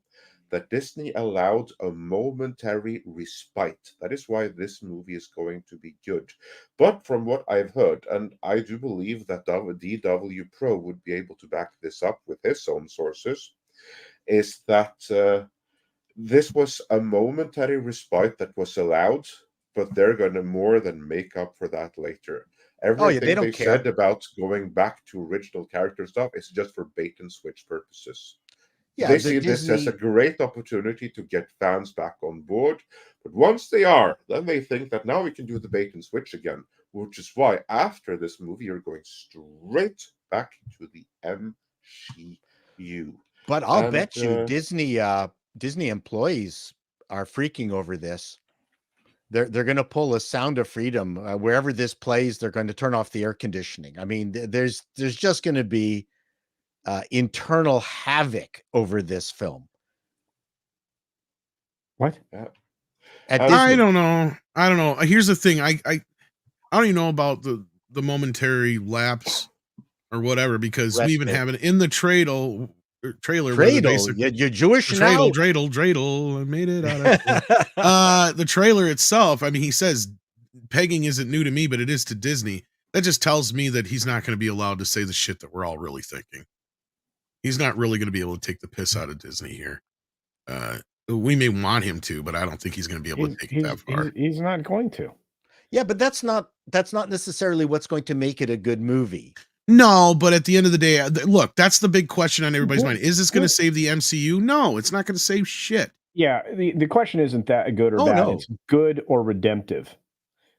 that Disney allowed a momentary respite. That is why this movie is going to be good. But from what I've heard, and I do believe that DW Pro would be able to back this up with his own sources, is that this was a momentary respite that was allowed, but they're going to more than make up for that later. Everything they said about going back to original character stuff is just for bait and switch purposes. Yeah, they see this as a great opportunity to get fans back on board. But once they are, then they think that now we can do the bait and switch again, which is why after this movie, you're going straight back to the MCU. But I'll bet you Disney employees are freaking over this. They're going to pull a Sound of Freedom wherever this plays. They're going to turn off the air conditioning. I mean, there's just going to be internal havoc over this film. What? I don't know. Here's the thing. I don't even know about the momentary lapse or whatever, because we even have it in the trailer. You're Jewish now. Dreidel. I made it out of the trailer itself. I mean, he says pegging isn't new to me, but it is to Disney. That just tells me that he's not going to be allowed to say the shit that we're all really thinking. He's not really going to be able to take the piss out of Disney here. We may want him to, but I don't think he's going to be able to take it that far. He's not going to. Yeah, but that's not necessarily what's going to make it a good movie. No, but at the end of the day, look, that's the big question on everybody's mind. Is this going to save the MCU? No, it's not going to save shit. Yeah, the question isn't that good or bad. No. It's good or redemptive.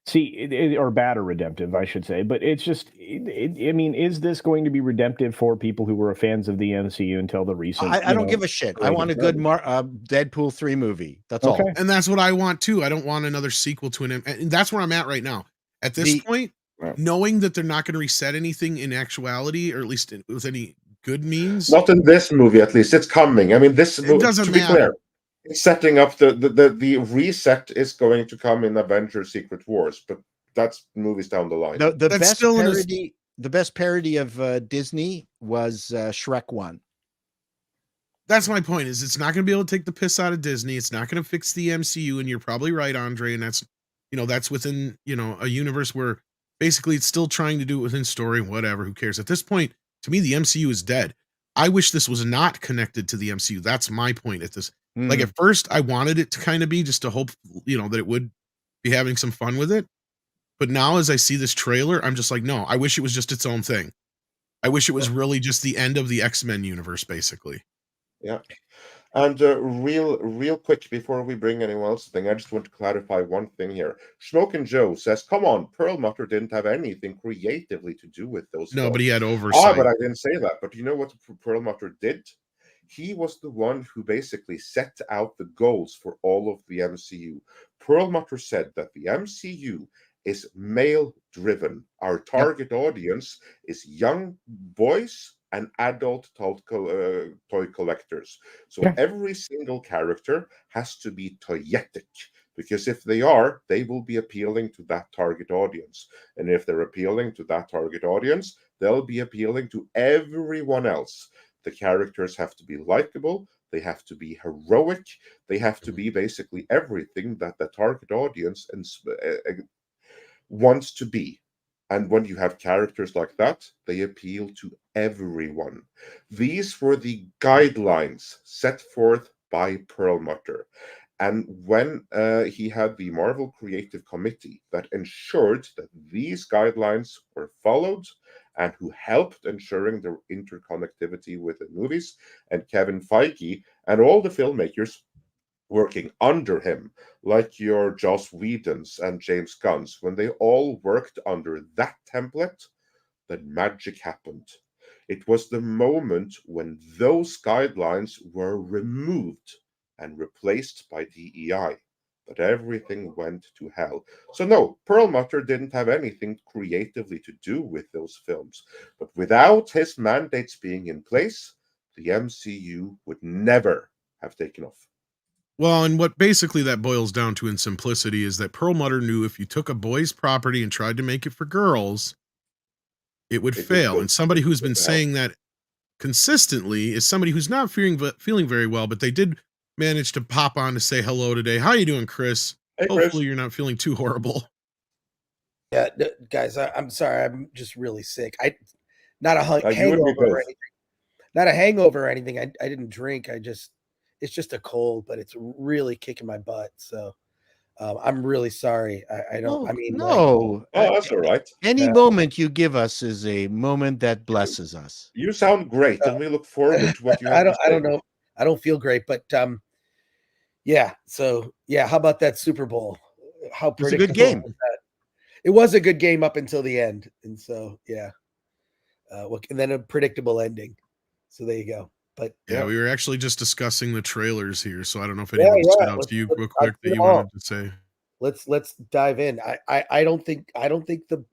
See, or bad or redemptive, I should say. But it's just, I mean, is this going to be redemptive for people who were fans of the MCU until the recent? I don't give a shit. I want a good Deadpool 3 movie. That's all. And that's what I want too. I don't want another sequel to an. And that's where I'm at right now. At this point, knowing that they're not going to reset anything in actuality, or at least with any good means. Not in this movie, at least. It's coming. I mean, this it doesn't matter. Clear, it's setting up the reset is going to come in Avengers Secret Wars, but that's movies down the line. The best parody of Disney was Shrek 1. That's my point, is it's not going to be able to take the piss out of Disney. It's not going to fix the MCU, and you're probably right, Andre, and that's, that's within, a universe where basically it's still trying to do it within story, whatever, who cares? At this point, to me, the MCU is dead. I wish this was not connected to the MCU. That's my point at this. Like at first, I wanted it to kind of be just to hope, that it would be having some fun with it. But now as I see this trailer, I'm just like, no, I wish it was just its own thing. I wish it was really just the end of the X-Men universe, basically. Yeah. And real quick, before we bring anyone else thing, I just want to clarify one thing here. Smokin' Joe says, come on, Perlmutter didn't have anything creatively to do with those films. But he had oversight. But I didn't say that. But you know what Perlmutter did? He was the one who basically set out the goals for all of the MCU. Perlmutter said that the MCU is male-driven. Our target audience is young boys and adult toy collectors. So every single character has to be toyetic, because if they are, they will be appealing to that target audience. And if they're appealing to that target audience, they'll be appealing to everyone else. The characters have to be likable, they have to be heroic, they have to be basically everything that the target audience wants to be. And when you have characters like that, they appeal to everyone. These were the guidelines set forth by Perlmutter. And when he had the Marvel Creative Committee that ensured that these guidelines were followed, and who helped ensuring the interconnectivity with the movies, and Kevin Feige and all the filmmakers working under him, like your Joss Whedons and James Gunns, when they all worked under that template, then magic happened. It was the moment when those guidelines were removed and replaced by DEI that everything went to hell. So no, Perlmutter didn't have anything creatively to do with those films. But without his mandates being in place, the MCU would never have taken off. Well, and what basically that boils down to in simplicity is that Perlmutter knew if you took a boy's property and tried to make it for girls, it would fail. And somebody who's been saying that consistently is somebody who's not feeling very well, but they did manage to pop on to say hello today. How you doing, Chris? Hey, Hopefully Chris. You're not feeling too horrible. Yeah, guys, I'm sorry. I'm just really sick. Not a hangover or anything. Not a hangover or anything. I didn't drink. It's just a cold, but it's really kicking my butt. So I'm really sorry. No. That's all right. Any moment you give us is a moment that blesses us. You sound great, and we look forward to what you have to say. I don't know. I don't feel great, but yeah. So yeah, how about that Super Bowl? How It was a good game. Was that? It was a good game up until the end, and so yeah, and then a predictable ending. So there you go. But yeah, we were actually just discussing the trailers here, so I don't know if anyone stood out to you real quick that you wanted to say. Let's dive in. I don't think the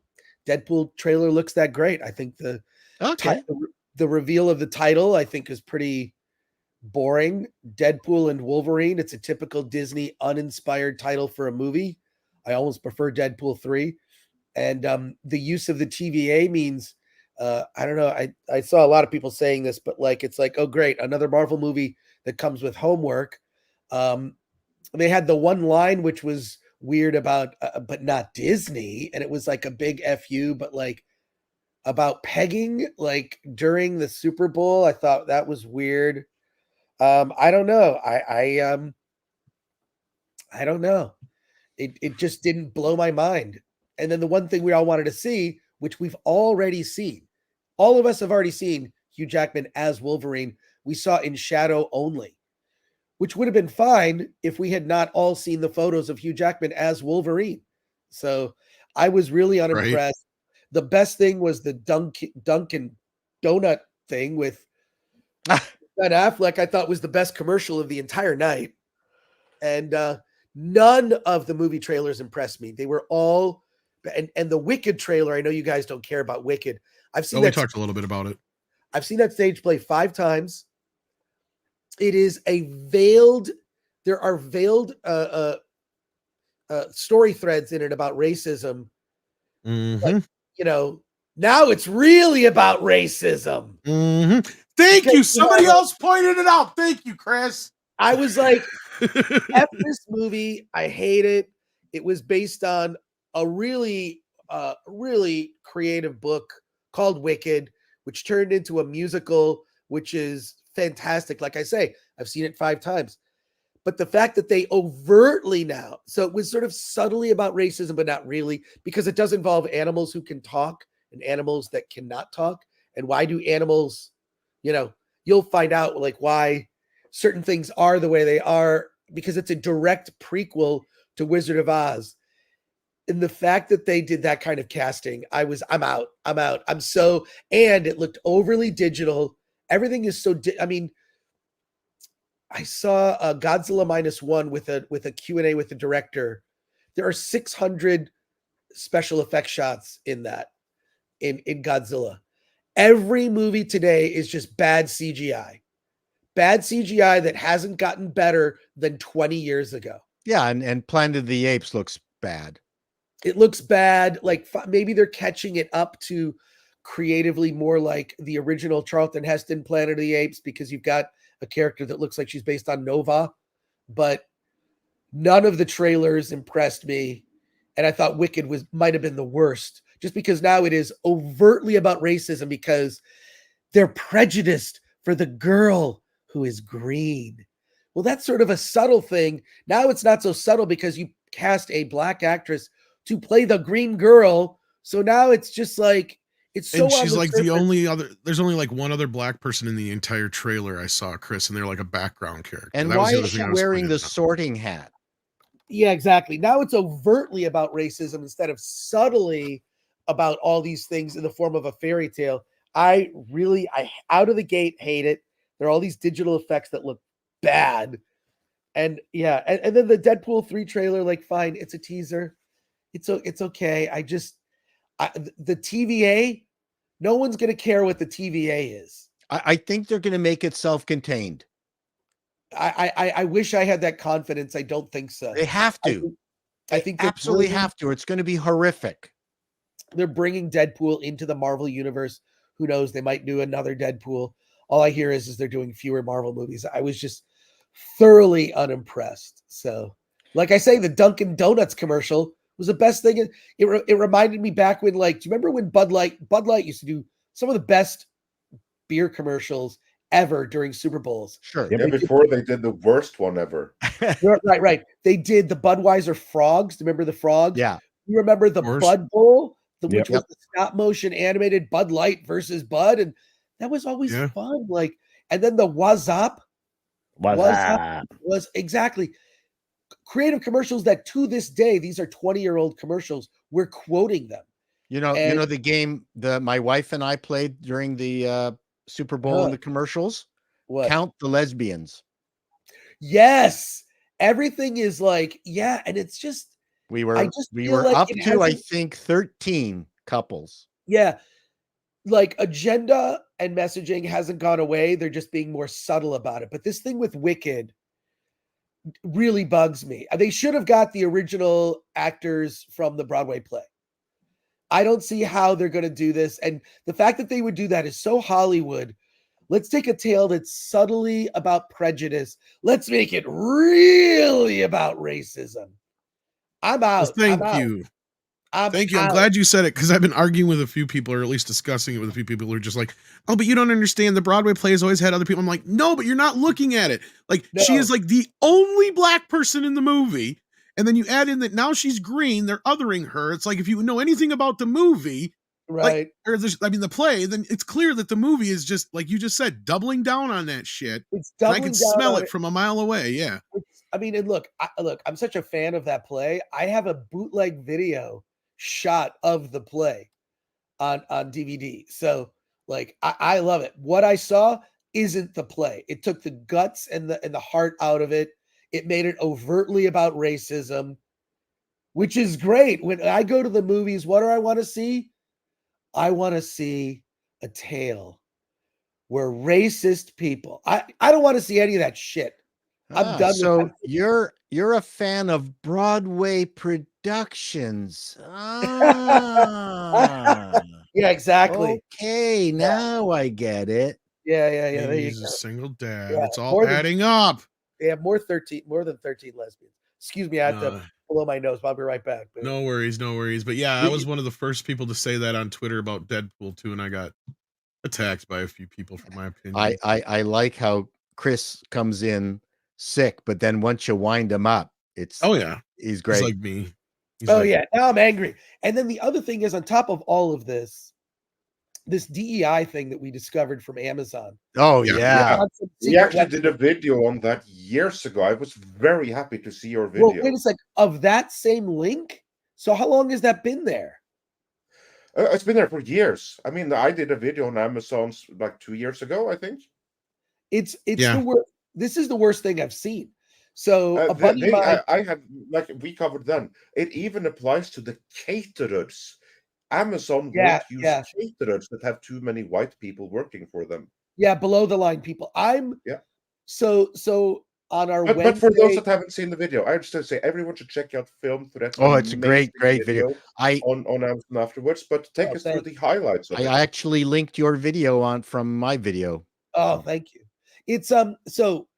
Deadpool trailer looks that great. I think the reveal of the title I think is pretty boring. Deadpool and Wolverine. It's a typical Disney uninspired title for a movie. I almost prefer Deadpool 3. And the use of the TVA means I don't know. I saw a lot of people saying this, but it's like, oh great, another Marvel movie that comes with homework. They had the one line which was weird about, but not Disney. And it was like a big FU, but like about pegging, like during the Super Bowl. I thought that was weird. I don't know. I don't know. It just didn't blow my mind. And then the one thing we all wanted to see, which we've already seen, all of us have already seen Hugh Jackman as Wolverine. We saw in shadow only, which would have been fine if we had not all seen the photos of Hugh Jackman as Wolverine. So I was really unimpressed. Right. The best thing was the Dunkin' Donut thing with Ben Affleck. I thought was the best commercial of the entire night. And none of the movie trailers impressed me. They were all, and the Wicked trailer, I know you guys don't care about Wicked. I've seen we talked a little bit about it. I've seen that stage play 5 times. It is a veiled, there are veiled story threads in it about racism. But, you know, now it's really about racism. Thank you. Somebody else pointed it out. Thank you, Chris. I was like, F this movie. I hate it. It was based on a really creative book called Wicked, which turned into a musical, which is fantastic. Like I say, I've seen it 5 times. But the fact that they overtly now, so it was sort of subtly about racism, but not really, because it does involve animals who can talk and animals that cannot talk. And why do animals, you know, you'll find out like why certain things are the way they are, because it's a direct prequel to Wizard of Oz. And the fact that they did that kind of casting, I'm out. And it looked overly digital. Everything is so, I saw Godzilla -1 with a Q&A with the director. There are 600 special effects shots in that, in Godzilla. Every movie today is just bad CGI. Bad CGI that hasn't gotten better than 20 years ago. Yeah, and Planet of the Apes looks bad. It looks bad. Like maybe they're catching it up to creatively more like the original Charlton Heston Planet of the Apes, because you've got a character that looks like she's based on Nova. But none of the trailers impressed me. And I thought Wicked might have been the worst, just because now it is overtly about racism because they're prejudiced for the girl who is green. Well, that's sort of a subtle thing. Now it's not so subtle because you cast a black actress to play the green girl. So now it's just like, it's so. And she's like surface. The only other, there's only like one other black person in the entire trailer I saw, Chris, and they're like a background character. And that why is she wearing the sorting hat? Yeah, exactly. Now it's overtly about racism instead of subtly about all these things in the form of a fairy tale. I out of the gate hate it. There are all these digital effects that look bad. And yeah, and then the Deadpool 3 trailer, like, fine, it's a teaser. It's okay. The TVA, no one's going to care what the TVA is. I think they're going to make it self-contained. I wish I had that confidence. I don't think so. They have to. I think they absolutely have to. It's going to be horrific. They're bringing Deadpool into the Marvel universe. Who knows? They might do another Deadpool. All I hear is they're doing fewer Marvel movies. I was just thoroughly unimpressed. So, like I say, the Dunkin' Donuts commercial was the best thing. It reminded me back when, like, do you remember when Bud Light used to do some of the best beer commercials ever during Super Bowls? Sure. Yeah, before they did the worst one ever. Right. They did the Budweiser frogs. Do you remember the frogs? Yeah. You remember the Bud Bowl, which was the stop motion animated Bud Light versus Bud, and that was always fun. Like, and then the Wazop was exactly creative commercials that to this day, these are 20-year-old commercials. We're quoting them. You know the game my wife and I played during the Super Bowl and the commercials. What? Count the lesbians. Yes, everything is like, and it's just we were up to, I think, 13 couples. Yeah, like agenda and messaging hasn't gone away. They're just being more subtle about it. But this thing with Wicked really bugs me. They should have got the original actors from the Broadway play. I don't see how they're going to do this. And the fact that they would do that is so Hollywood. Let's take a tale that's subtly about prejudice. Let's make it really about racism. I'm out. Well, thank I'm out. you. Thank you. I'm out. glad you said it because I've been arguing with a few people, or at least discussing it with a few people who are just like, oh, but you don't understand. The Broadway play has always had other people. I'm like, no, but you're not looking at it. Like, she is No. like the only black person in the movie. And then you add in that now she's green, they're othering her. It's like, if you know anything about the movie, Right. like, or the play, then it's clear that the movie is just, like you just said, doubling down on that shit. It's And I doubling could down smell on it from a mile away. Yeah. I mean, and look, I'm such a fan of that play. I have a bootleg video shot of the play on DVD. So like I love it. What I saw isn't the play. It took the guts and the heart out of it. It made it overtly about racism, which is great. When I go to the movies, what do I want to see? I want to see a tale where racist people. I don't want to see any of that shit. I'm done So with that. you're a fan of Broadway productions. Ah, Yeah, exactly. okay, now I get it. Yeah. There you He's go. a single dad. Yeah, It's all more than- adding up. They have more than 13 lesbians. Excuse me, I have to blow my nose. I'll be right back. But No worries. But yeah, I was one of the first people to say that on Twitter about Deadpool too, and I got attacked by a few people for my opinion. I like how Chris comes in sick, but then once you wind him up, he's great. He's like me. Yeah, now I'm angry. And then the other thing is, on top of all of this DEI thing that we discovered from Amazon. Oh yeah. We actually did a video on that years ago. I was very happy to see your video. Well, wait a sec. Of that same link? So how long has that been there? It's been there for years. I mean, I did a video on Amazon like 2 years ago, I think. It's the worst. This is the worst thing I've seen. So a buddy of mine, I had, like we covered then, it even applies to the caterers. Amazon won't use caterers that have too many white people working for them. Yeah, below the line people. So on our Wednesday, but for those that haven't seen the video, I just say everyone should check out Film Threats. Oh, it's a great video. On Amazon afterwards. But take us through the highlights of it. I actually linked your video from my video. Oh, thank you. It's so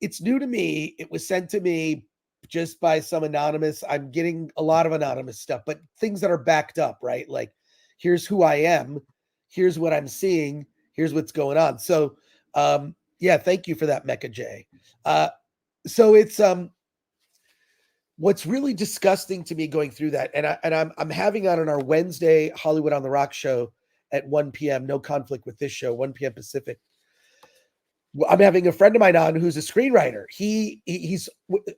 it's new to me. It was sent to me just by some anonymous. I'm getting a lot of anonymous stuff, but things that are backed up, right? Like, here's who I am, here's what I'm seeing, here's what's going on. So thank you for that, Mecha J. So it's what's really disgusting to me going through that, and I'm having on our Wednesday Hollywood on the Rock show at 1 p.m. No conflict with this show, 1 p.m. Pacific. I'm having a friend of mine on who's a screenwriter. He's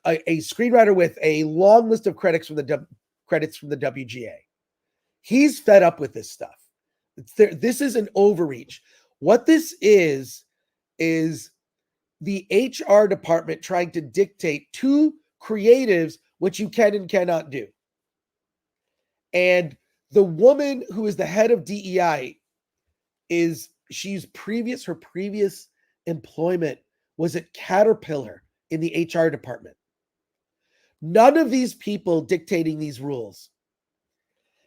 a screenwriter with a long list of credits from the WGA. He's fed up with this stuff. This is an overreach. What this is the HR department trying to dictate to creatives what you can and cannot do. And the woman who is the head of DEI her previous employment was at Caterpillar in the HR department. None of these people dictating these rules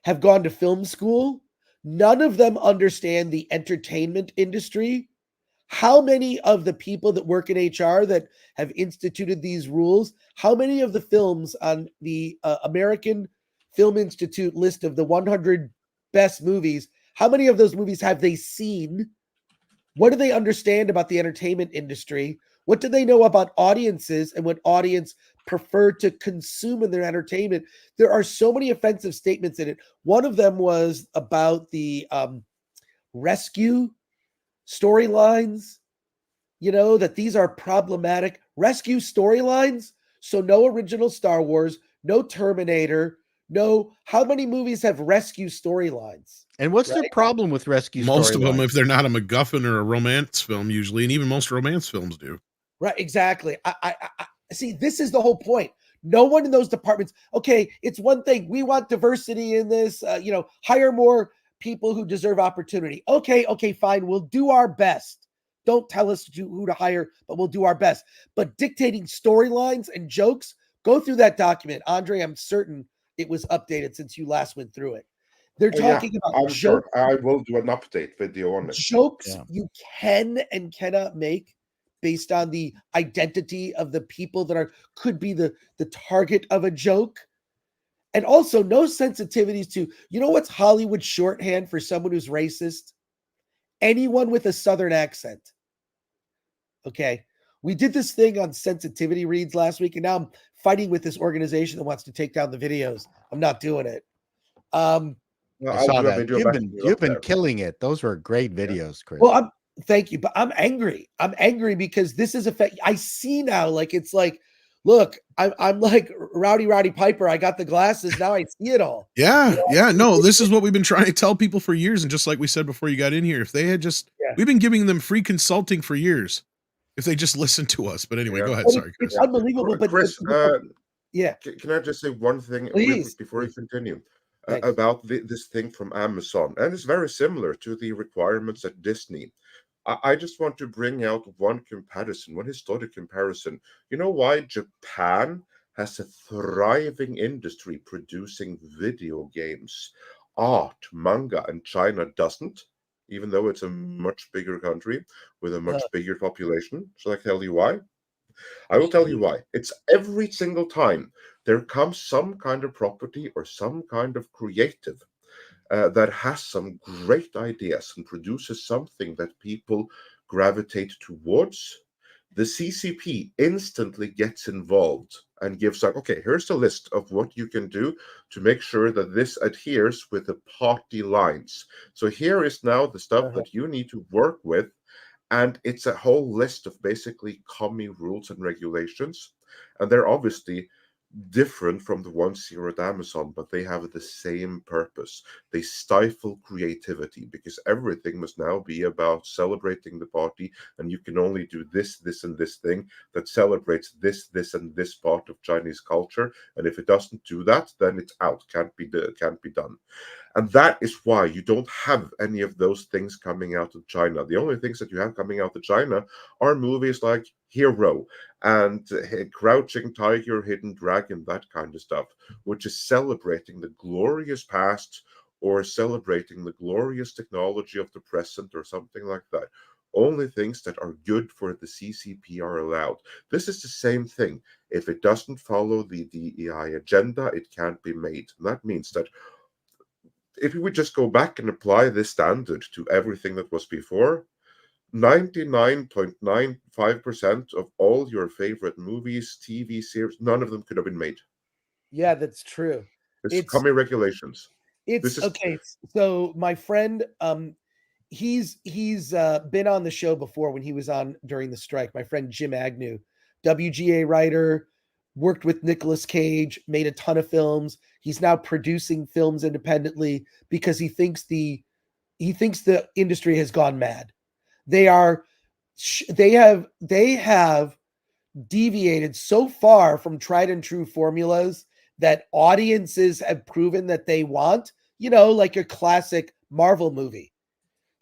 have gone to film school. None of them understand the entertainment industry. How many of the people that work in HR that have instituted these rules, how many of the films on the American Film Institute list of the 100 best movies, how many of those movies have they seen? What do they understand about the entertainment industry? What do they know about audiences and what audience prefer to consume in their entertainment? There are so many offensive statements in it. One of them was about the rescue storylines, that these are problematic rescue storylines. So no original Star Wars, no Terminator, no. How many movies have rescue storylines? And what's their problem with rescue storylines? Most of them, if they're not a MacGuffin or a romance film, usually, and even most romance films do. Right, exactly. I see. This is the whole point. No one in those departments. Okay, it's one thing. We want diversity in this. Hire more people who deserve opportunity. Okay, fine. We'll do our best. Don't tell us who to hire, but we'll do our best. But dictating storylines and jokes, go through that document. Andre, I'm certain it was updated since you last went through it. They're talking about I'm jokes. sure I will do an update video on it. Jokes you can and cannot make based on the identity of the people that could be the target of a joke. And also no sensitivities to, you know what's Hollywood shorthand for someone who's racist? Anyone with a Southern accent. Okay. We did this thing on sensitivity reads last week, and now I'm fighting with this organization that wants to take down the videos. I'm not doing it. Well, I I'll saw do a that. video You've back been and put it you've up been there. killing it. Those were great videos, Chris. Well, thank you, but I'm angry. I'm angry because this is I see now, like, it's like, look, I'm like Rowdy Piper. I got the glasses. Now I see it all. Yeah, You know? yeah. No, this is what we've been trying to tell people for years. And just like we said before you got in here, if they had just, we've been giving them free consulting for years. If they just listened to us. But anyway, Yeah. go ahead. But Sorry, Chris. it's unbelievable. But Chris, yeah. Can I just say one thing Please, before you continue Thanks. about this thing from Amazon? And it's very similar to the requirements at Disney. I just want to bring out one comparison, one historic comparison. You know why Japan has a thriving industry producing video games, art, manga, and China doesn't, even though it's a much bigger country with a much bigger population? Shall I tell you why? I will tell you why. It's every single time there comes some kind of property or some kind of creative that has some great ideas and produces something that people gravitate towards, the CCP instantly gets involved and gives like, okay, here's the list of what you can do to make sure that this adheres with the party lines. So here is now the stuff that you need to work with. And it's a whole list of basically commie rules and regulations. And they're obviously different from the ones here at Amazon, but they have the same purpose. They stifle creativity because everything must now be about celebrating the party, and you can only do this, this, and this thing that celebrates this, and this part of Chinese culture. And if it doesn't do that, then it's out, can't be done. And that is why you don't have any of those things coming out of China. The only things that you have coming out of China are movies like Hero and Crouching Tiger, Hidden Dragon, that kind of stuff, which is celebrating the glorious past or celebrating the glorious technology of the present or something like that. Only things that are good for the CCP are allowed. This is the same thing. If it doesn't follow the DEI agenda, it can't be made. And that means that if we would just go back and apply this standard to everything that was before, 99.95% of all your favorite movies, TV series, none of them could have been made. Yeah, that's true. It's commie regulations. Okay. So my friend, he's been on the show before when he was on during the strike. My friend Jim Agnew, WGA writer, worked with Nicolas Cage, made a ton of films. He's now producing films independently because he thinks the industry has gone mad. They have deviated so far from tried and true formulas that audiences have proven that they want, like a classic Marvel movie.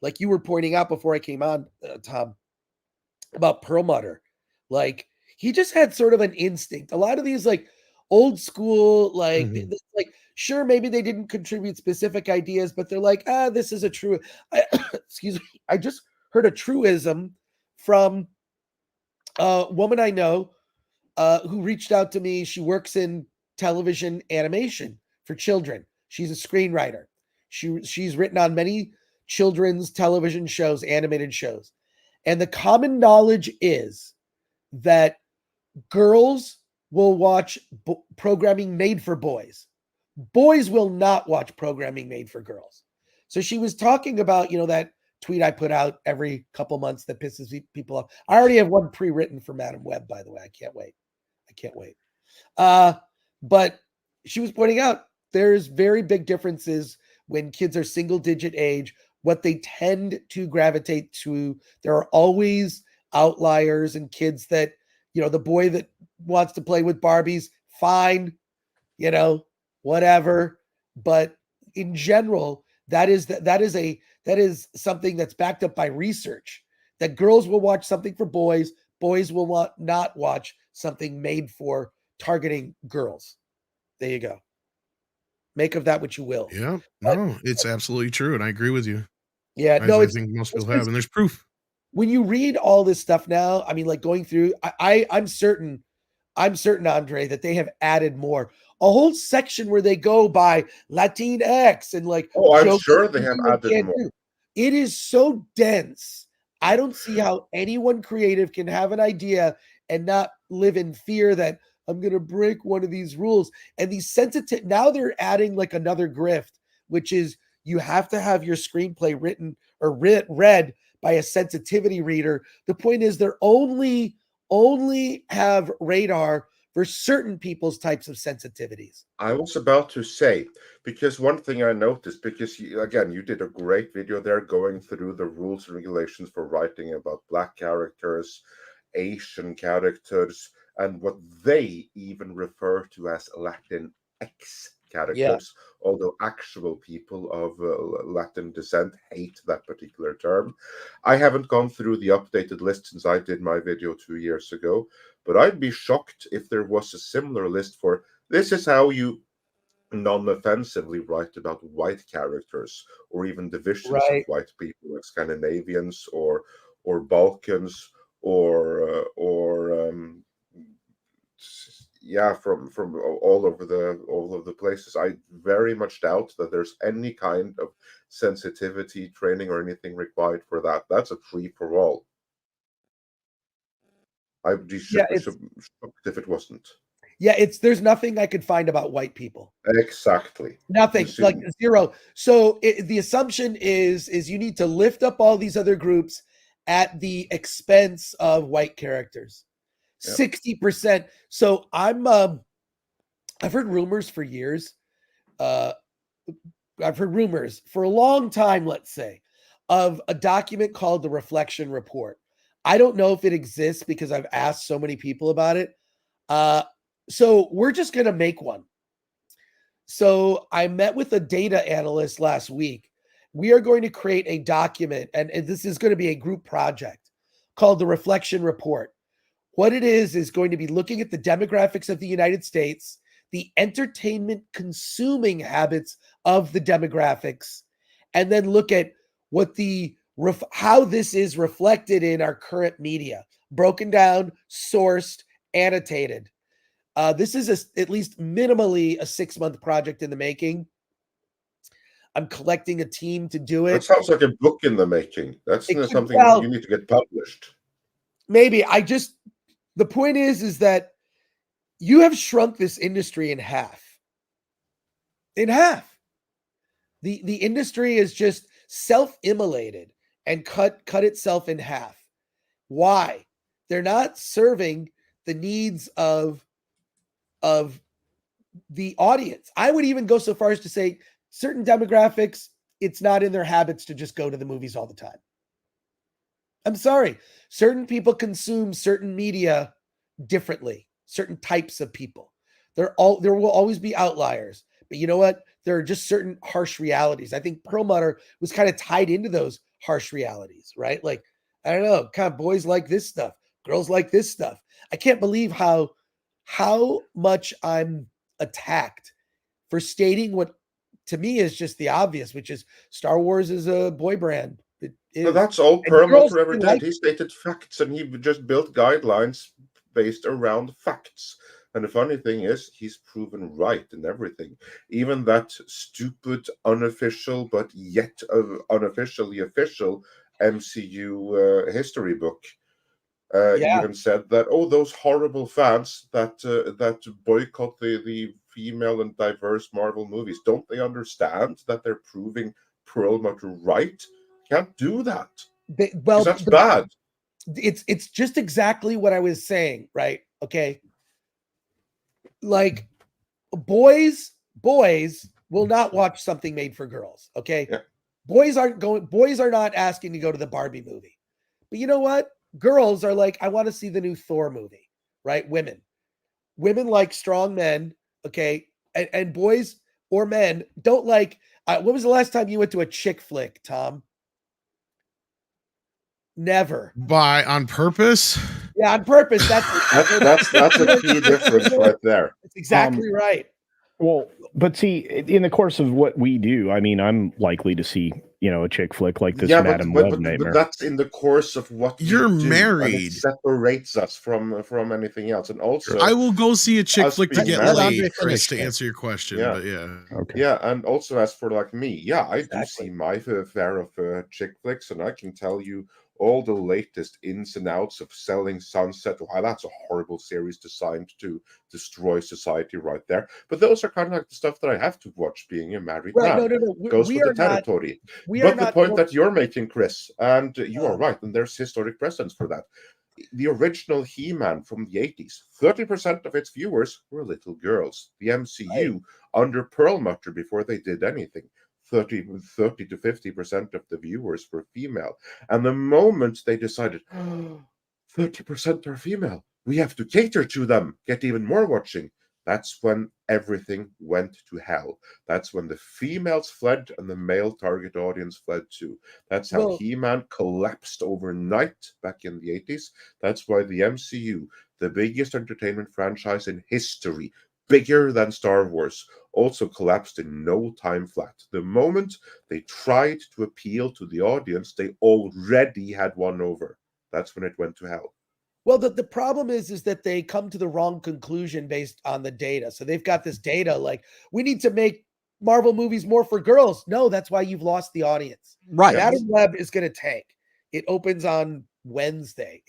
Like you were pointing out before I came on, Tom, about Perlmutter. Like he just had sort of an instinct. A lot of these like old school, like, like sure, maybe they didn't contribute specific ideas, but they're like, this is a true, excuse me. I just heard a truism from a woman I know who reached out to me. She works in television animation for children. She's a screenwriter. She's written on many children's television shows, animated shows. And the common knowledge is that girls will watch programming made for boys. Boys will not watch programming made for girls. So she was talking about, that tweet I put out every couple months that pisses people off. I already have one pre-written for Madam Web, by the way. I can't wait. But she was pointing out there's very big differences when kids are single digit age, what they tend to gravitate to. There are always outliers and kids that, the boy that wants to play with Barbies, fine, whatever. But in general, that is something that's backed up by research, that girls will watch something for boys. Boys will not watch something made for targeting girls. There you go. Make of that what you will. Yeah, no, it's absolutely true. And I agree with you. Yeah, I think most people have, and there's proof. When you read all this stuff now, I mean, like going through, I'm certain I'm certain, Andre, that they have added more. A whole section where they go by Latinx and like. Oh, I'm sure they have added more. It is so dense. I don't see how anyone creative can have an idea and not live in fear that I'm going to break one of these rules. And these sensitive, now they're adding like another grift, which is you have to have your screenplay written or read by a sensitivity reader. The point is they're only have radar for certain people's types of sensitivities. I was about to say, because one thing I noticed, because you did a great video there going through the rules and regulations for writing about Black characters, Asian characters, and what they even refer to as Latin X characters, although actual people of Latin descent hate that particular term. I haven't gone through the updated list since I did my video 2 years ago, but I'd be shocked if there was a similar list for this is how you non-offensively write about white characters or even divisions of white people, like Scandinavians or Balkans or from all over the places. I very much doubt that there's any kind of sensitivity training or anything required for that. That's a free for all. I'd be shocked if it wasn't. Yeah, there's nothing I could find about white people. Exactly. Nothing, like zero. So the assumption is you need to lift up all these other groups at the expense of white characters. 60%. So I've heard rumors for years. I've heard rumors for a long time, let's say, of a document called the Reflection Report. I don't know if it exists because I've asked so many people about it. So we're just going to make one. So I met with a data analyst last week. We are going to create a document, and this is going to be a group project called the Reflection Report. What it is going to be looking at the demographics of the United States, the entertainment consuming habits of the demographics, and then look at what how this is reflected in our current media, broken down, sourced, annotated. This is at least minimally a 6-month project in the making. I'm collecting a team to do it. That sounds like a book in the making. That's something you need to get published. Maybe. The point is that you have shrunk this industry in half. In half. The industry is just self-immolated and cut itself in half. Why? They're not serving the needs of the audience. I would even go so far as to say certain demographics, it's not in their habits to just go to the movies all the time. I'm sorry. Certain people consume certain media differently, certain types of people. There will always be outliers. But you know what? There are just certain harsh realities. I think Perlmutter was kind of tied into those harsh realities, right? Like, I don't know, kind of boys like this stuff, girls like this stuff. I can't believe how much I'm attacked for stating what to me is just the obvious, which is Star Wars is a boy brand. No, that's all Perlmutter ever did. He stated facts and he just built guidelines based around facts. And the funny thing is, he's proven right in everything. Even that stupid, unofficial, but yet unofficially official MCU history book even said that, those horrible fans that boycott the female and diverse Marvel movies, don't they understand that they're proving Perlmutter right? Can't do that. That's bad. It's just exactly what I was saying, right? Okay. Like boys will not watch something made for girls. Okay. Yeah. Boys are not asking to go to the Barbie movie. But you know what? Girls are like, I want to see the new Thor movie, right? Women like strong men. Okay. And boys or men don't like, when was the last time you went to a chick flick, Tom? Never. On purpose? Yeah, on purpose. That's a key difference right there. That's exactly right. Well, but see, in the course of what we do, I mean, I'm likely to see, a chick flick like this Yeah, Madam but, Web but, nightmare. but that's in the course of what You're we do, and married. it separates us from anything else. And also, I will go see a chick us flick to being get married- laid, Andre Chris, to finish it. answer your question. Yeah. But yeah. Okay. Yeah, and also as for like me, yeah, I do Exactly. see my fair share of chick flicks, and I can tell you all the latest ins and outs of Selling Sunset. Wow, that's a horrible series designed to destroy society right there. But those are kind of like the stuff that I have to watch being a married Right? man. No. Goes We with are the not. territory. We But are the not. point that you're making, Chris, and you are Oh. right, and there's historic precedence for that. The original He-Man from the 80s, 30% of its viewers were little girls. The MCU under Perlmutter, before they did anything, 30 to 50% of the viewers were female. And the moment they decided, 30% are female, we have to cater to them, get even more watching, that's when everything went to hell. That's when the females fled and the male target audience fled too. That's how Well- He-Man collapsed overnight back in the 80s. That's why the MCU, the biggest entertainment franchise in history, bigger than Star Wars, also collapsed in no time flat. The moment they tried to appeal to the audience, they already had won over. That's when it went to hell. Well, the problem is that they come to the wrong conclusion based on the data. So they've got this data like, we need to make Marvel movies more for girls. No, that's why you've lost the audience. Right. Madam Web is going to tank. It opens on Wednesday.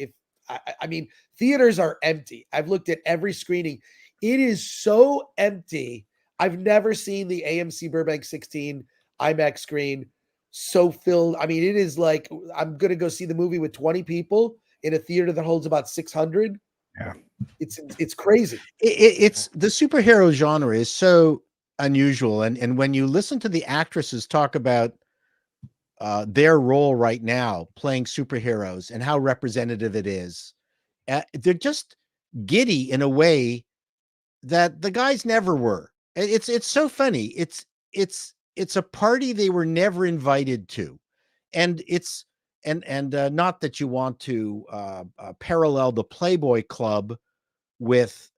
I mean, theaters are empty. I've looked at every screening. It is so empty. I've never seen the AMC Burbank 16 IMAX screen so filled. I mean, it is like, I'm going to go see the movie with 20 people in a theater that holds about 600. Yeah. It's crazy. It's the superhero genre is so unusual. And when you listen to the actresses talk about their role right now playing superheroes and how representative it is, they're just giddy in a way that the guys never were. It's so funny. It's a party they were never invited to, and it's and not that you want to parallel the Playboy Club with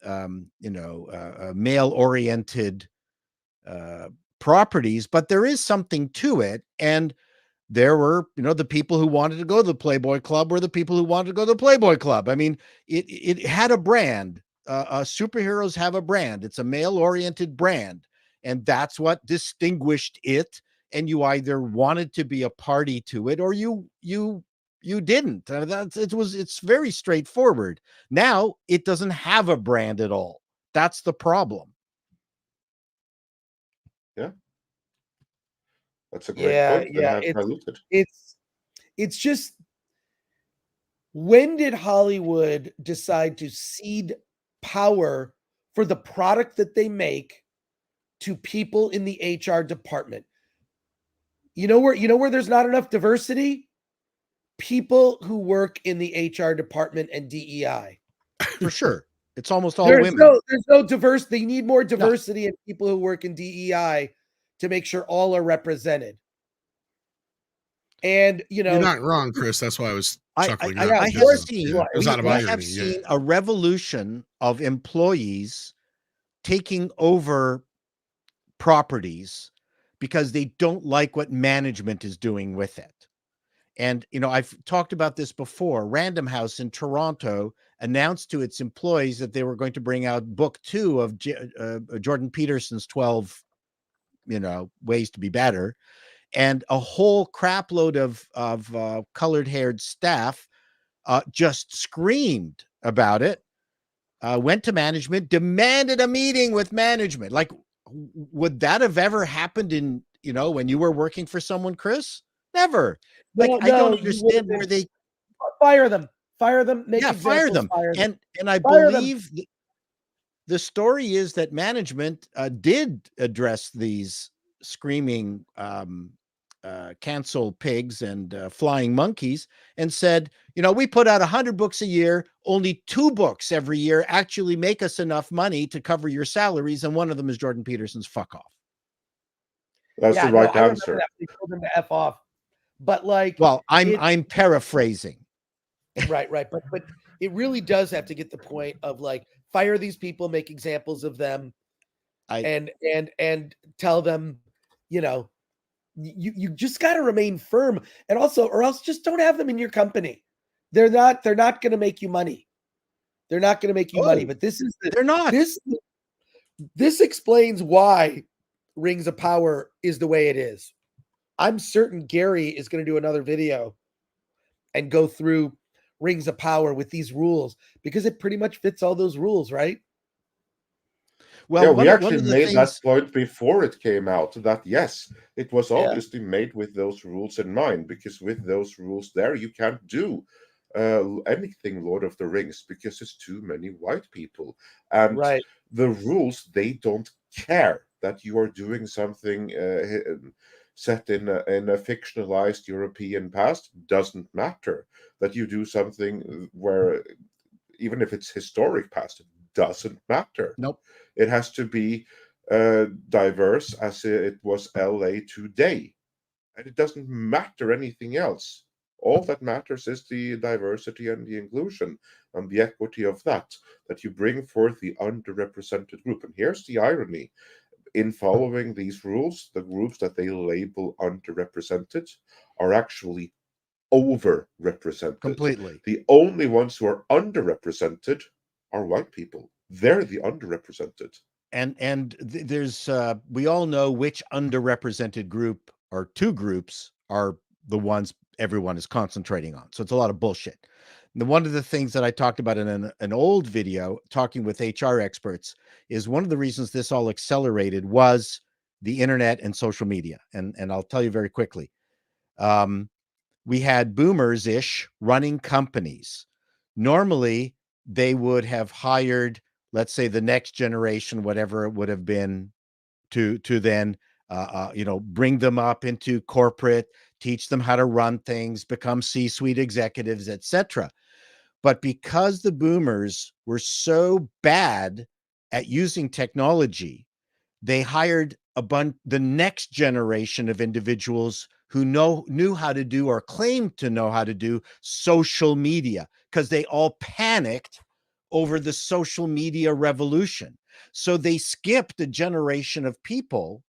male-oriented properties, but there is something to it. And there were, the people who wanted to go to the Playboy Club were the people who wanted to go to the Playboy Club. I mean, it had a brand. Superheroes have a brand. It's a male-oriented brand, and that's what distinguished it. And you either wanted to be a party to it or you didn't. It's very straightforward. Now it doesn't have a brand at all. That's the problem. Yeah. That's a great point. Yeah. Diluted. It's just, when did Hollywood decide to cede power for the product that they make to people in the HR department? You know where there's not enough diversity? People who work in the HR department and DEI. For sure. It's almost all There's women. no diversity. They need more diversity in people who work in DEI to make sure all are represented. And you're not wrong, Chris. That's why I was chuckling. I have seen, it was out of we irony. have seen a revolution of employees taking over properties because they don't like what management is doing with it. And, I've talked about this before. Random House in Toronto announced to its employees that they were going to bring out book 2 of Jordan Peterson's 12, ways to be better. And a whole crap load of colored haired staff just screamed about it, went to management, demanded a meeting with management. Like, would that have ever happened in, when you were working for someone, Chris? Never. Like, I don't understand where they fire them. Fire them. Fire them. And I believe the story is that management did address these screaming cancel pigs and flying monkeys and said, we put out 100 books a year, only 2 books every year actually make us enough money to cover your salaries, and one of them is Jordan Peterson's fuck off. That's the right answer. They told them to F off. But I'm paraphrasing. Right. But it really does have to get the point of fire these people, make examples of them, and tell them, you just got to remain firm, and also, or else just don't have them in your company. They're not going to make you money. They're not going to make you money. But they're not. This explains why Rings of Power is the way it is. I'm certain Gary is going to do another video and go through Rings of Power with these rules, because it pretty much fits all those rules, right? Well, yeah, we actually made that point before it came out, that yes, it was obviously made with those rules in mind, because with those rules there, you can't do anything Lord of the Rings, because it's too many white people. And the rules, they don't care that you are doing something set in a fictionalized European past. Doesn't matter that you do something where, even if it's historic past, it doesn't matter. Nope. It has to be diverse as it was LA today. And it doesn't matter anything else. All that matters is the diversity and the inclusion and the equity of that you bring forth the underrepresented group. And here's the irony. In following these rules, the groups that they label underrepresented are actually overrepresented. Completely. The only ones who are underrepresented are white people. They're the underrepresented. And there's we all know which underrepresented group or two groups are the ones everyone is concentrating on. So it's a lot of bullshit. And one of the things that I talked about in an old video talking with HR experts is one of the reasons this all accelerated was the internet and social media. And I'll tell you very quickly. We had boomers-ish running companies. Normally, they would have hired, let's say, the next generation, whatever it would have been, to then bring them up into corporate, teach them how to run things, become C-suite executives, etc. But because the boomers were so bad at using technology, they hired the next generation of individuals who knew how to do, or claimed to know how to do, social media, because they all panicked over the social media revolution. So they skipped a generation of people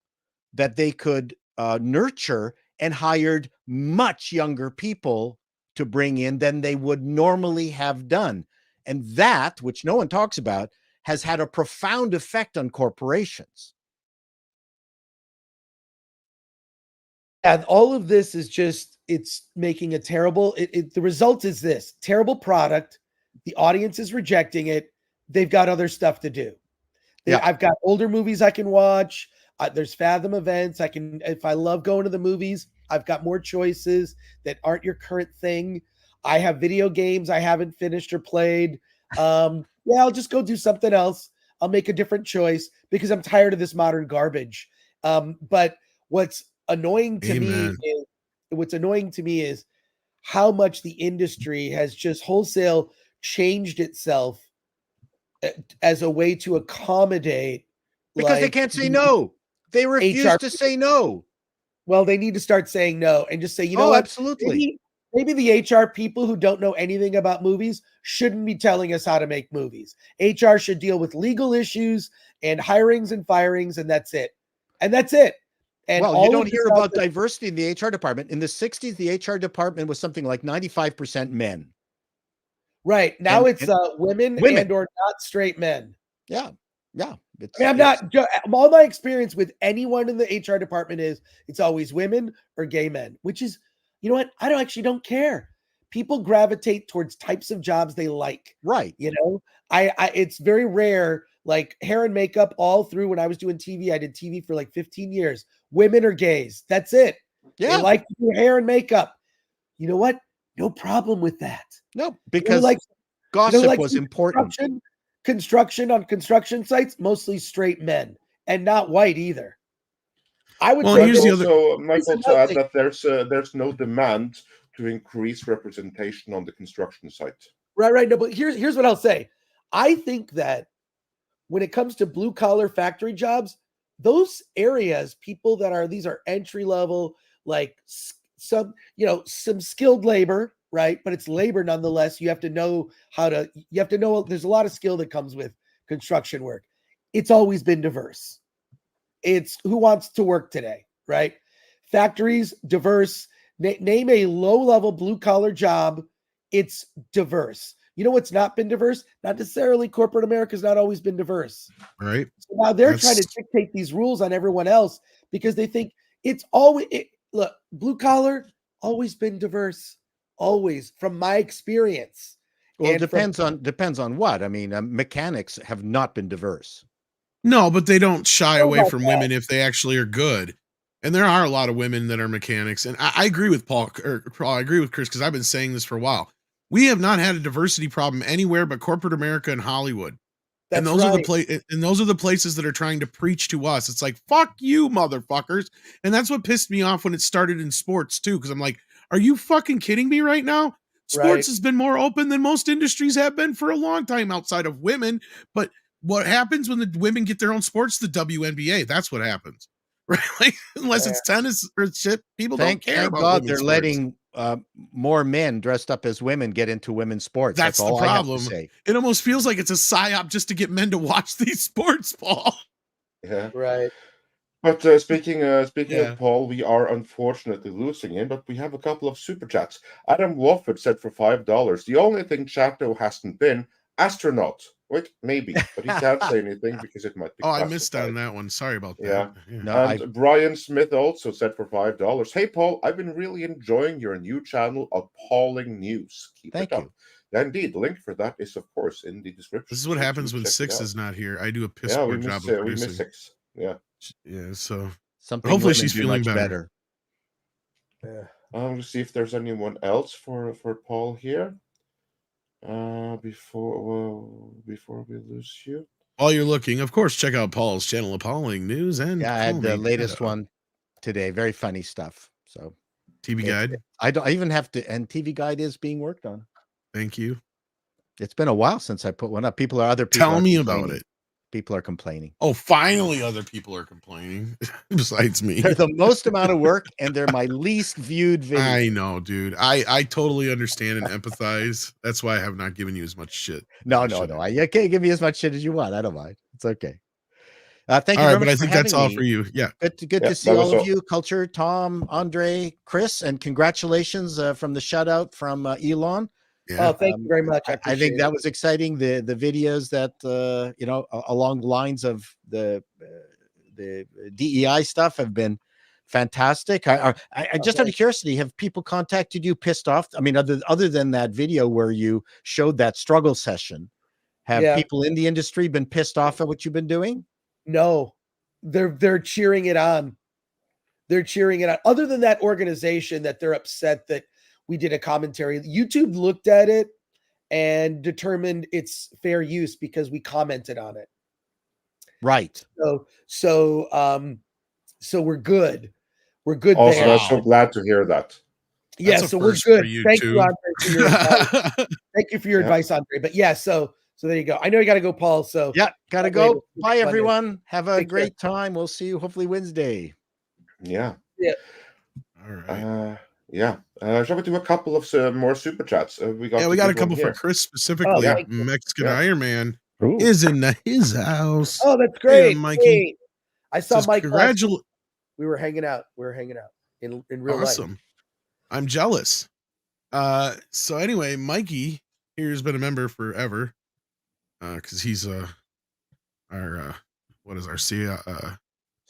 that they could nurture and hired much younger people to bring in than they would normally have done. And that, which no one talks about, has had a profound effect on corporations. And all of this is just, it's making a terrible, the result is this: terrible product. The audience is rejecting it. They've got other stuff to do. I've got older movies I can watch. There's Fathom events. If I love going to the movies, I've got more choices that aren't your current thing. I have video games I haven't finished or played. I'll just go do something else. I'll make a different choice because I'm tired of this modern garbage. But what's annoying to me is how much the industry has just wholesale changed itself as a way to accommodate, because they can't say no. They refuse to say no. Well, they need to start saying no and just say, you know what? Absolutely. Maybe the HR people who don't know anything about movies shouldn't be telling us how to make movies. HR should deal with legal issues and hirings and firings, and that's it. And that's it. And you don't hear about diversity in the HR department. In the 60s, the HR department was something like 95% men. Right. Now it's women and or not straight men. Yeah. All my experience with anyone in the HR department is it's always women or gay men, which is, you know what? I don't care. People gravitate towards types of jobs they like. Right. You know, it's very rare, like hair and makeup all through. When I was doing TV, I did TV for like 15 years. Women or gays. That's it. Yeah. They like to do hair and makeup. You know what? No problem with that. No, because gossip was important. Construction on construction sites, mostly straight men and not white either. I would say here's the other, Michael, to add that there's no demand to increase representation on the construction site. Right. No, but here's what I'll say. I think that when it comes to blue collar factory jobs, those areas, these are entry level, like some skilled labor, right? But it's labor nonetheless. You have to know there's a lot of skill that comes with construction work. It's always been diverse. It's who wants to work today, right? factories, diverse. Name a low-level blue-collar job. It's diverse. You know what's not been diverse? Not necessarily corporate America's not always been diverse. Right. So now they're trying to dictate these rules on everyone else because they think it's always look, blue collar always been diverse, always from my experience. Well, it depends on what. I mean, mechanics have not been diverse. No, but they don't shy away from women if they actually are good. And there are a lot of women that are mechanics. And I agree with Paul. I agree with Chris because I've been saying this for a while. We have not had a diversity problem anywhere but corporate America and Hollywood. And those are the places that are trying to preach to us. It's like, fuck you, motherfuckers. And that's what pissed me off when it started in sports too. Because I'm like, are you fucking kidding me right now? Sports has been more open than most industries have been for a long time outside of women. But what happens when the women get their own sports? The WNBA. That's what happens. Right? Like, unless it's tennis or shit, people don't care about God they're sports. letting more men dressed up as women get into women's sports. That's all the problem. I have to say. It almost feels like it's a psyop just to get men to watch these sports, Paul. Yeah. Right. But speaking of Paul, we are unfortunately losing him, but we have a couple of super chats. Adam Wofford said for $5, the only thing Chato hasn't been, astronaut. Wait, maybe, but he can't say anything because it might be I missed on that one. Sorry about that. Yeah. No, and Brian Smith also said for $5, hey, Paul, I've been really enjoying your new channel, Appalling News. Keep it up. Yeah, indeed. The link for that is, of course, in the description. This is what happens when Six is not here. I do a piss poor job of producing. We miss Six. Yeah. Yeah, so hopefully she's feeling better. Yeah. Let's see if there's anyone else for Paul here. Before we lose you. While you're looking, of course, check out Paul's channel, Appalling News, and I had the latest one today. Very funny stuff. So TV Guide. I even have to, and TV Guide is being worked on. Thank you. It's been a while since I put one up. Other people tell me about it. People are complaining. Oh, finally, other people are complaining. Besides me, they're the most amount of work, and they're my least viewed video. I know, dude. I totally understand and empathize. That's why I have not given you as much shit. No. You can't give me as much shit as you want. I don't mind. It's okay. Thank you all very right, much. But I think that's all for you. Yeah. Good to see all of you, Culture, Tom, Andre, Chris, and congratulations from the shout out from Elon. Yeah. Oh, thank you very much. I think that was exciting. The videos that along the lines of the DEI stuff have been fantastic. I just out of curiosity, have people contacted you pissed off? I mean, other than that video where you showed that struggle session, have people in the industry been pissed off at what you've been doing? No, they're cheering it on. They're cheering it on. Other than that organization that they're upset that we did a commentary. YouTube looked at it and determined it's fair use because we commented on it. Right. So we're good. We're good. Also, there. I'm so glad to hear that. Yeah, so we're good. Thank you, Andre, for your advice. Thank you for your advice, Andre. But yeah, so there you go. I know you got to go, Paul. So yeah, got to go. Bye, everyone. Have a great time. We'll see you hopefully Wednesday. Yeah. Yeah. All right. Yeah. Shall we do a couple of more super chats? We got a couple for Chris specifically. Mexican Iron Man is in his house. Oh, that's great, Mikey. Hey. I saw Mike. Congratulations. We were hanging out. In real life. I'm jealous. So anyway, Mikey here has been a member forever. Because he's our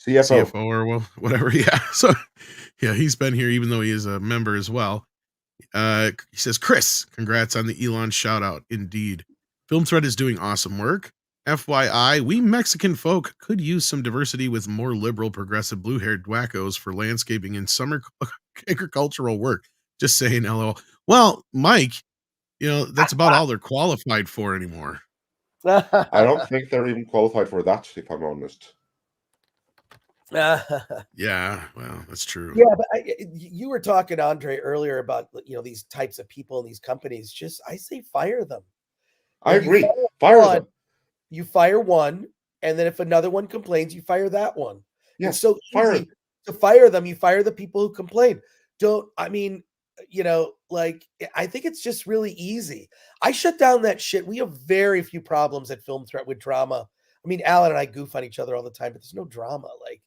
CFO or whatever. Yeah. So yeah, he's been here even though he is a member as well. He says, Chris, congrats on the Elon shout out. Indeed. Film Thread is doing awesome work. FYI, we Mexican folk could use some diversity with more liberal, progressive, blue-haired wackos for landscaping and summer agricultural work. Just saying, LOL. Well, Mike, that's about all they're qualified for anymore. I don't think they're even qualified for that, if I'm honest. Yeah, well, that's true. Yeah, but you were talking, Andre, earlier about these types of people in these companies. I say fire them. I agree. Fire them. You fire one, and then if another one complains, you fire that one. Yeah, it's so easy to fire them. You fire the people who complain. I think it's just really easy. I shut down that shit. We have very few problems at Film Threat with drama. I mean, Alan and I goof on each other all the time, but there's no drama. Like,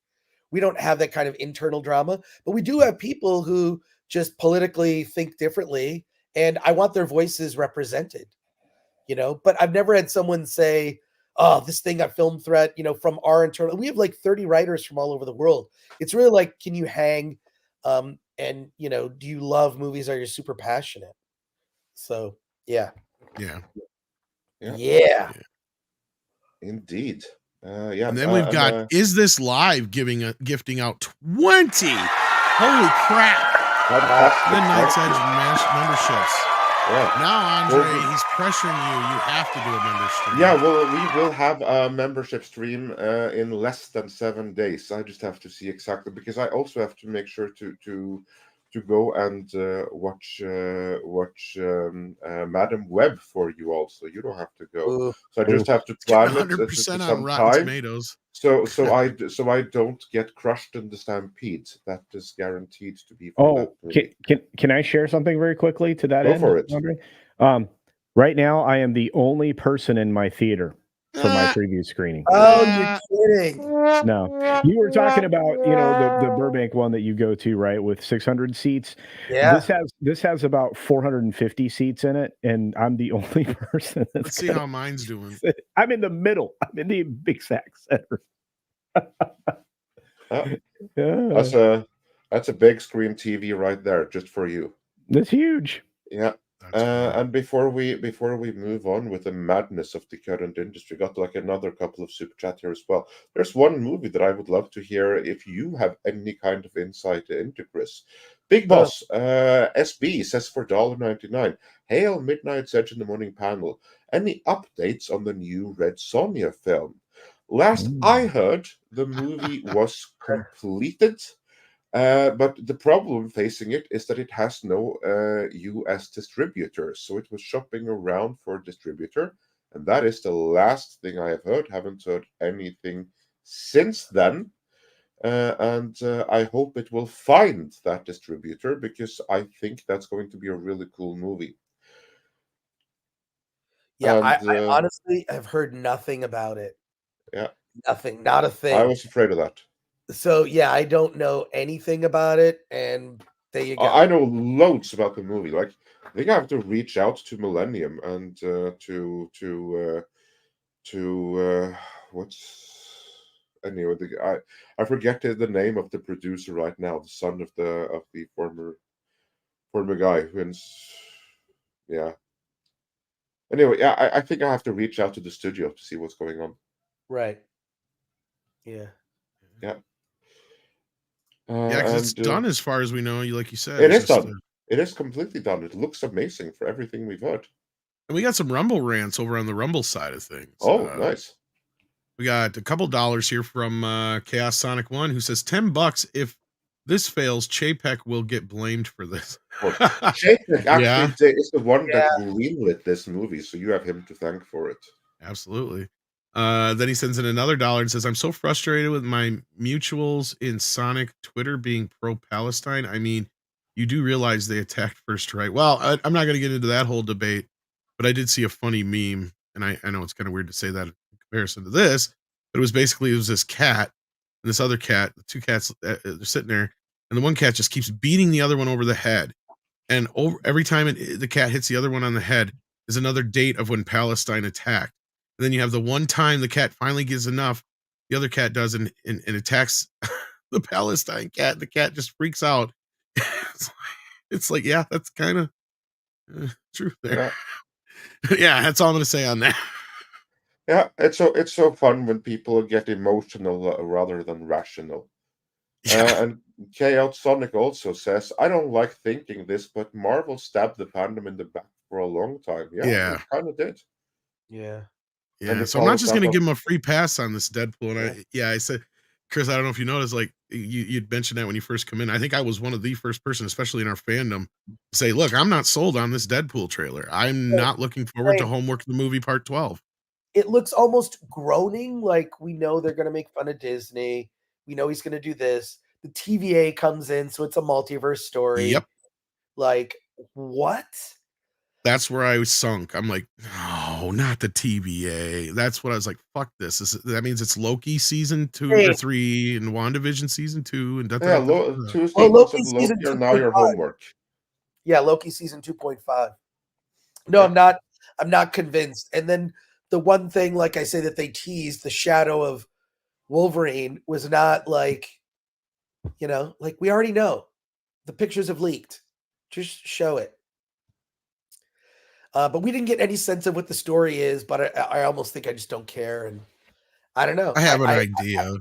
We don't have that kind of internal drama, but we do have people who just politically think differently, and I want their voices represented, but I've never had someone say, oh, this thing got film threat, from our internal. We have like 30 writers from all over the world. It's really like, can you hang? And do you love movies? Are you super passionate? So yeah. Indeed. And then we've got Is This Live gifting out 20. Holy crap. Midnight's Edge memberships. Yeah. Now, Andre, he's pressuring you. You have to do a member stream. Yeah, well, we will have a membership stream in less than 7 days. I just have to see exactly, because I also have to make sure to go and watch Madam Web for you also. You don't have to go. So I just have to plan 100% it on Rotten Tomatoes. So I don't get crushed in the stampede. That is guaranteed to be. Can I share something very quickly to that end? Go for it. Andre? Right now, I am the only person in my theater for my preview screening. Oh, you're kidding. No. You were talking about, the Burbank one that you go to, right, with 600 seats. Yeah. This has about 450 seats in it, and I'm the only person that's Let's see how mine's doing. I'm in the middle. I'm in the Big Sack Center. That's a big screen TV right there, just for you. That's huge. Yeah. And before we move on with the madness of the current industry, got like another couple of super chat here as well. There's one movie that I would love to hear if you have any kind of insight into, Chris. Big Boss SB says for $1.99. Hail Midnight's Edge in the Morning panel. Any updates on the new Red Sonja film? Last I heard, the movie was completed. But the problem facing it is that it has no US distributor. So it was shopping around for a distributor. And that is the last thing I have heard. Haven't heard anything since then. And I hope it will find that distributor, because I think that's going to be a really cool movie. Yeah, I honestly have heard nothing about it. Yeah. Nothing, not a thing. I was afraid of that. So yeah, I don't know anything about it, and there you go. I know loads about the movie. Like, I think I have to reach out to Millennium and I forget the name of the producer right now, the son of the former guy yeah. Anyway, yeah, I think I have to reach out to the studio to see what's going on. Right. Yeah. Yeah. Yeah, because it's done as far as we know. Like you said, it is done. It is completely done. It looks amazing for everything we've heard. And we got some Rumble rants over on the Rumble side of things. Oh, nice. We got a couple dollars here from Chaos Sonic 1, who says $10 if this fails. Chapek will get blamed for this. Well, Chapek actually is the one that greenlit this movie, so you have him to thank for it. Absolutely. Then he sends in another $1 and says, I'm so frustrated with my mutuals in Sonic Twitter being pro-Palestine. I mean, you do realize they attacked first, right? Well, I'm not going to get into that whole debate, but I did see a funny meme, and I know it's kind of weird to say that in comparison to this, but it was this cat and this other cat, the two cats, they're sitting there, and the one cat just keeps beating the other one over the head. And every time the cat hits the other one on the head is another date of when Palestine attacked. And then you have the one time the cat finally gets enough, the other cat does and attacks the Palestine cat. The cat just freaks out. It's like, yeah, that's kind of true there. Yeah, that's all I'm going to say on that. Yeah, it's so fun when people get emotional rather than rational. And Chaos Sonic also says, I don't like thinking this, but Marvel stabbed the fandom in the back for a long time. Yeah. It kind of did. Yeah. Yeah, so I'm not just going to give him a free pass on this Deadpool. And I said, Chris, I don't know if you noticed, like you'd mentioned that when you first come in. I think I was one of the first person, especially in our fandom, to say, look, I'm not sold on this Deadpool trailer. I'm not looking forward to Homework the Movie Part 12. It looks almost groaning, like we know they're going to make fun of Disney. We know he's going to do this. The TVA comes in, so it's a multiverse story. Yep. Like, what? That's where I was sunk. I'm like, no, not the TBA. That's what I was like, fuck this. That means it's Loki season 2 or 3 and WandaVision season 2 and Yeah, two seasons Loki of season Loki are now your 2.5. homework. Yeah, Loki season 2.5. No, Yeah. I'm not convinced. And then the one thing, like I say, that they teased, the shadow of Wolverine, was not like, like we already know. The pictures have leaked. Just show it. But we didn't get any sense of what the story is, but I almost think I just don't care. And I don't know. I have an idea.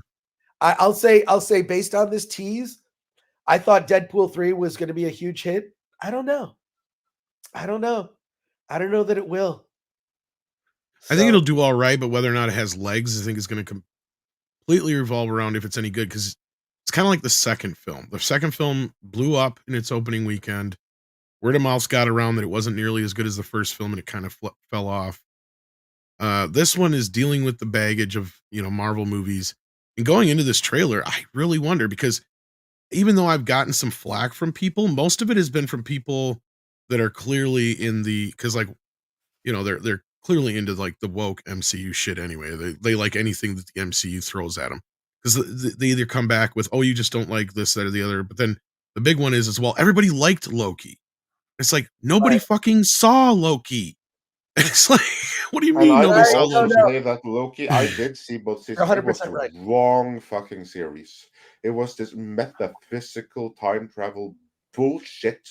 I'll say based on this tease, I thought Deadpool 3 was going to be a huge hit. I don't know. I don't know that it will. I think it'll do all right, but whether or not it has legs, I think is going to completely revolve around if it's any good, because it's kind of like the second film. The second film blew up in its opening weekend. Word of mouth got around that it wasn't nearly as good as the first film, and it kind of fell off. This one is dealing with the baggage of Marvel movies, and going into this trailer, I really wonder, because even though I've gotten some flack from people, most of it has been from people that are clearly in the, because they're clearly into like the woke MCU shit anyway. They like anything that the MCU throws at them, because they either come back with, oh, you just don't like this, that, or the other. But then the big one is, well, everybody liked Loki. It's like, nobody fucking saw Loki. It's like, what do you mean nobody saw Loki? Say that Loki, I did see both seasons. It was the wrong fucking series. It was this metaphysical time travel bullshit,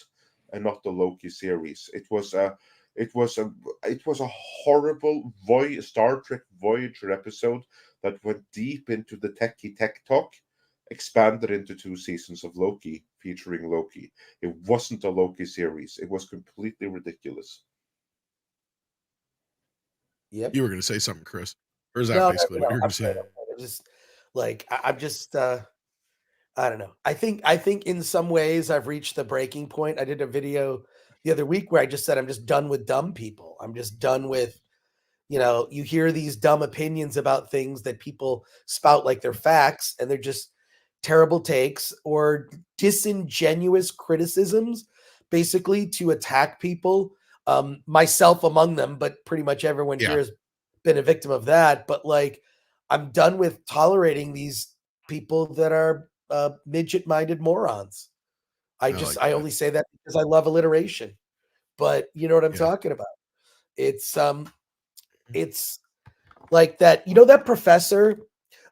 and not the Loki series. It was a horrible Star Trek Voyager episode that went deep into the techie tech talk, expanded into 2 seasons of Loki featuring Loki. It wasn't a Loki series. It was completely ridiculous. Yep. You were going to say something, Chris. Or is that basically what you're going to say? Just like I'm just I don't know. I think in some ways I've reached the breaking point. I did a video the other week where I just said I'm just done with dumb people. I'm just done with, you hear these dumb opinions about things that people spout like they're facts, and they're just terrible takes or disingenuous criticisms, basically to attack people. Myself among them, but pretty much everyone here has been a victim of that. But like, I'm done with tolerating these people that are midget-minded morons. I only say that because I love alliteration, but you know what I'm talking about. It's like that. That professor.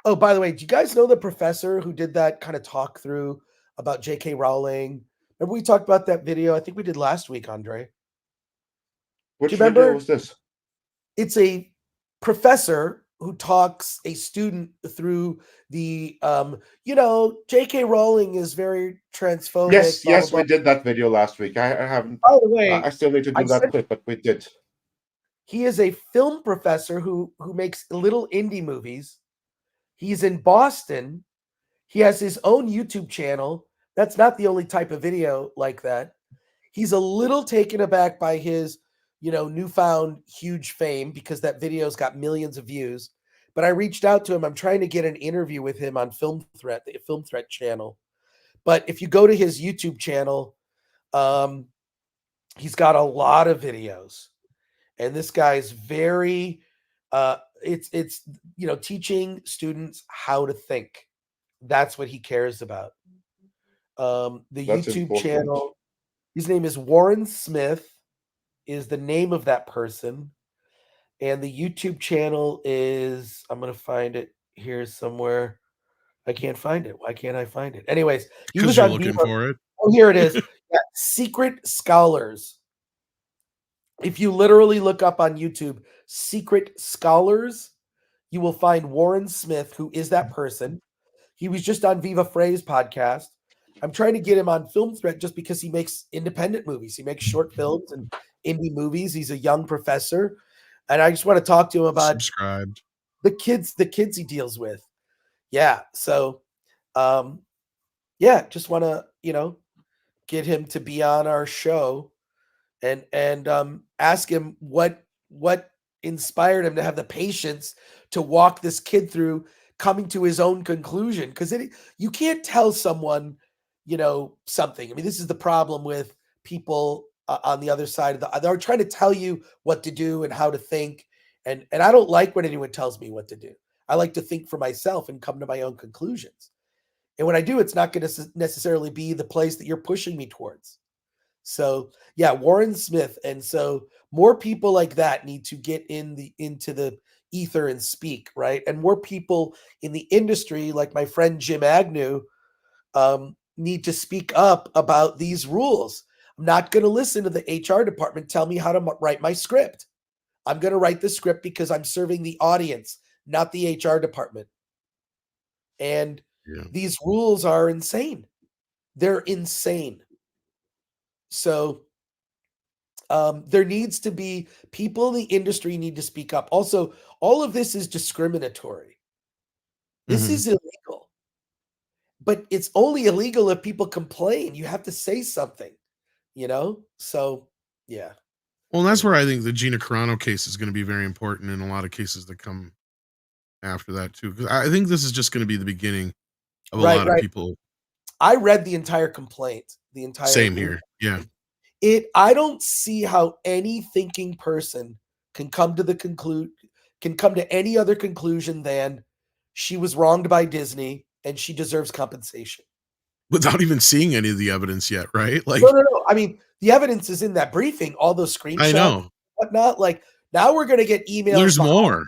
Oh, by the way, do you guys know the professor who did that kind of talk through about J.K. Rowling? Remember we talked about that video? I think we did last week, Andre. Which video was this? It's a professor who talks a student through the, J.K. Rowling is very transphobic. Yes, blah, blah, blah. We did that video last week. I haven't. By the way, I still need to do that clip, but we did. He is a film professor who makes little indie movies. He's in Boston. He has his own YouTube channel. That's not the only type of video like that. He's a little taken aback by his newfound huge fame, because that video's got millions of views. But I reached out to him. I'm trying to get an interview with him on Film Threat, the Film Threat channel. But if you go to his YouTube channel, he's got a lot of videos. And this guy's very, it's teaching students how to think. That's what he cares about. The YouTube channel, his name is Warren Smith, is the name of that person. And the YouTube channel is, I'm going to find it here somewhere. I can't find it. Why can't I find it? Anyways, he was on looking for it. Oh, here it is. Secret Scholars. If you literally look up on YouTube, Secret Scholars, you will find Warren Smith, who is that person. He was just on Viva Frey's podcast. I'm trying to get him on Film Threat just because he makes independent movies. He makes short films and indie movies. He's a young professor. And I just want to talk to him about the kids he deals with. Yeah. So, just want to, get him to be on our show and ask him what inspired him to have the patience to walk this kid through coming to his own conclusion. Because you can't tell someone, something. I mean, this is the problem with people on the other side of they're trying to tell you what to do and how to think. And I don't like when anyone tells me what to do. I like to think for myself and come to my own conclusions. And when I do, it's not going to necessarily be the place that you're pushing me towards. So yeah, Warren Smith. And so more people like that need to get into the ether and speak, right? And more people in the industry, like my friend Jim Agnew, need to speak up about these rules. I'm not going to listen to the HR department tell me how to write my script. I'm going to write the script because I'm serving the audience, not the HR department. And these rules are insane. They're insane. So there needs to be people in the industry need to speak up. Also, all of this is discriminatory. This is illegal. But it's only illegal if people complain. You have to say something, So, yeah. Well, that's where I think the Gina Carano case is going to be very important in a lot of cases that come after that too. Because I think this is just going to be the beginning of a lot of people. I read the entire complaint. Same here. Yeah. I don't see how any thinking person can come to any other conclusion than she was wronged by Disney and she deserves compensation. Without even seeing any of the evidence yet, right? Like, no. I mean, the evidence is in that briefing, all those screenshots, I know, whatnot. Like, now we're going to get emails. There's more.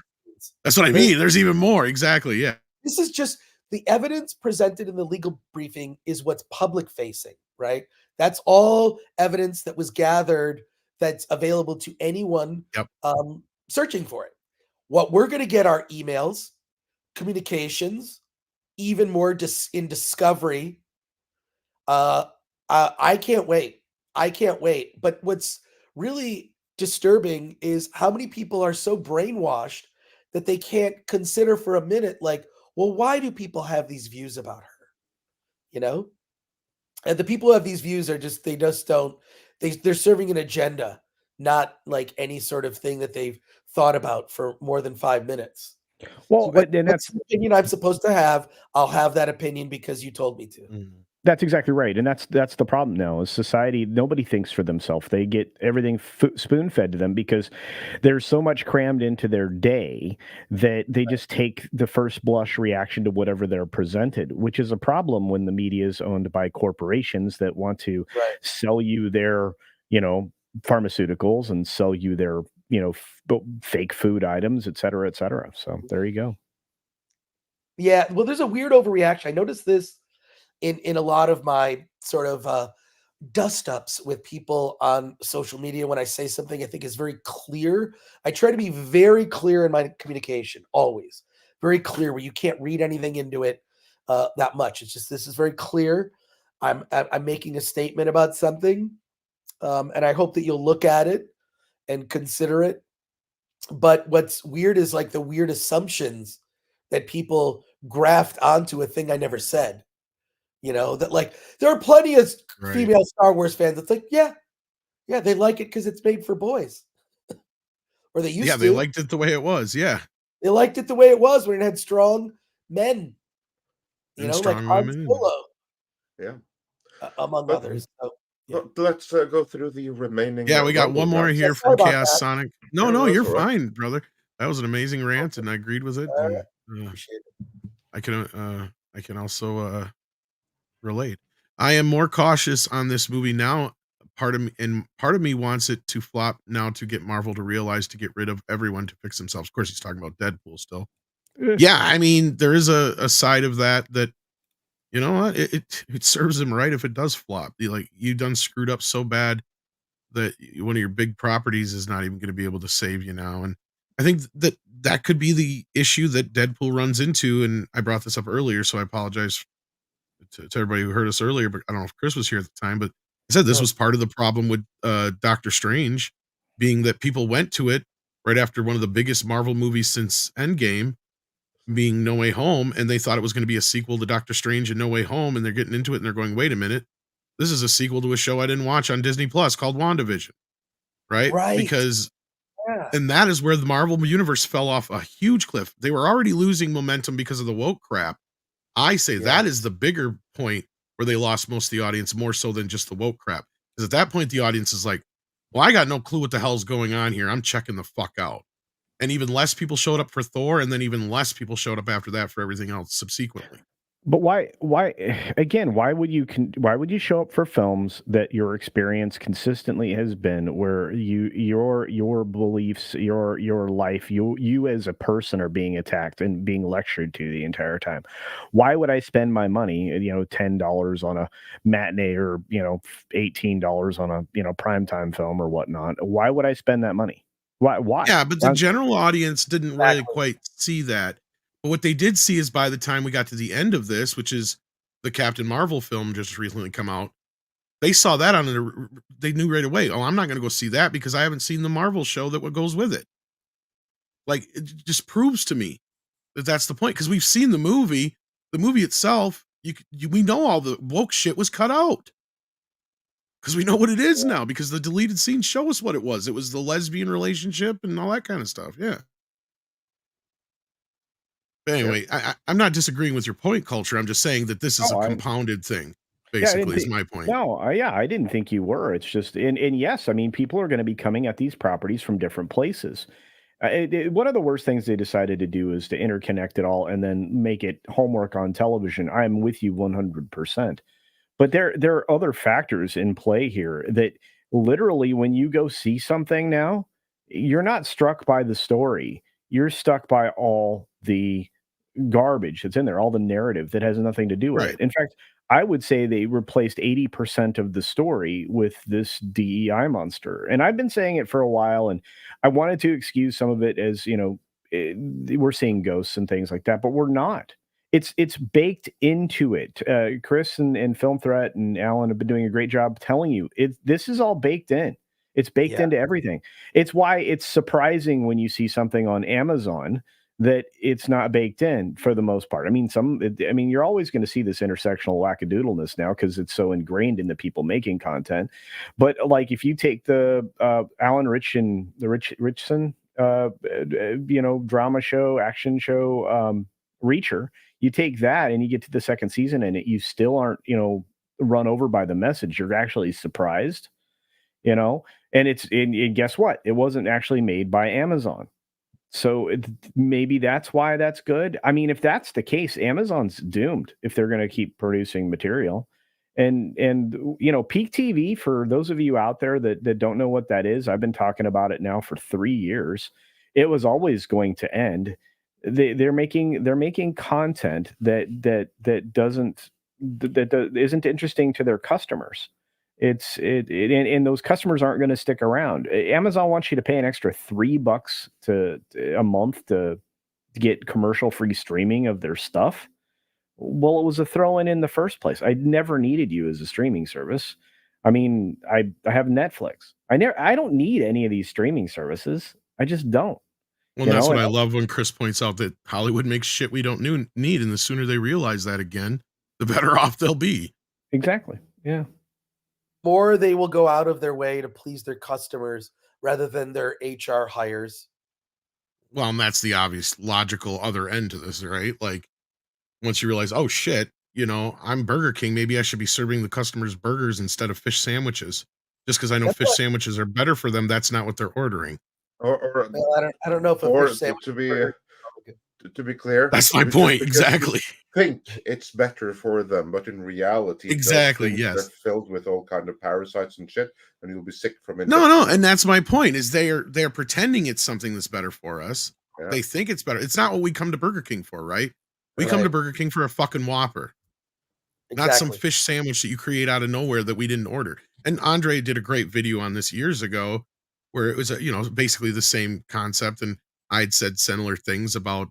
That's what I mean. There's even more. Exactly. Yeah. This is just the evidence presented in the legal briefing is what's public facing, right? That's all evidence that was gathered that's available to anyone searching for it. What we're going to get are emails, communications, even more in discovery. I can't wait. But what's really disturbing is how many people are so brainwashed that they can't consider for a minute, like, well, why do people have these views about her? And the people who have these views are they're serving an agenda, not like any sort of thing that they've thought about for more than 5 minutes. Well, so that's the opinion I'm supposed to have. I'll have that opinion because you told me to. That's exactly right. And that's the problem now is society. Nobody thinks for themselves. They get everything spoon fed to them because there's so much crammed into their day that they just take the first blush reaction to whatever they're presented, which is a problem when the media is owned by corporations that want to sell you their, pharmaceuticals and sell you their, fake food items, et cetera, et cetera. So there you go. Yeah. Well, there's a weird overreaction. I noticed this in a lot of my sort of dust-ups with people on social media. When I say something I think is very clear, I try to be very clear in my communication, always very clear, where you can't read anything into it that much. It's just, this is very clear. I'm making a statement about something, and I hope that you'll look at it and consider it. But what's weird is like the weird assumptions that people graft onto a thing I never said. That like there are plenty of female Star Wars fans that's like, yeah, they like it because it's made for boys. Or they used to. Yeah, they liked it the way it was. Yeah. They liked it the way it was when it had strong men. Strong like women. Solo, among But- others. So, Let's go through the remaining. Yeah, we got one more rounds. here sorry from about Chaos that. Sonic. Yeah, No, that's you're all right. fine, brother. That was an amazing rant, and I agreed with it. All right. And, Appreciate it. I can also relate. I am more cautious on this movie now. Part of me wants it to flop now to get Marvel to realize to get rid of everyone to fix themselves. Of course, he's talking about Deadpool still. Yeah, I mean, there is a side of that you know what, it serves him right if it does flop. You done screwed up so bad that one of your big properties is not even going to be able to save you now. And I think that could be the issue that Deadpool runs into. And I brought this up earlier, so I apologize to everybody who heard us earlier, but I don't know if Chris was here at the time, but I said this was part of the problem with Doctor Strange, being that people went to it right after one of the biggest Marvel movies since Endgame, being No Way Home, and they thought it was going to be a sequel to Doctor Strange and No Way Home, and they're getting into it and they're going, wait a minute, this is a sequel to a show I didn't watch on Disney Plus called WandaVision, right? Because and that is where the Marvel universe fell off a huge cliff. They were already losing momentum because of the woke crap. I say that is the bigger point where they lost most of the audience, more so than just the woke crap. Because at that point, the audience is like, well, I got no clue what the hell's going on here. I'm checking the fuck out. And even less people showed up for Thor, and then even less people showed up after that for everything else subsequently. But why again, why would you show up for films that your experience consistently has been where your beliefs, your life, you as a person are being attacked and being lectured to the entire time? Why would I spend my money, $10 on a matinee or, $18 on a, primetime film or whatnot? Why would I spend that money? Why? Yeah, but the general audience didn't really quite see that. But what they did see is by the time we got to the end of this, which is the Captain Marvel film just recently come out, they saw that they knew right away, oh, I'm not going to go see that because I haven't seen the Marvel show that what goes with it. Like, it just proves to me that that's the point, because we've seen the movie itself. We know all the woke shit was cut out. Because we know what it is now, because the deleted scenes show us what it was. It was the lesbian relationship and all that kind of stuff. Yeah. But anyway, I'm not disagreeing with your point, Culture. I'm just saying that this is a compounded thing, basically, is my point. No, I didn't think you were. It's just, and yes, I mean, people are going to be coming at these properties from different places. One of the worst things they decided to do is to interconnect it all and then make it homework on television. I'm with you 100%. But there are other factors in play here that literally, when you go see something now, you're not struck by the story. You're stuck by all the garbage that's in there, all the narrative that has nothing to do with it. In fact, I would say they replaced 80% of the story with this DEI monster. And I've been saying it for a while, and I wanted to excuse some of it as, we're seeing ghosts and things like that, but we're not. It's baked into it. Chris and Film Threat and Alan have been doing a great job telling you this is all baked in. It's baked into everything. It's why it's surprising when you see something on Amazon that it's not baked in for the most part. I mean, you're always going to see this intersectional wackadoodleness now because it's so ingrained in the people making content. But like, if you take the Alan Richson, drama show, action show, Reacher, you take that and you get to the second season and you still aren't, run over by the message. You're actually surprised, and guess what? It wasn't actually made by Amazon. So maybe that's why that's good. I mean, if that's the case, Amazon's doomed if they're going to keep producing material. And peak TV, for those of you out there that don't know what that is, I've been talking about it now for 3 years. It was always going to end. They're making content that isn't interesting to their customers. And those customers aren't going to stick around. Amazon wants you to pay an extra $3 a month to get commercial-free streaming of their stuff. Well, it was a throw-in in the first place. I never needed you as a streaming service. I mean, I have Netflix. I don't need any of these streaming services. I just don't. Well, that's what I love when Chris points out that Hollywood makes shit we don't need, and the sooner they realize that again, the better off they'll be. Exactly. Yeah. More they will go out of their way to please their customers rather than their HR hires. Well, and that's the obvious logical other end to this, right? Like, once you realize, oh shit, I'm Burger King, maybe I should be serving the customers burgers instead of fish sandwiches. Just because I know fish sandwiches are better for them, that's not what they're ordering. Or I don't know if a fish sandwich to be clear, that's my point. Exactly. Think it's better for them, but in reality, exactly, yes, they're filled with all kind of parasites and shit, and you'll be sick from it. No, and that's my point. Is they're pretending it's something that's better for us. Yeah. They think it's better. It's not what we come to Burger King for, right? We come to Burger King for a fucking Whopper, not some fish sandwich that you create out of nowhere that we didn't order. And Andre did a great video on this years ago, where it was basically the same concept, and I'd said similar things about.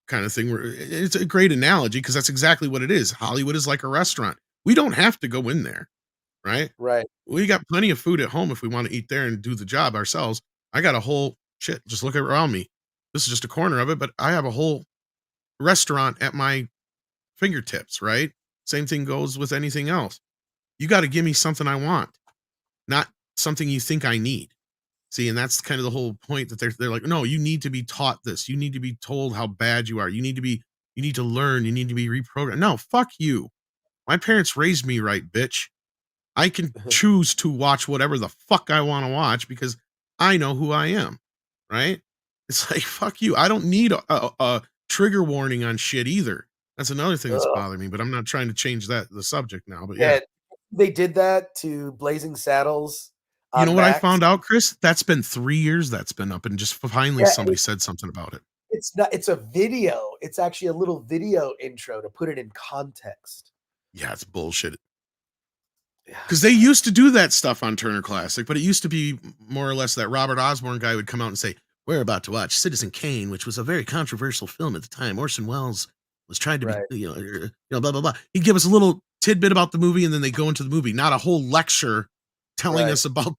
Kind of thing where it's a great analogy because that's exactly what it is. Hollywood is like a restaurant. We don't have to go in there, right? Right. We got plenty of food at home if we want to eat there and do the job ourselves. I got a whole just look around me. This is just a corner of it, but I have a whole restaurant at my fingertips, right? Same thing goes with anything else. You got to give me something I want, not something you think I need. See, and that's kind of the whole point that they're like, no, you need to be taught this. You need to be told how bad you are. You need to learn. You need to be reprogrammed. No, fuck you. My parents raised me right, bitch. I can choose to watch whatever the fuck I want to watch because I know who I am, right? It's like, fuck you. I don't need a trigger warning on shit either. That's another thing that's bothering me, but I'm not trying to change the subject now. But yeah. They did that to Blazing Saddles. You know what I found out, Chris? That's been 3 years that's been up, and just finally somebody said something about it. It's a video. It's actually a little video intro to put it in context. Yeah, it's bullshit. Because they used to do that stuff on Turner Classic, but it used to be more or less that Robert Osborne guy would come out and say, "We're about to watch Citizen Kane, which was a very controversial film at the time. Orson Welles was trying to be, blah, blah, blah." He'd give us a little tidbit about the movie, and then they go into the movie, not a whole lecture telling us about,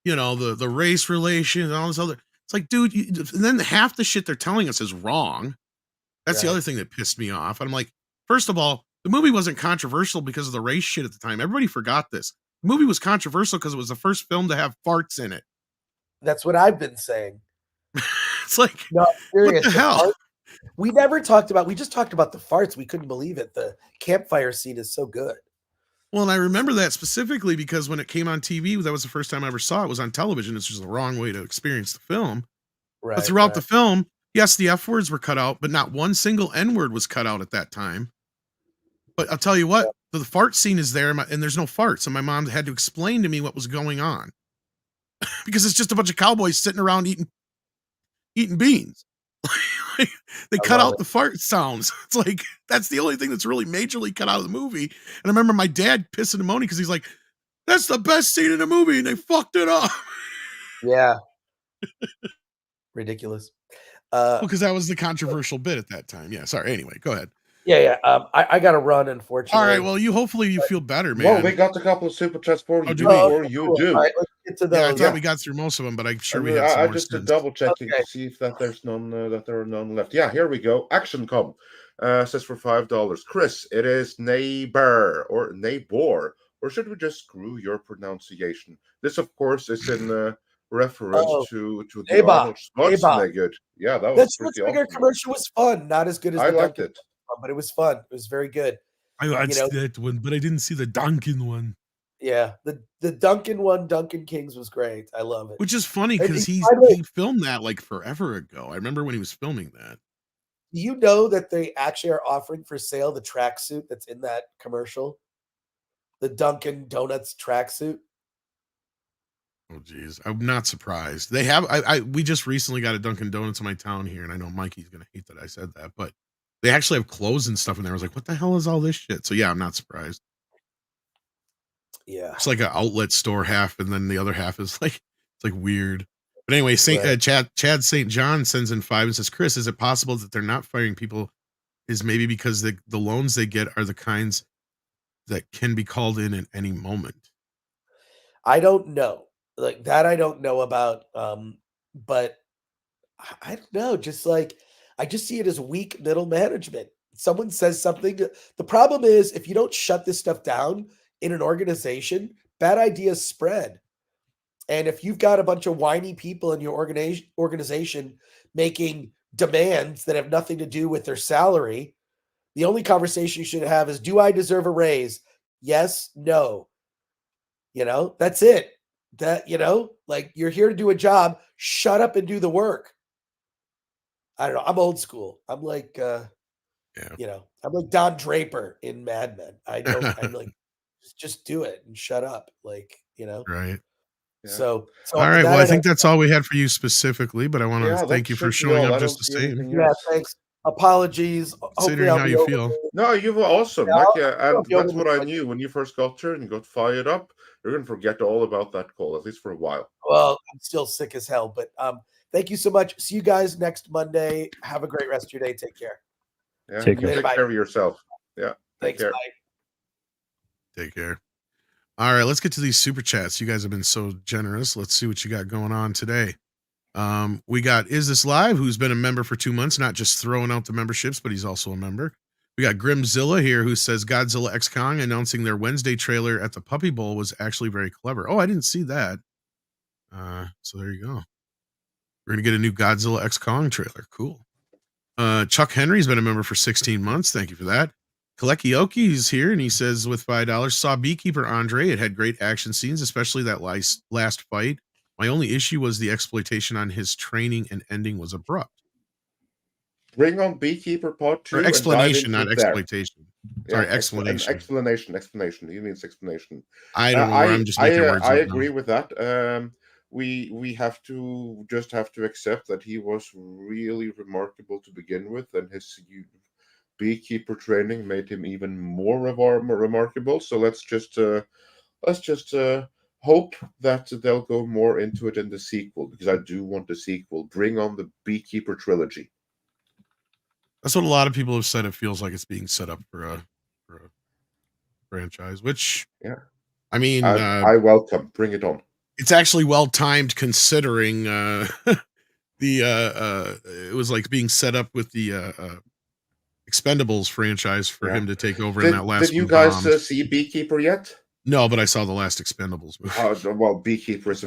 the race relation and all this other. It's like, dude, and then half the shit they're telling us is wrong. That's the other thing that pissed me off. I'm like, first of all, the movie wasn't controversial because of the race shit at the time. Everybody forgot this. The movie was controversial because it was the first film to have farts in it. That's what I've been saying. It's like, no, serious, what the hell? We just talked about the farts. We couldn't believe it. The campfire scene is so good. Well, and I remember that specifically because when it came on TV, that was the first time I ever saw it. It was on television. It's just the wrong way to experience the film. Right, but throughout the film, yes, the F words were cut out, but not one single N word was cut out at that time. But I'll tell you what, the fart scene is there, and there's no farts. And my mom had to explain to me what was going on. Because it's just a bunch of cowboys sitting around eating beans. They cut out the fart sounds. It's like, that's the only thing that's really majorly cut out of the movie. And I remember my dad pissing and moaning because he's like, "That's the best scene in the movie, and they fucked it up." Yeah. Ridiculous. Because that was the controversial bit at that time. Yeah, sorry. Anyway, go ahead. Yeah. I got to run, unfortunately. All right. Well, hopefully you feel better, man. Well, we got a couple of super chats for you. Cool. All right, let's get to those. I thought we got through most of them, but I'm sure we have some more. I just double checking to see if that there's none that there are none left. Yeah, here we go. Action.com says for $5. Chris, it is neighbor or neighbor, or should we just screw your pronunciation? This, of course, is in reference to the Arnold Schwarzenegger. Yeah, that was pretty awesome. Commercial was fun. Not as good as I liked it, but it was fun. It was very good. I watched that one, but I didn't see the Duncan one. Yeah, the Duncan one, Duncan Kings, was great. I love it. Which is funny because he filmed that like forever ago. I remember when he was filming that. Do you know that they actually are offering for sale the tracksuit that's in that commercial? The Dunkin' Donuts tracksuit. Oh geez, I'm not surprised. They have. We just recently got a Dunkin' Donuts in my town here, and I know Mikey's gonna hate that I said that, but they actually have clothes and stuff in there. I was like, what the hell is all this shit? So yeah, I'm not surprised. Yeah, it's like an outlet store half, and then the other half is like, it's like weird. But anyway, Chad St. John sends in 5 and says, Chris, is it possible that they're not firing people is maybe because the loans they get are the kinds that can be called in at any moment? I don't know. Like that, I don't know about. But I don't know. Just like I just see it as weak middle management. Someone says something. The problem is if you don't shut this stuff down in an organization, bad ideas spread. And if you've got a bunch of whiny people in your organization making demands that have nothing to do with their salary, the only conversation you should have is, do I deserve a raise? Yes, no. That's it. Like you're here to do a job, shut up and do the work. I don't know. I'm old school. I'm like, I'm like Don Draper in Mad Men. I'm like, just do it and shut up. Like, Right. Yeah. So all right. Well, I think that's all we had for you specifically, but I want to thank you for showing up just the same. Yeah, thanks. Apologies. Considering how you feel. No, you were awesome. And that's what I knew when you first got here and you got fired up. You're going to forget all about that call, at least for a while. Well, I'm still sick as hell, but thank you so much. See you guys next Monday. Have a great rest of your day. Take care. Yeah, take care of yourself. Yeah. Thanks. Bye. Take care. All right, let's get to these super chats. You guys have been so generous. Let's see what you got going on today. We got Is This Live, who's been a member for 2 months, not just throwing out the memberships, but he's also a member. We got Grimzilla here, who says Godzilla X Kong announcing their Wednesday trailer at the Puppy Bowl was actually very clever. Oh, I didn't see that. So there you go. We're going to get a new Godzilla X Kong trailer. Cool. Chuck Henry's been a member for 16 months. Thank you for that. Kalekioki's here, and he says with $5, saw Beekeeper Andre. It had great action scenes, especially that last fight. My only issue was the exploitation on his training and ending was abrupt. Bring on Beekeeper Part 2 Or explanation, and dive not into exploitation. Sorry, explanation. Explanation. He means explanation. I don't know where I'm just making words. I agree with that. We have to accept that he was really remarkable to begin with, and his beekeeper training made him even more remarkable. So let's just hope that they'll go more into it in the sequel, because I do want the sequel. Bring on the Beekeeper trilogy. That's what a lot of people have said. It feels like it's being set up for a franchise, which, yeah, I mean, I welcome. Bring it on. It's actually well timed, considering it was like being set up with the Expendables franchise for him to take over in that last. Did you guys see Beekeeper yet? No, but I saw the last Expendables movie. Well, Beekeeper is.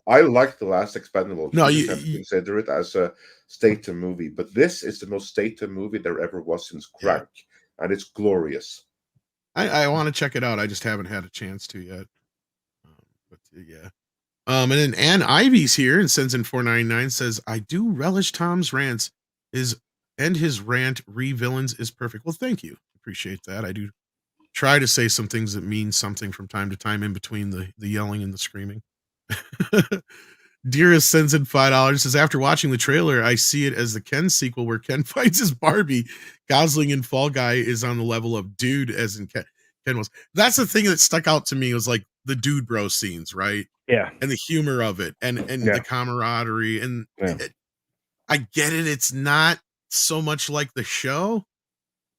I like the last Expendables. No, you consider it as a Statham movie, but this is the most Statham movie there ever was since Crank, and it's glorious. I want to check it out. I just haven't had a chance to yet. But yeah. And then Ann Ivy's here and sends in $4.99, says, I do relish Tom's rants. His rant re-villains is perfect. Well, thank you. Appreciate that. I do try to say some things that mean something from time to time in between the yelling and the screaming. Dearest sends in $5, says, after watching the trailer, I see it as the Ken sequel where Ken fights his Barbie. Gosling and Fall Guy is on the level of dude as in Ken was. That's the thing that stuck out to me, was like the dude bro scenes, right? Yeah. And the humor of it and the camaraderie. And I get it. It's not so much like the show,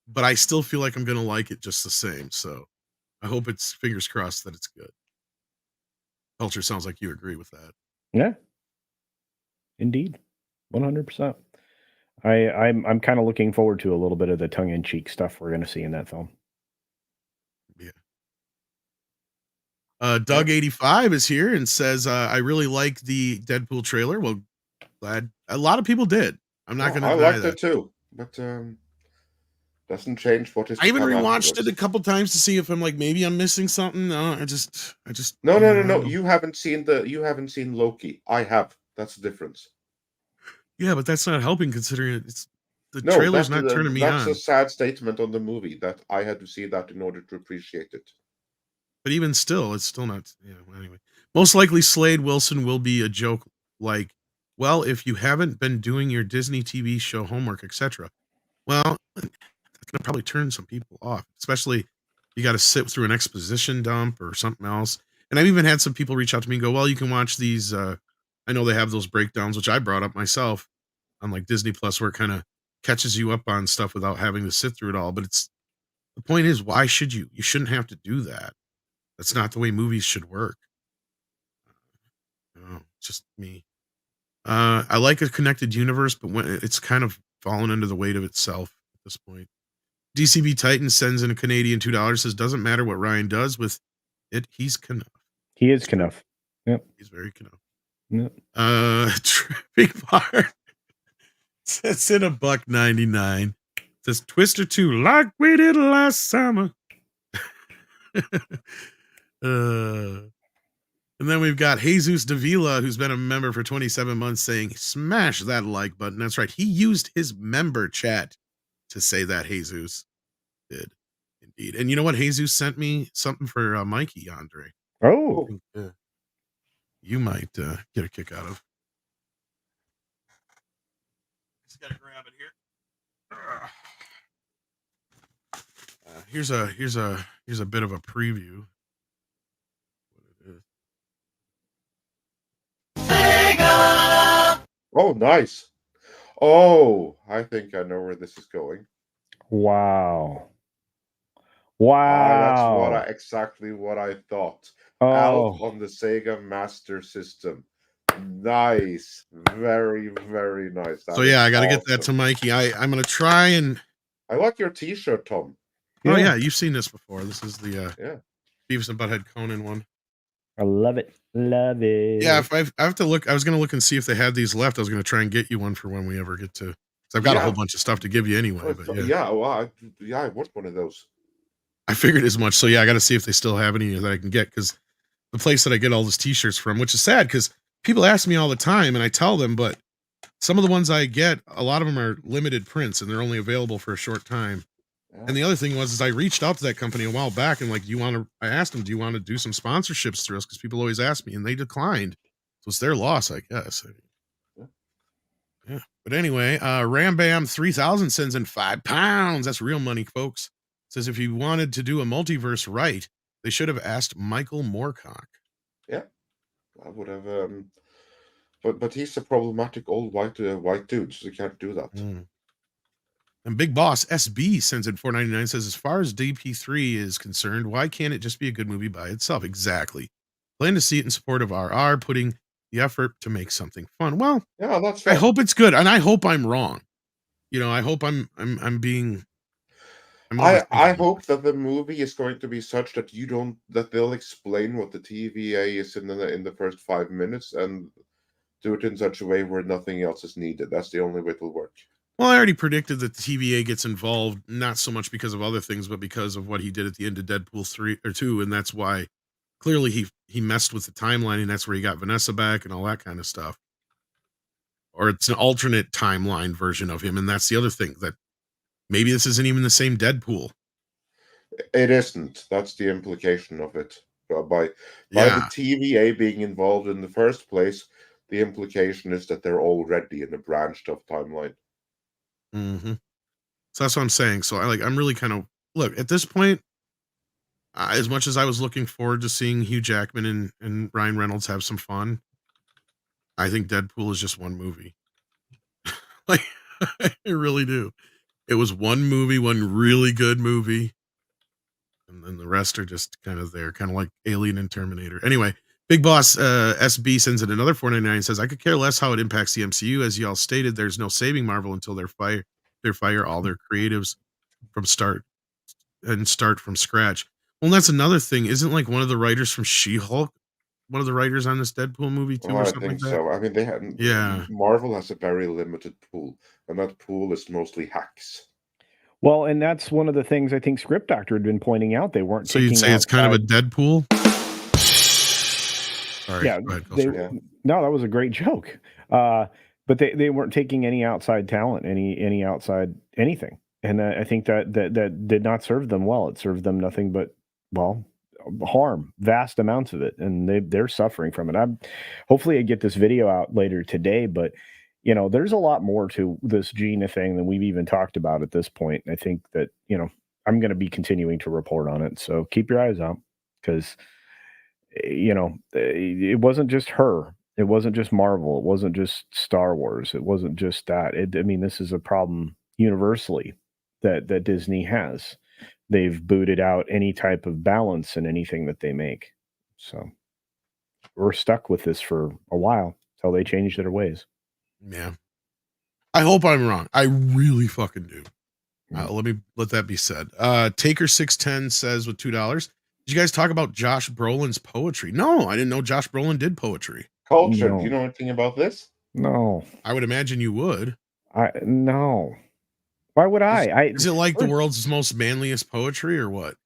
but I still feel like I'm going to like it just the same. So I hope it's fingers crossed that it's good. Culture sounds like you agree with that. Yeah. Indeed. 100%. I'm kind of looking forward to a little bit of the tongue-in-cheek stuff we're going to see in that film. Yeah. Doug85 is here and says, I really like the Deadpool trailer. Well, glad a lot of people did. I'm not going to. I liked it too, but doesn't change what is. I even rewatched it a couple times to see if I'm like, maybe I'm missing something. No, I just. No. You haven't seen Loki. I have. That's the difference. Yeah, but that's not helping, considering the trailer's not turning me on. That's a sad statement on the movie that I had to see that in order to appreciate it. But even still, it's still not. Anyway, most likely Slade Wilson will be a joke like, well, if you haven't been doing your Disney TV show homework, etc. Well, that's gonna probably turn some people off, especially you got to sit through an exposition dump or something else. And I've even had some people reach out to me and go, well, you can watch these. I know they have those breakdowns, which I brought up myself on like Disney Plus, where it kind of catches you up on stuff without having to sit through it all. But the point is, why should you? You shouldn't have to do that. That's not the way movies should work. Just me. I like a connected universe, but when it's kind of fallen under the weight of itself at this point. DCB Titan sends in a Canadian $2, says, doesn't matter what Ryan does with it, he's Knuff. He is Knuff. Yep. He's very Knuff. Yep. Tripping Bar says in $1.99. Says Twister 2, like we did last summer. And then we've got Jesus Davila, who's been a member for 27 months, saying, smash that like button. That's right. He used his member chat to say that. Jesus did indeed. And you know what? Jesus sent me something for Mikey, Andre. Oh. You might get a kick out of. Just gotta grab it here. Here's a bit of a preview. Oh, nice. Oh, I think I know where this is going. Wow. That's exactly what I thought. Out on the Sega Master System. Nice. Very, very nice. So yeah, I got to get that to Mikey. I'm going to try and... I like your t-shirt, Tom. Oh yeah, you've seen this before. This is the Beavis and Butthead Conan one. I love it. Love it. Yeah, if I have to look, I was going to look and see if they had these left. I was going to try and get you one for when we ever get to So I've got a whole bunch of stuff to give you anyway. But I want one of those. I figured as much. So yeah, I got to see if they still have any that I can get, because the place that I get all those T-shirts from, which is sad because people ask me all the time and I tell them, but some of the ones I get, a lot of them are limited prints and they're only available for a short time. And the other thing is I reached out to that company a while back and like, I asked them, do you want to do some sponsorships through us? Because people always ask me, and they declined. So it's their loss, I guess. Yeah. But anyway, Rambam 3000 sends in £5. That's real money, folks. Says if you wanted to do a multiverse right, they should have asked Michael Moorcock. Yeah, I would have. But he's a problematic old white dude, so you can't do that. And Big Boss SB sends in $4.99, says, as far as DP3 is concerned, why can't it just be a good movie by itself? Exactly. Plan to see it in support of RR, putting the effort to make something fun. Well, yeah, that's fair. I hope it's good, and I hope I'm wrong. You know, I hope I'm being. I hope that the movie is going to be such that that they'll explain what the TVA is in the first 5 minutes and do it in such a way where nothing else is needed. That's the only way it'll work. Well, I already predicted that the TVA gets involved, not so much because of other things, but because of what he did at the end of Deadpool 3 or 2, and that's why clearly he messed with the timeline, and that's where he got Vanessa back and all that kind of stuff. Or it's an alternate timeline version of him, and that's the other thing, that maybe this isn't even the same Deadpool. It isn't. That's the implication of it. By the TVA being involved in the first place, the implication is that they're already in a branched off timeline. Mm-hmm. So that's what I'm saying. So I'm really kind of, look, at this point, as much as I was looking forward to seeing Hugh Jackman and Ryan Reynolds have some fun, I think Deadpool is just one movie. I really do. It was one movie, one really good movie, and then the rest are just kind of there, kind of like Alien and Terminator. Anyway, Big Boss SB sends in another $4.99, says, I could care less how it impacts the MCU. As y'all stated, there's no saving Marvel until they fire all their creatives start from scratch. Well, that's another thing. Isn't like one of the writers from She-Hulk one of the writers on this Deadpool movie too, or something like that? So. I mean, Marvel has a very limited pool, and that pool is mostly hacks. Well, and that's one of the things I think Script Doctor had been pointing out. They weren't. So you'd say it's kind of a Deadpool. All right, yeah, no, that was a great joke. But they weren't taking any outside talent, any outside anything, and I think that did not serve them well. It served them nothing but harm, vast amounts of it, and they're suffering from it. Hopefully I get this video out later today, but there's a lot more to this Gina thing than we've even talked about at this point. I think that I'm going to be continuing to report on it, so keep your eyes out, because it wasn't just her. It wasn't just Marvel. It wasn't just Star Wars. It wasn't just that. This is a problem universally that Disney has. They've booted out any type of balance in anything that they make. So we're stuck with this for a while until they change their ways. Yeah. I hope I'm wrong. I really fucking do. Let that be said. Taker610 says with $2, did you guys talk about Josh Brolin's poetry? No, I didn't know Josh Brolin did poetry. Culture. No. Do you know anything about this? No. I would imagine you would. No. Why would I? Is it like the world's most manliest poetry or what?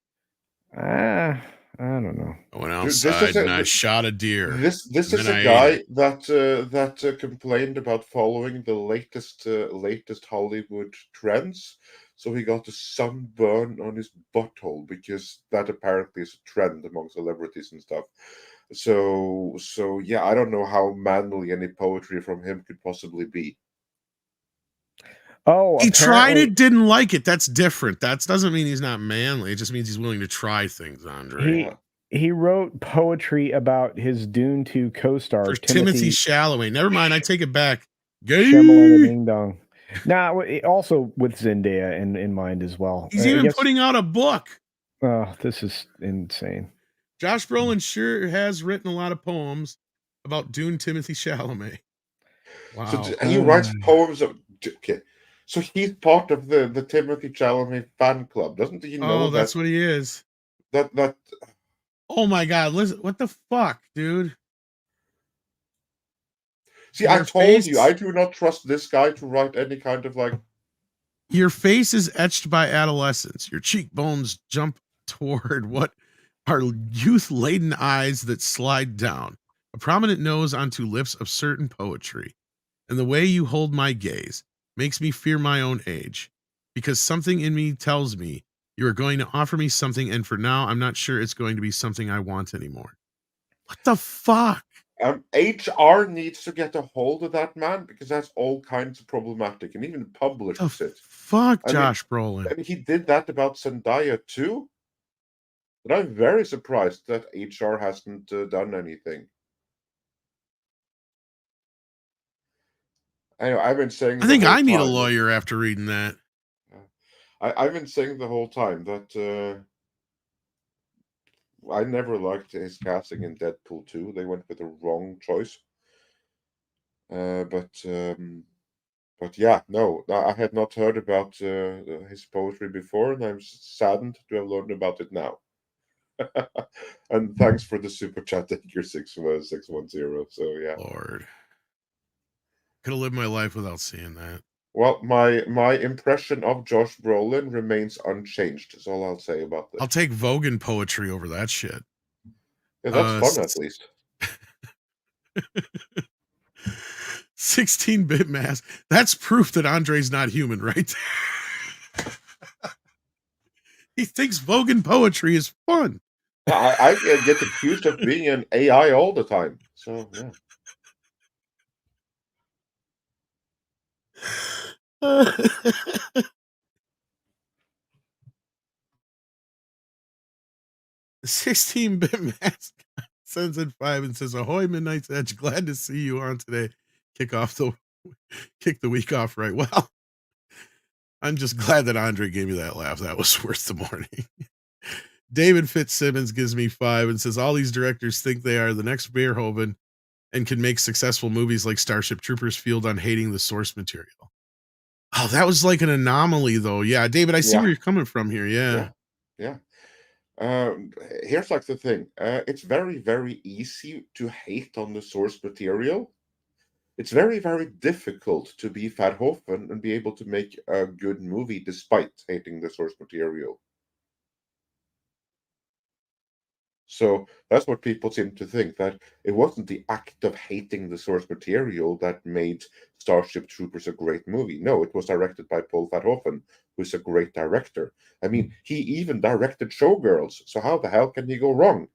I don't know. I went outside and I shot a deer. This is a guy that complained about following the latest Hollywood trends. So he got a sunburn on his butthole because that apparently is a trend among celebrities and stuff. So yeah, I don't know how manly any poetry from him could possibly be. Oh, he tried it, didn't like it. That's different. That doesn't mean he's not manly. It just means he's willing to try things, Andre. He wrote poetry about his Dune 2 co-star Timothy Chalamet. Never mind, I take it back. Shyamalan Ding Dong. Now, also with Zendaya in mind as well. He's even putting out a book. Oh, this is insane. Josh Brolin sure has written a lot of poems about Dune Timothy Chalamet. Wow. So he writes poems of... Okay. So he's part of the Timothy Chalamet fan club, doesn't he know? Oh, that's what he is. That. Oh my God! Listen, what the fuck, dude? See, I told you, I do not trust this guy to write any kind of like. Your face is etched by adolescence. Your cheekbones jump toward what are youth-laden eyes that slide down. A prominent nose onto lips of certain poetry. And the way you hold my gaze makes me fear my own age. Because something in me tells me you are going to offer me something, and for now, I'm not sure it's going to be something I want anymore. What the fuck? HR needs to get a hold of that man because that's all kinds of problematic, and even publishes it. Fuck Josh Brolin. I mean, he did that about Zendaya too. But I'm very surprised that HR hasn't done anything. I've been saying. I think I need a lawyer after reading that. I've been saying the whole time that I never liked his casting in Deadpool 2. They went with the wrong choice. But yeah, no, I had not heard about his poetry before, and I'm saddened to have learned about it now. And thanks for the super chat, Edgar 610. So yeah, Lord, could have lived my life without seeing that. Well, my impression of Josh Brolin remains unchanged. Is all I'll say about this. I'll take Vogan poetry over that shit. Yeah, that's fun at least. 16-bit mask. That's proof that Andre's not human, right? He thinks Vogan poetry is fun. I get accused of being an AI all the time. So yeah. 16-bit mask sends in 5 and says, "Ahoy, Midnight's Edge. Glad to see you on today. Kick the week off right." Well, I'm just glad that Andre gave me that laugh. That was worth the morning. David Fitzsimmons gives me 5 and says, "All these directors think they are the next Verhoeven and can make successful movies like Starship Troopers field on hating the source material." Oh, that was like an anomaly, though. Yeah, David, I see where you're coming from here. Yeah. Here's like the thing. It's very, very easy to hate on the source material. It's very, very difficult to be Verhoeven and be able to make a good movie despite hating the source material. So that's what people seem to think, that it wasn't the act of hating the source material that made Starship Troopers a great movie. No, it was directed by Paul Verhoeven, who's a great director. I mean, he even directed Showgirls, so how the hell can he go wrong?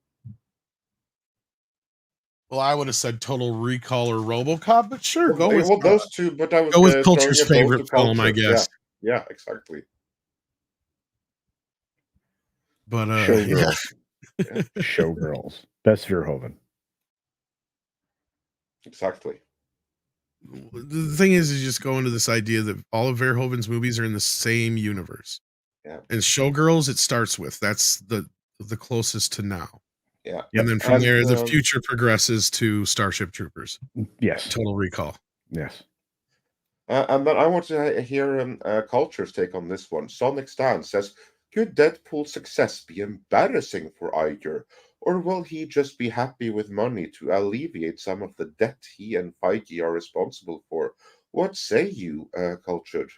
Well, I would have said Total Recall or RoboCop, but sure, go with those two. But I was go with culture's favorite film, I guess. Yeah, exactly. But Showgirls. Yeah. Showgirls. Best Verhoeven. Exactly. The thing is you just go into this idea that all of Verhoeven's movies are in the same universe. Yeah. And Showgirls, it starts with. That's the closest to now. Yeah. And then from there, the future progresses to Starship Troopers. Yes. Total Recall. Yes. And then I want to hear Culture's take on this one. Sonic Stan says, could Deadpool's success be embarrassing for Iger, or will he just be happy with money to alleviate some of the debt he and Feige are responsible for? What say you, Cultured?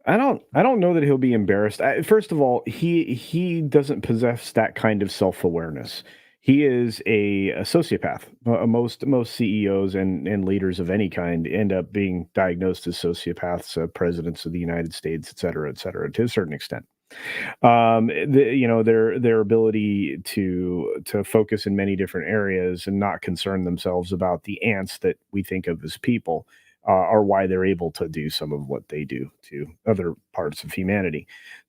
I don't know that he'll be embarrassed. First of all, he doesn't possess that kind of self-awareness. He is a sociopath. Most CEOs and leaders of any kind end up being diagnosed as sociopaths, presidents of the United States, et cetera, to a certain extent. Their ability to focus in many different areas and not concern themselves about the ants that we think of as people are why they're able to do some of what they do to other parts of humanity.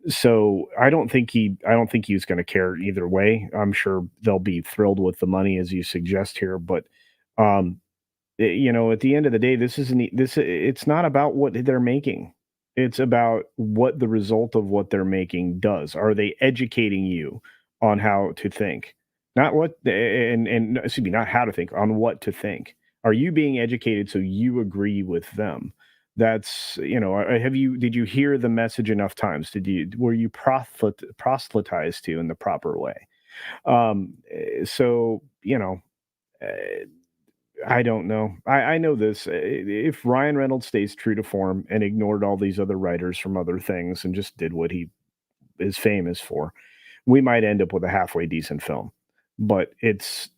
So I don't think he's going to care either way. I'm sure they'll be thrilled with the money, as you suggest here, but at the end of the day, it's not about what they're making. It's about what the result of what they're making does. Are they educating you on how to think? Not what not how to think, on what to think. Are you being educated so you agree with them? That's, did you hear the message enough times? Were you proselytized to in the proper way? I don't know. I know this. If Ryan Reynolds stays true to form and ignored all these other writers from other things and just did what he is famous for, we might end up with a halfway decent film. But if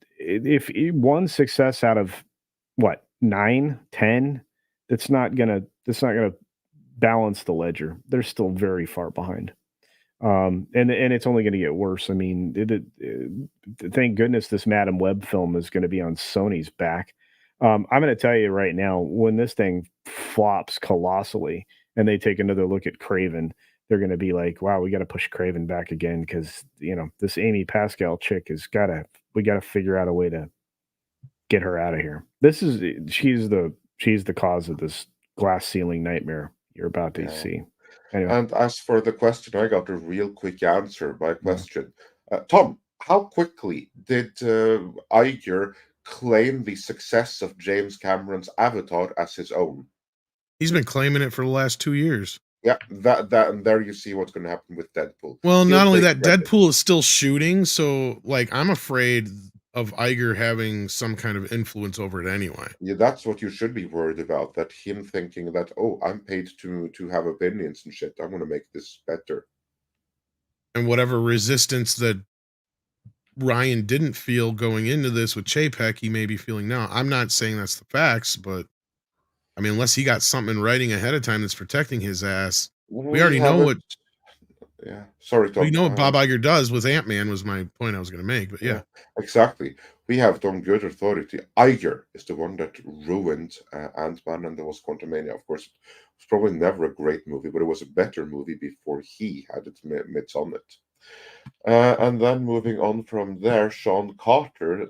one success out of what 9, 10, that's not gonna balance the ledger. They're still very far behind. And it's only going to get worse. I mean, thank goodness this Madam Web film is going to be on Sony's back. I'm going to tell you right now, when this thing flops colossally and they take another look at Craven, they're going to be like, "Wow, we got to push Craven back again because this Amy Pascal chick we got to figure out a way to get her out of here." She's the cause of this glass ceiling nightmare you're about to see. Anyway. And as for the question, I got a real quick answer by question. Tom, how quickly did Iger claim the success of James Cameron's Avatar as his own? He's been claiming it for the last 2 years. Yeah, that and there you see what's going to happen with Deadpool. Well, not only that, Deadpool is still shooting, so like I'm afraid of Iger having some kind of influence over it anyway. Yeah, that's what you should be worried about. That him thinking that, oh, I'm paid to have opinions and shit. I'm going to make this better. And whatever resistance that Ryan didn't feel going into this with Chapek, he may be feeling now. I'm not saying that's the facts, but I mean, unless he got something in writing ahead of time that's protecting his ass, we already know what. Yeah, sorry, Tom. We know what Bob Iger does with Ant-Man was my point I was going to make, but yeah. Exactly. We have on good authority. Iger is the one that ruined Ant-Man, and there was Quantumania. Of course, it was probably never a great movie, but it was a better movie before he had its mitts on it. And then moving on from there, Sean Carter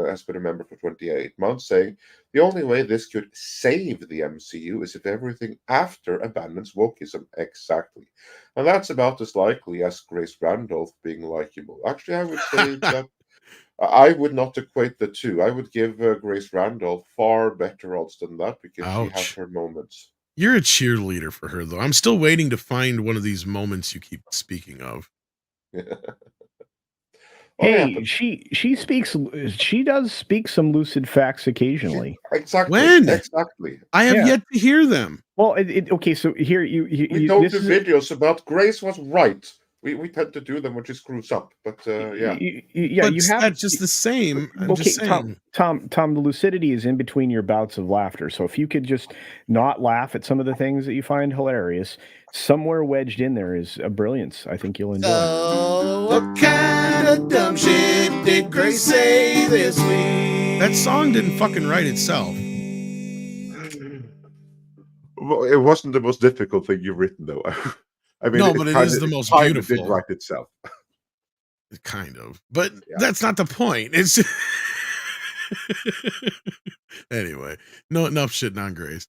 has been a member for 28 months, saying the only way this could save the MCU is if everything after abandons wokeism. Exactly. And that's about as likely as Grace Randolph being likable. Actually, I would say that I would not equate the two. I would give Grace Randolph far better odds than that because she has her moments. You're a cheerleader for her, though. I'm still waiting to find one of these moments you keep speaking of. Hey, she does speak some lucid facts occasionally. Exactly. When? Exactly. I have yet to hear them. Well, okay, so here we don't do videos about Grace was right. We tend to do them when she screws up, but yeah. But you have just the same. I'm okay, just saying. Tom, the lucidity is in between your bouts of laughter. So if you could just not laugh at some of the things that you find hilarious, somewhere wedged in there is a brilliance. I think you'll enjoy. So what kind of dumb shit did Grace say this week? That song didn't fucking write itself. Well, it wasn't the most difficult thing you've written, though. I mean, no, but it is the most beautiful. It did write itself. Kind of, but that's not the point. It's anyway. No, enough shitting on Grace.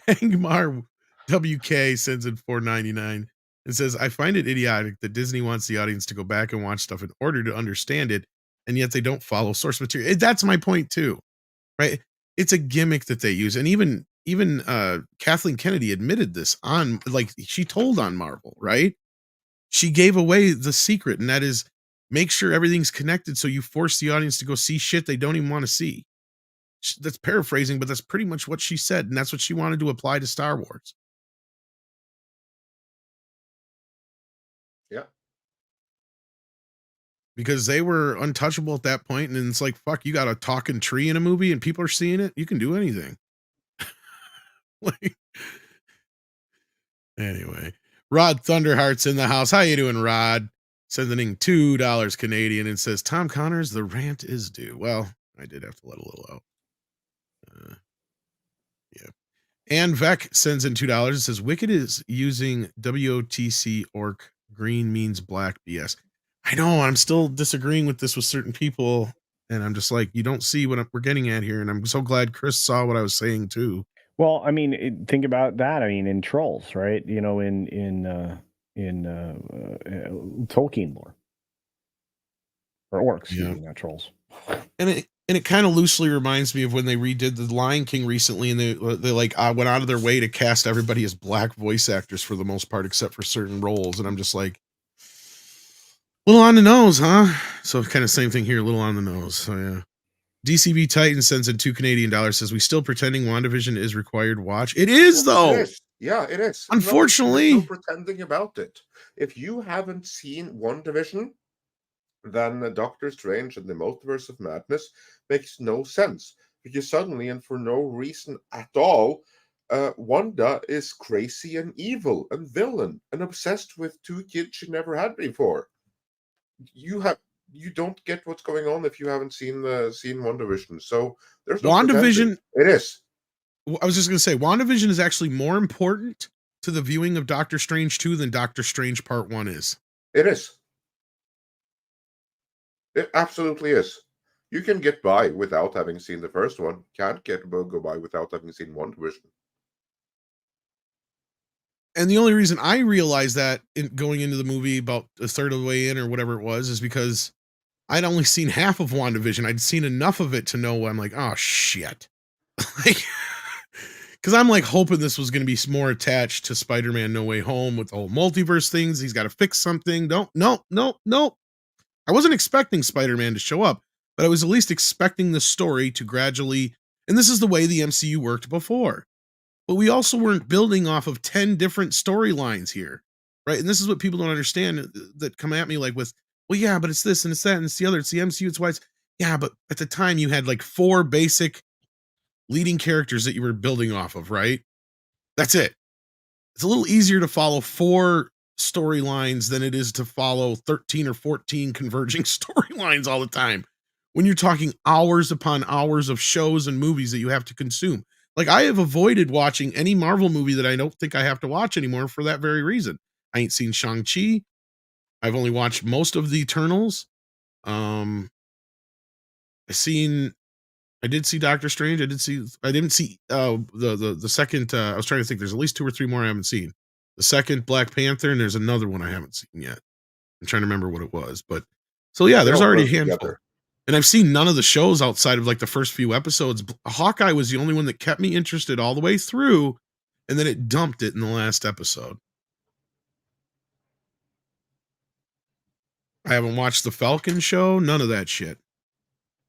Angmar WK sends in $4.99 and says, "I find it idiotic that Disney wants the audience to go back and watch stuff in order to understand it, and yet they don't follow source material." That's my point too, right? It's a gimmick that they use, and even Kathleen Kennedy admitted this on, like, she told on Marvel, right? She gave away the secret, and that is make sure everything's connected so you force the audience to go see shit they don't even want to see. That's paraphrasing, but that's pretty much what she said, and that's what she wanted to apply to Star Wars. Yeah. Because they were untouchable at that point, and it's like, fuck, you got a talking tree in a movie and people are seeing it, you can do anything. Like, anyway, Rod Thunderheart's in the house. How you doing, Rod? Sending $2 Canadian and says, Tom Connors, the rant is due. Well, I did have to let a little out. Yeah. And Vec sends in $2 and says, Wicked is using WOTC orc. Green means black BS. I know, I'm still disagreeing with this with certain people, and I'm just like, you don't see what we're getting at here, and I'm so glad Chris saw what I was saying too. Well, I mean, think about that. I mean, in Trolls, right? You know, in Tolkien lore, or orcs, not Trolls. And it kind of loosely reminds me of when they redid the Lion King recently, and they like went out of their way to cast everybody as black voice actors for the most part, except for certain roles. And I'm just like, a little on the nose, huh? So kind of same thing here, a little on the nose. So yeah. DCV Titan sends in $2 Canadian, says, we still pretending WandaVision is required watch? It is, though. It is. Yeah, it is. Unfortunately. There's no pretending about it. If you haven't seen WandaVision, then Doctor Strange and the Multiverse of Madness makes no sense. Because suddenly, and for no reason at all, Wanda is crazy and evil and villain and obsessed with 2 kids she never had before. You don't get what's going on if you haven't seen WandaVision. So there's no WandaVision. It is. I was just going to say, WandaVision is actually more important to the viewing of Doctor Strange 2 than Doctor Strange Part 1 is. It is. It absolutely is. You can get by without having seen the first one. Can't go by without having seen WandaVision. And the only reason I realized that going into the movie about a third of the way in or whatever it was is because I'd only seen half of WandaVision. I'd seen enough of it to know I'm like, oh, shit. Because I'm like hoping this was going to be more attached to Spider-Man No Way Home with the whole multiverse things. He's got to fix something. No. I wasn't expecting Spider-Man to show up, but I was at least expecting the story to gradually, and this is the way the MCU worked before. But we also weren't building off of 10 different storylines here, right? And this is what people don't understand that come at me like with, well, yeah, but it's this and it's that and it's the other. It's the MCU, it's why it's, yeah, but at the time you had like 4 basic leading characters that you were building off of, right? That's it. It's a little easier to follow 4 storylines than it is to follow 13 or 14 converging storylines all the time. When you're talking hours upon hours of shows and movies that you have to consume. Like, I have avoided watching any Marvel movie that I don't think I have to watch anymore for that very reason. I ain't seen Shang-Chi. I've only watched most of the Eternals. I did see Doctor Strange. I didn't see the second, I was trying to think, there's at least 2 or 3 more I haven't seen. The second Black Panther, and there's another one I haven't seen yet. I'm trying to remember what it was, but so yeah, there's already a handful. Together. And I've seen none of the shows outside of like the first few episodes. Hawkeye was the only one that kept me interested all the way through, and then it dumped it in the last episode. I haven't watched the Falcon show, none of that shit.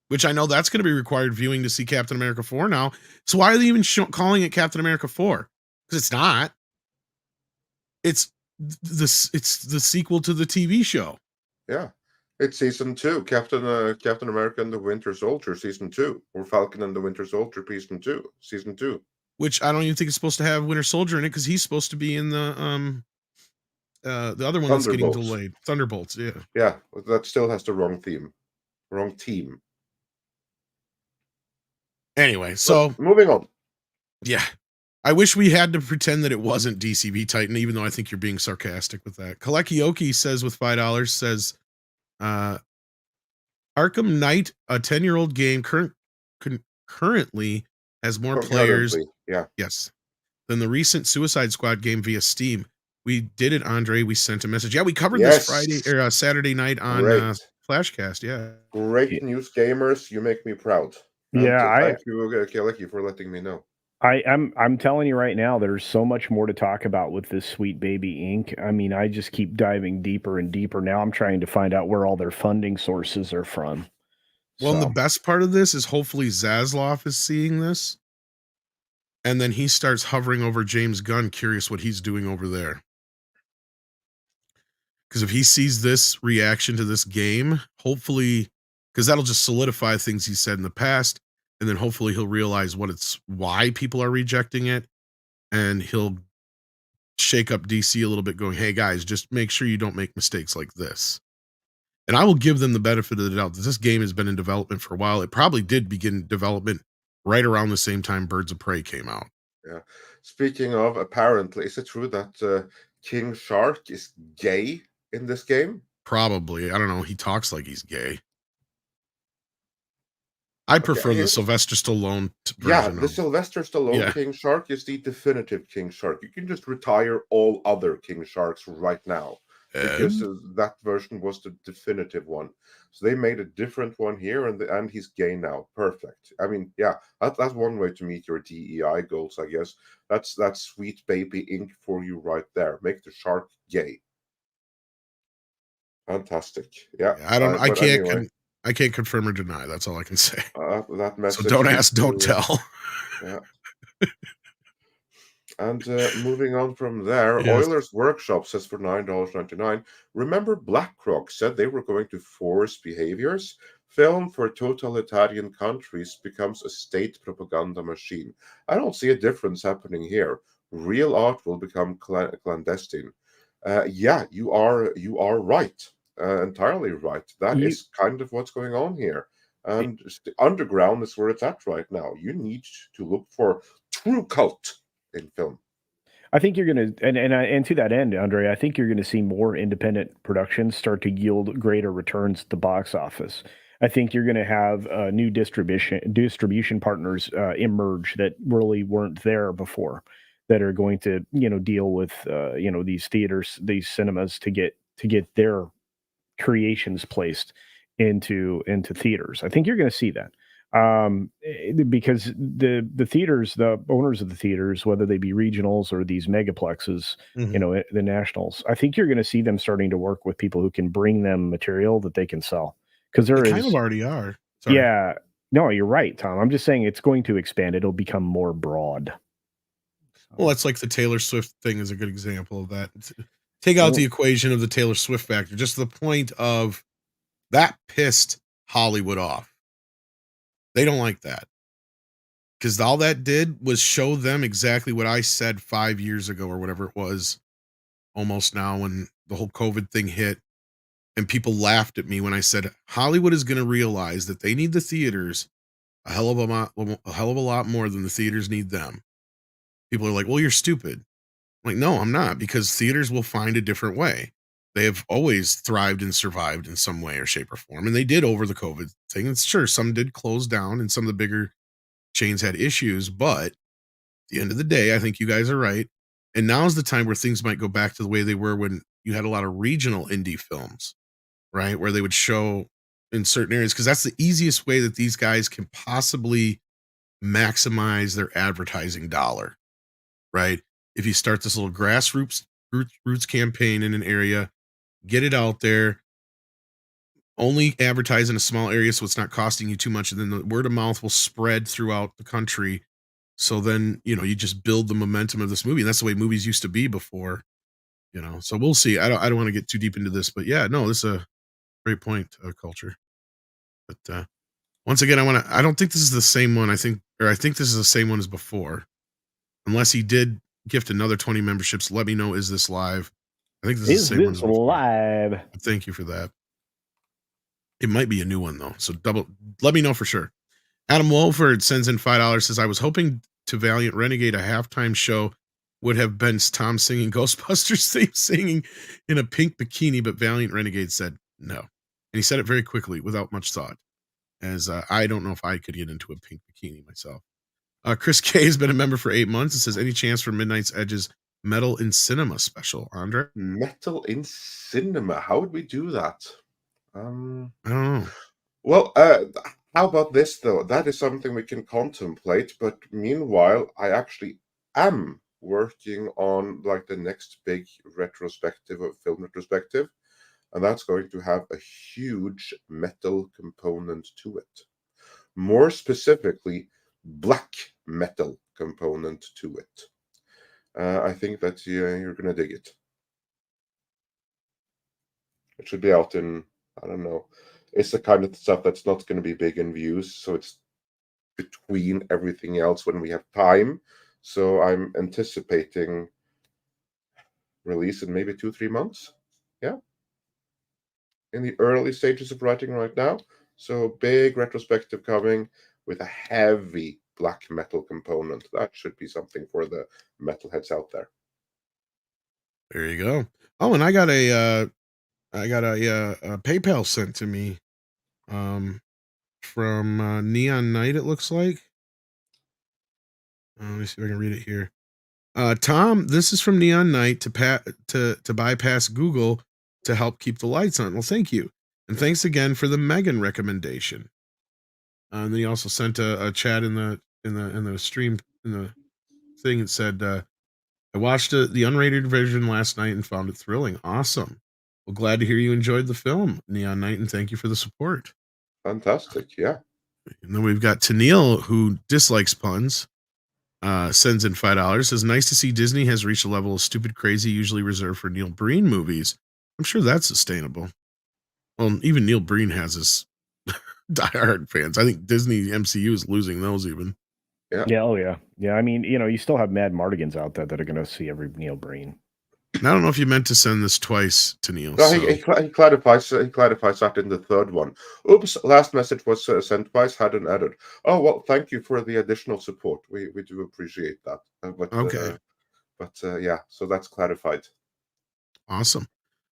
Which I know that's going to be required viewing to see Captain America 4 now. So why are they even calling it Captain America 4? Because it's not. It's the sequel to the TV show. Yeah. It's season 2, Captain America and the Winter Soldier, season 2, or Falcon and the Winter Soldier, season 2. Which I don't even think it's supposed to have Winter Soldier in it because he's supposed to be in the other one that's getting delayed, Thunderbolts. Yeah, yeah, that still has the wrong team. Anyway, so moving on. Yeah, I wish we had to pretend that it wasn't DCV Titan, even though I think you're being sarcastic with that. Kalekioki says with $5 says. Arkham Knight, a 10-year-old game, currently has more players. Yeah. Yes. Than the recent Suicide Squad game via Steam. We did it, Andre. We sent a message. Yeah, we covered this Friday or Saturday night on Flashcast. Yeah. Great news, gamers. You make me proud. Thank you, Kaleki, for letting me know. I'm telling you right now, there's so much more to talk about with this Sweet Baby Inc. I mean, I just keep diving deeper and deeper. Now I'm trying to find out where all their funding sources are from. Well, and the best part of this is hopefully Zaslav is seeing this. And then he starts hovering over James Gunn, curious what he's doing over there. Because if he sees this reaction to this game, hopefully, because that'll just solidify things he said in the past. And then hopefully he'll realize why people are rejecting it. And he'll shake up DC a little bit going, hey guys, just make sure you don't make mistakes like this. And I will give them the benefit of the doubt that this game has been in development for a while. It probably did begin development right around the same time Birds of Prey came out. Yeah. Speaking of, apparently, is it true that King Shark is gay in this game? Probably. I don't know. He talks like he's gay. I prefer the Sylvester Stallone version. Yeah, the Sylvester Stallone King Shark is the definitive King Shark. You can just retire all other King Sharks right now. Because that version was the definitive one. So they made a different one here, and he's gay now. Perfect. I mean, yeah, that's one way to meet your DEI goals, I guess. That's Sweet Baby Inc. for you right there. Make the shark gay. Fantastic. Yeah. I can't. Anyway. I can't confirm or deny. That's all I can say. That So message. don't ask, don't tell. Yeah. And moving on from there, Yes. Euler's Workshop says for $9.99. Remember, BlackRock said they were going to force behaviors. Film for totalitarian countries becomes a state propaganda machine. I don't see a difference happening here. Real art will become clandestine. Yeah, you are right. Entirely right. That is kind of what's going on here. And the underground is where it's at right now. You need to look for true cult in film. I think you're going to, and to that end, Andre, I think you're going to see more independent productions start to yield greater returns at the box office. I think you're going to have new distribution partners emerge that really weren't there before, that are going to deal with these theaters, these cinemas to get their creations placed into theaters. I think you're going to see that. Because the theaters, the owners of the theaters, whether they be regionals or these megaplexes, Mhm. The nationals, I think you're going to see them starting to work with people who can bring them material that they can sell. Because They kind of already are. Sorry. Yeah, no, you're right, Tom. I'm just saying it's going to expand. It'll become more broad. Well, that's like the Taylor Swift thing is a good example of that. Take out the equation of the Taylor Swift factor, just the point of that pissed Hollywood off. They don't like that. Because all that did was show them exactly what I said 5 years ago or whatever it was, almost now, when the whole COVID thing hit. And people laughed at me when I said Hollywood is going to realize that they need the theaters a hell of a lot more than the theaters need them. People are like, well, you're stupid. I'm like, no, I'm not, because theaters will find a different way. They have always thrived and survived in some way or shape or form. And they did over the COVID thing. And sure, some did close down and some of the bigger chains had issues. But at the end of the day, I think you guys are right. And now's the time where things might go back to the way they were when you had a lot of regional indie films, right? Where they would show in certain areas, because that's the easiest way that these guys can possibly maximize their advertising dollar, right? If you start this little grassroots campaign in an area, get it out there, only advertise in a small area so it's not costing you too much, and then the word of mouth will spread throughout the country. So then, you just build the momentum of this movie. And that's the way movies used to be before, So we'll see. I don't want to get too deep into this, but yeah, no, this is a great point, Culture. But once again, I don't think this is the same one. I think this is the same one as before. Unless he did gift another 20 memberships, let me know, is this live? I think this is the same one as before. Live? Thank you for that. It might be a new one though, so let me know for sure. Adam Wolford sends in $5, says, I was hoping to Valiant Renegade a halftime show would have been Tom singing Ghostbusters theme, singing in a pink bikini, but Valiant Renegade said no. And he said it very quickly without much thought, as I don't know if I could get into a pink bikini myself. Chris K has been a member for 8 months. It says, any chance for Midnight's Edge's Metal in Cinema special, Andre? Metal in Cinema. How would we do that? I don't know. Well, how about this, though? That is something we can contemplate. But meanwhile, I actually am working on like the next big retrospective of film retrospective. And that's going to have a huge metal component to it. More specifically, black metal component to it. I think that you're going to dig it. It should be out in, I don't know. It's the kind of stuff that's not going to be big in views, so it's between everything else when we have time. So I'm anticipating release in maybe 2-3 months. Yeah. In the early stages of writing right now. So big retrospective coming with a heavy black metal component. That should be something for the metalheads out there. There you go. Oh, and I got a PayPal sent to me from Neon Knight, it looks like. Let me see if I can read it here. Tom, this is from Neon Knight to bypass Google to help keep the lights on. Well, thank you. And thanks again for the Megan recommendation. And then he also sent a chat in the stream, in the thing. It said, I watched the unrated version last night and found it thrilling. Awesome. Well, glad to hear you enjoyed the film, Neon Knight, and thank you for the support. Fantastic, yeah. And then we've got Tennille, who dislikes puns. Sends in $5. Says, nice to see Disney has reached a level of stupid crazy usually reserved for Neil Breen movies. I'm sure that's sustainable. Well, even Neil Breen has his diehard fans. I think Disney MCU is losing those even. Yeah. Oh yeah. Yeah. I mean, you still have Mad Mardigans out there that are going to see every Neil Breen. And I don't know if you meant to send this twice to Neil. No, he clarifies that in the third one. Oops, last message was sent twice, hadn't added. Oh, well, thank you for the additional support. We do appreciate that. Okay. Yeah, so that's clarified. Awesome.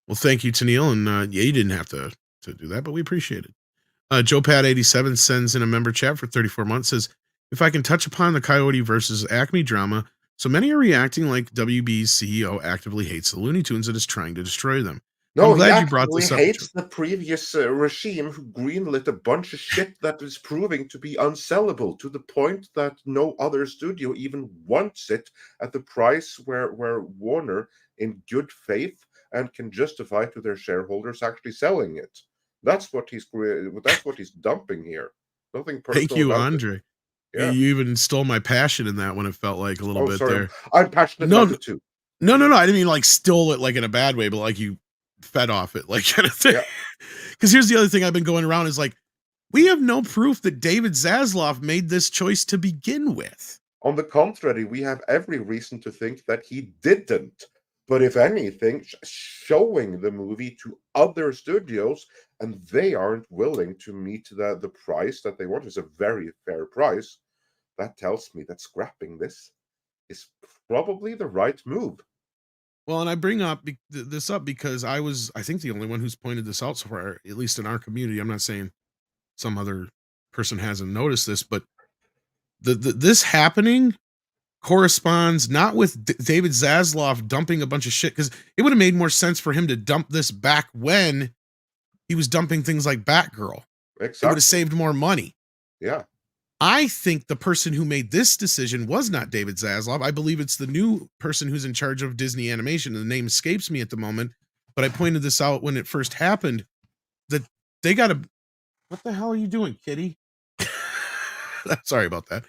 Well, thank you, Tennille. And yeah, you didn't have to do that, but we appreciate it. Joe Pat 87 sends in a member chat for 34 months. Says, if I can touch upon the Coyote versus Acme drama, so many are reacting like WB's CEO actively hates the Looney Tunes and is trying to destroy them. No, I'm glad you brought this up. He hates the previous regime who greenlit a bunch of shit that is proving to be unsellable to the point that no other studio even wants it at the price where Warner, in good faith and can justify to their shareholders, actually selling it. That's what he's dumping here. Nothing personal. Thank you, Andre. Yeah. You even stole my passion in that one. It felt like a little bit sorry. there. I'm passionate about it too. No. I didn't mean like stole it like in a bad way, but like you fed off it, like kind of thing. Because here's the other thing I've been going around is like, we have no proof that David Zaslav made this choice to begin with. On the contrary, we have every reason to think that he didn't. But if anything, showing the movie to other studios and they aren't willing to meet the price that they want, is a very fair price. That tells me that scrapping this is probably the right move. Well, and I bring this up because I think the only one who's pointed this out so far, at least in our community. I'm not saying some other person hasn't noticed this, but this happening corresponds not with David Zaslav dumping a bunch of shit, because it would have made more sense for him to dump this back when he was dumping things like Batgirl. Exactly. It would have saved more money. Yeah. I think the person who made this decision was not David Zaslav. I believe it's the new person who's in charge of Disney Animation. The name escapes me at the moment, but I pointed this out when it first happened, that they got to... What the hell are you doing, kitty? Sorry about that.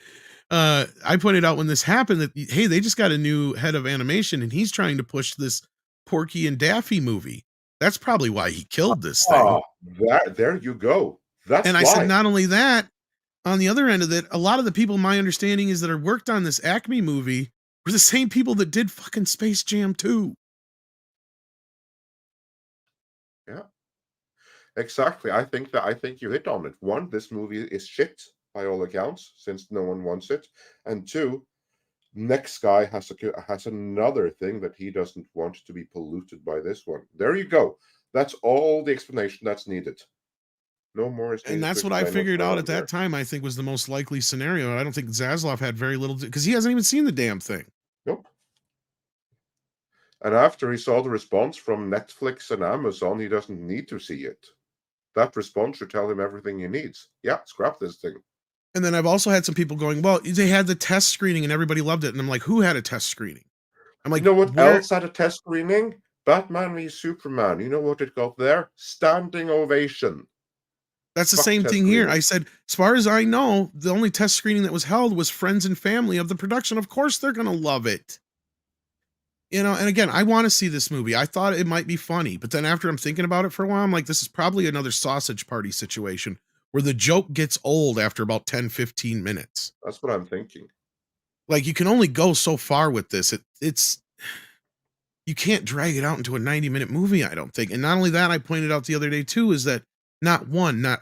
I pointed out when this happened that, hey, they just got a new head of animation and he's trying to push this Porky and Daffy movie. That's probably why he killed this thing. There you go. That's and I said, not only that, on the other end of it, a lot of the people, my understanding is, that are worked on this Acme movie were the same people that did fucking Space Jam 2. Yeah, exactly. I think you hit on it. One, this movie is shit by all accounts, since no one wants it. And two, next guy has another thing that he doesn't want to be polluted by this one. There you go. That's all the explanation that's needed. No more. And that's what I figured out at that time, I think, was the most likely scenario. I don't think Zaslav had very little, because he hasn't even seen the damn thing. Nope. And after he saw the response from Netflix and Amazon, he doesn't need to see it. That response should tell him everything he needs. Yeah, scrap this thing. And then I've also had some people going, well, they had the test screening and everybody loved it. And I'm like, who had a test screening? I'm like, you know what else had a test screening? Batman v Superman. You know what it got there? Standing ovation. That's the same thing here. I said, as far as I know, the only test screening that was held was friends and family of the production. Of course they're going to love it. You know, and again, I want to see this movie. I thought it might be funny, but then after I'm thinking about it for a while, I'm like, this is probably another Sausage Party situation where the joke gets old after about 10, 15 minutes. That's what I'm thinking. Like, you can only go so far with this. It's you can't drag it out into a 90-minute movie, I don't think. And not only that, I pointed out the other day too, is that not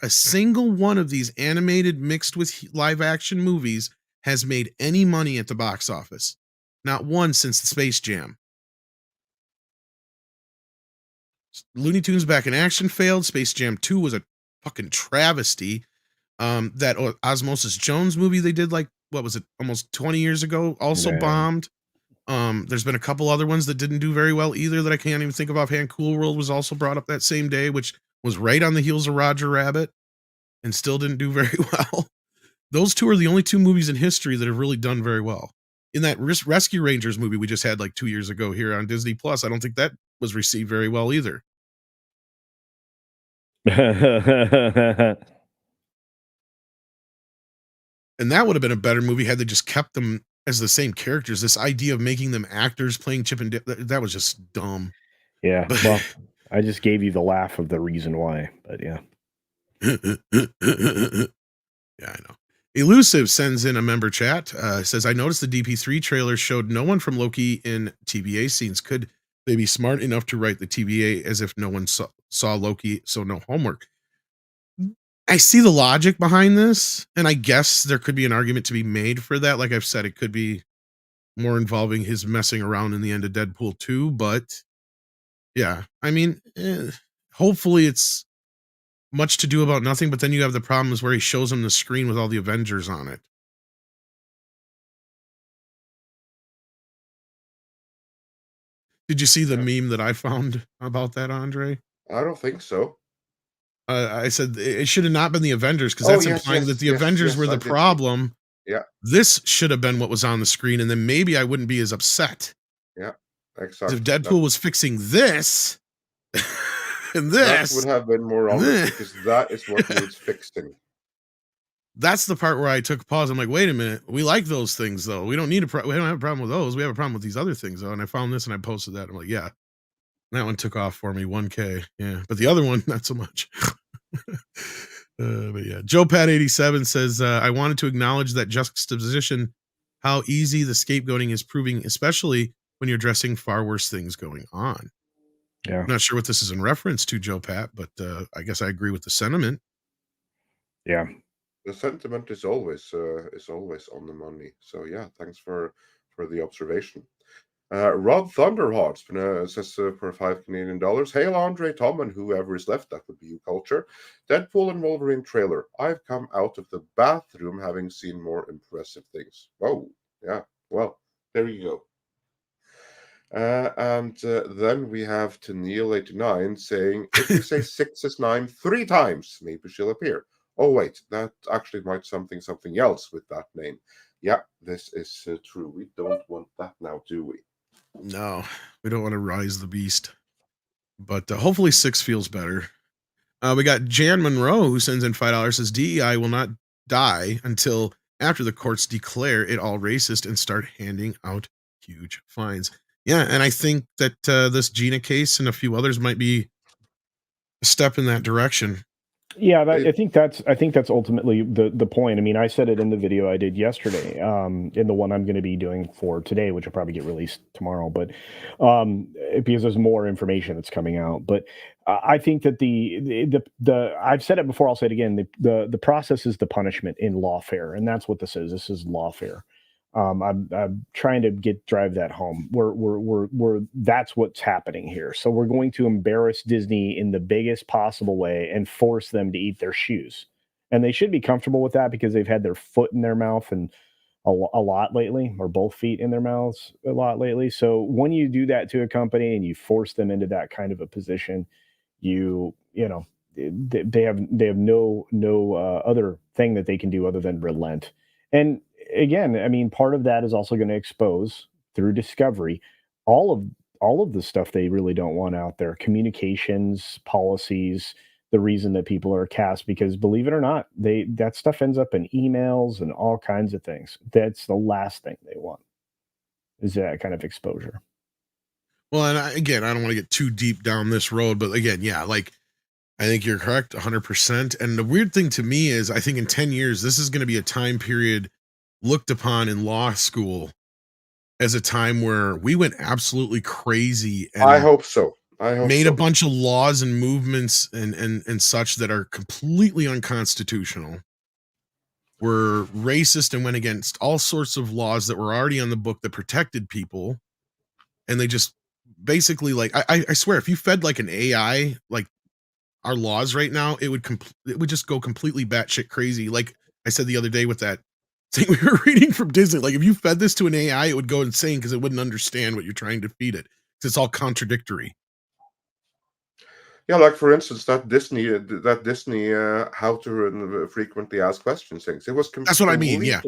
a single one of these animated mixed with live action movies has made any money at the box office. Not one since the Space Jam. Looney Tunes Back in Action failed. Space Jam 2 was a fucking travesty. That Osmosis Jones movie they did, like, what was it, almost 20 years ago, also bombed. There's been a couple other ones that didn't do very well either that I can't even think of offhand. Cool World was also brought up that same day, which was right on the heels of Roger Rabbit and still didn't do very well. Those two are the only two movies in history that have really done very well. In that Rescue Rangers movie we just had like 2 years ago here on Disney Plus, I don't think that was received very well either. And that would have been a better movie had they just kept them as the same characters. This idea of making them actors playing Chip and Dale, that was just dumb. Yeah. Well, I just gave you the laugh of the reason why, but yeah. Yeah, I know. Elusive sends in a member chat, says, I noticed the DP3 trailer showed no one from Loki in TVA scenes. Could they be smart enough to write the TVA as if no one saw Loki, so no homework? I see the logic behind this, and I guess there could be an argument to be made for that. Like I've said, it could be more involving his messing around in the end of Deadpool 2, but yeah, I mean, hopefully it's much to do about nothing, but then you have the problems where he shows him the screen with all the Avengers on it. Did you see the meme that I found about that, Andre? I don't think so. I said it should have not been the Avengers, because that's implying that the Avengers were the problem. Yeah. This should have been what was on the screen, and then maybe I wouldn't be as upset. Yeah, exactly. If Deadpool was fixing this and this, that would have been more honest, because that is what needs fixing. That's the part where I took a pause. I'm like, wait a minute, we like those things though. We don't need we don't have a problem with those. We have a problem with these other things though. And I found this and I posted that. I'm like, yeah, that one took off for me, 1K. Yeah, but the other one, not so much. But yeah, Joe Pat 87 says, I wanted to acknowledge that juxtaposition, how easy the scapegoating is proving, especially when you're addressing far worse things going on. Yeah, I'm not sure what this is in reference to, Joe Pat, but I guess I agree with the sentiment. Yeah, the sentiment is always on the money. So yeah, thanks for the observation. Rod Thunderheart says for $5 Canadian. Hail Andre, Tom, and whoever is left. That would be you, Culture. Deadpool and Wolverine trailer. I've come out of the bathroom having seen more impressive things. Oh, yeah. Well, there you go. And then we have Tennille89 saying, if you say 6 is 9 3 times, maybe she'll appear. Oh, wait, that actually might something else with that name. Yeah, this is true. We don't want that now, do we? No, we don't want to rise the beast. But hopefully 6 feels better. We got Jan Monroe, who sends in $5, says DEI will not die until after the courts declare it all racist and start handing out huge fines. Yeah, and I think that this Gina case and a few others might be a step in that direction. Yeah, I think that's ultimately the point. I mean, I said it in the video I did yesterday, in the one I'm going to be doing for today, which will probably get released tomorrow, but because there's more information that's coming out. But I think that the I've said it before, I'll say it again. The process is the punishment in lawfare, and that's what this is. This is lawfare. I'm trying to drive that home. We're that's what's happening here. So we're going to embarrass Disney in the biggest possible way and force them to eat their shoes. And they should be comfortable with that because they've had their foot in their mouth and a lot lately, or both feet in their mouths a lot lately. So when you do that to a company and you force them into that kind of a position, you know, they have no other thing that they can do other than relent. And again, I mean, part of that is also going to expose through discovery all of the stuff they really don't want out there: communications, policies, the reason that people are cast, because believe it or not, that stuff ends up in emails and all kinds of things. That's the last thing they want, is that kind of exposure. Well, and I don't want to get too deep down this road, but again, yeah, like, I think you're correct 100%. And the weird thing to me is, I think in 10 years, this is going to be a time period looked upon in law school as a time where we went absolutely crazy. And I hope so. Made a bunch of laws and movements and such that are completely unconstitutional. Were racist and went against all sorts of laws that were already on the book that protected people. And they just basically, like, I swear, if you fed like an AI, like our laws right now, it would just go completely batshit crazy. Like I said the other day with that thing we were reading from Disney, like if you fed this to an AI, it would go insane because it wouldn't understand what you're trying to feed it. It's all contradictory. Yeah, like for instance, that Disney how to frequently ask questions things. It was that's what I mean. Yeah,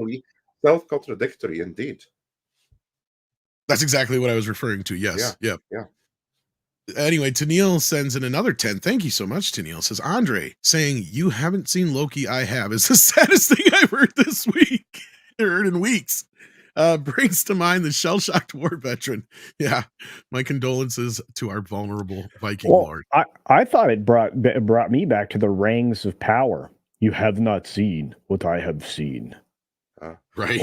self-contradictory indeed. That's exactly what I was referring to. Yes. Yeah. Anyway, Tennille sends in another 10. Thank you so much, Tennille. Says, Andre, saying you haven't seen Loki, I have, is the saddest thing I've heard this week. Heard in weeks. Brings to mind the shell-shocked war veteran. Yeah, my condolences to our vulnerable Viking lord. I thought it brought me back to the Rings of Power. You have not seen what I have seen. Right.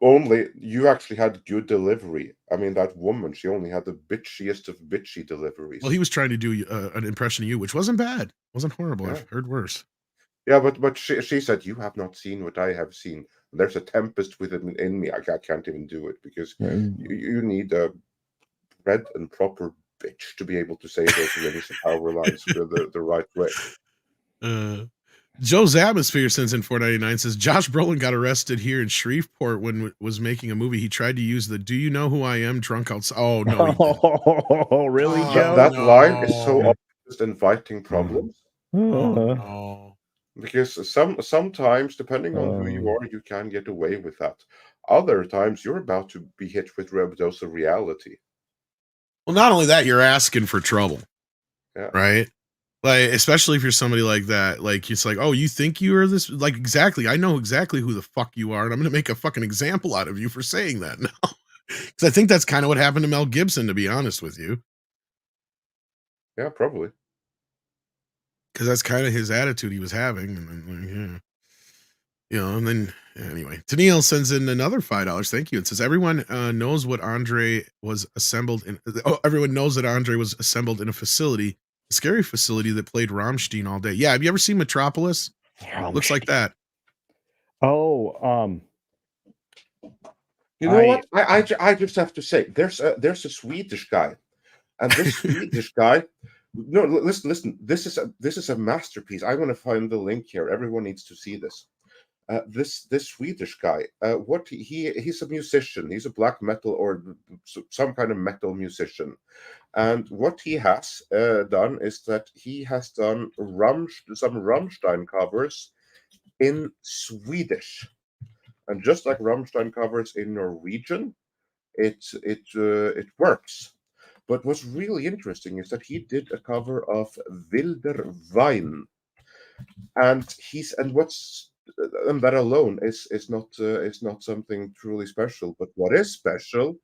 Only you actually had good delivery. I mean, that woman, she only had the bitchiest of bitchy deliveries. Well, he was trying to do an impression of you, which wasn't bad. Wasn't horrible. Yeah. I've heard worse. Yeah, but she said, you have not seen what I have seen. There's a tempest within me. I can't even do it because you need a red and proper bitch to be able to say those Rings of Power lines the right way. Joe's Atmosphere sends in $4.99, says Josh Brolin got arrested here in Shreveport when was making a movie. He tried to use the "Do you know who I am?" drunk outside. Oh no! Oh really, Joe? That line is so just inviting problems. No. Because sometimes, depending on who you are, you can get away with that. Other times, you're about to be hit with a dose of reality. Well, not only that, you're asking for trouble. Yeah. Right. Like, especially if you're somebody like that, like, it's like, oh, you think you are this? Like, exactly. I know exactly who the fuck you are, and I'm going to make a fucking example out of you for saying that now. Because I think that's kind of what happened to Mel Gibson, to be honest with you. Yeah, probably. Because that's kind of his attitude he was having. And then, yeah. You know, and then, anyway, Tennille sends in another $5. Thank you. It says, everyone knows what Andre was assembled in. Oh, everyone knows that Andre was assembled in a facility. A scary facility that played Rammstein all day. Yeah, have you ever seen Metropolis? Looks like that. Oh, you know what? I just have to say, there's a Swedish guy, and this Swedish guy. No, listen. This is a masterpiece. I want to find the link here. Everyone needs to see this. This Swedish guy. He's a musician. He's a black metal or some kind of metal musician. And what he has done is that he has done some Rammstein covers in Swedish, and just like Rammstein covers in Norwegian, it works. But what's really interesting is that he did a cover of Wilder Wein, and that alone is not something truly special. But what is special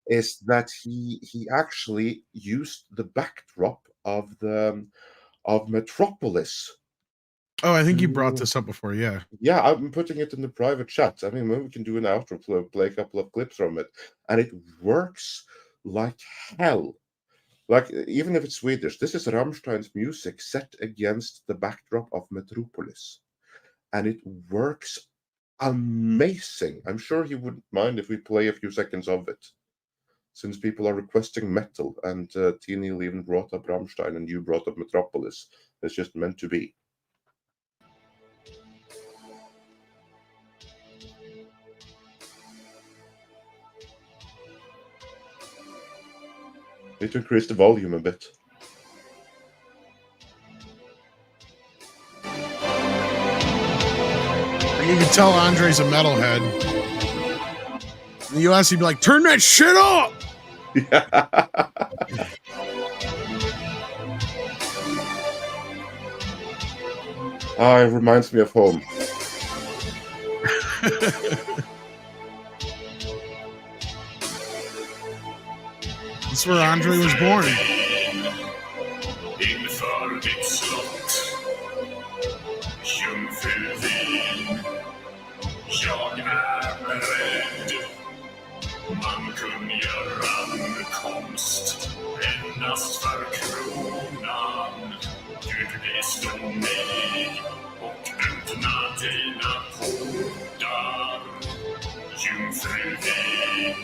is that he actually used the backdrop of Metropolis. Oh, I think you brought this up before, yeah. Yeah, I'm putting it in the private chat. I mean, maybe we can do an outro, play a couple of clips from it, and it works like hell. Like, even if it's Swedish, this is Rammstein's music set against the backdrop of Metropolis, and it works amazing. I'm sure he wouldn't mind if we play a few seconds of it, since people are requesting metal, and Tennille even brought up Rammstein, and you brought up Metropolis. It's just meant to be. Need to increase the volume a bit. You can tell Andre's a metalhead. In the US, he'd be like, turn that shit up! It reminds me of home. That's where Andre was born. Man kunnigar ankomst endast för kronan. Gud bestå mig och öppna dina portar. Jungfruvin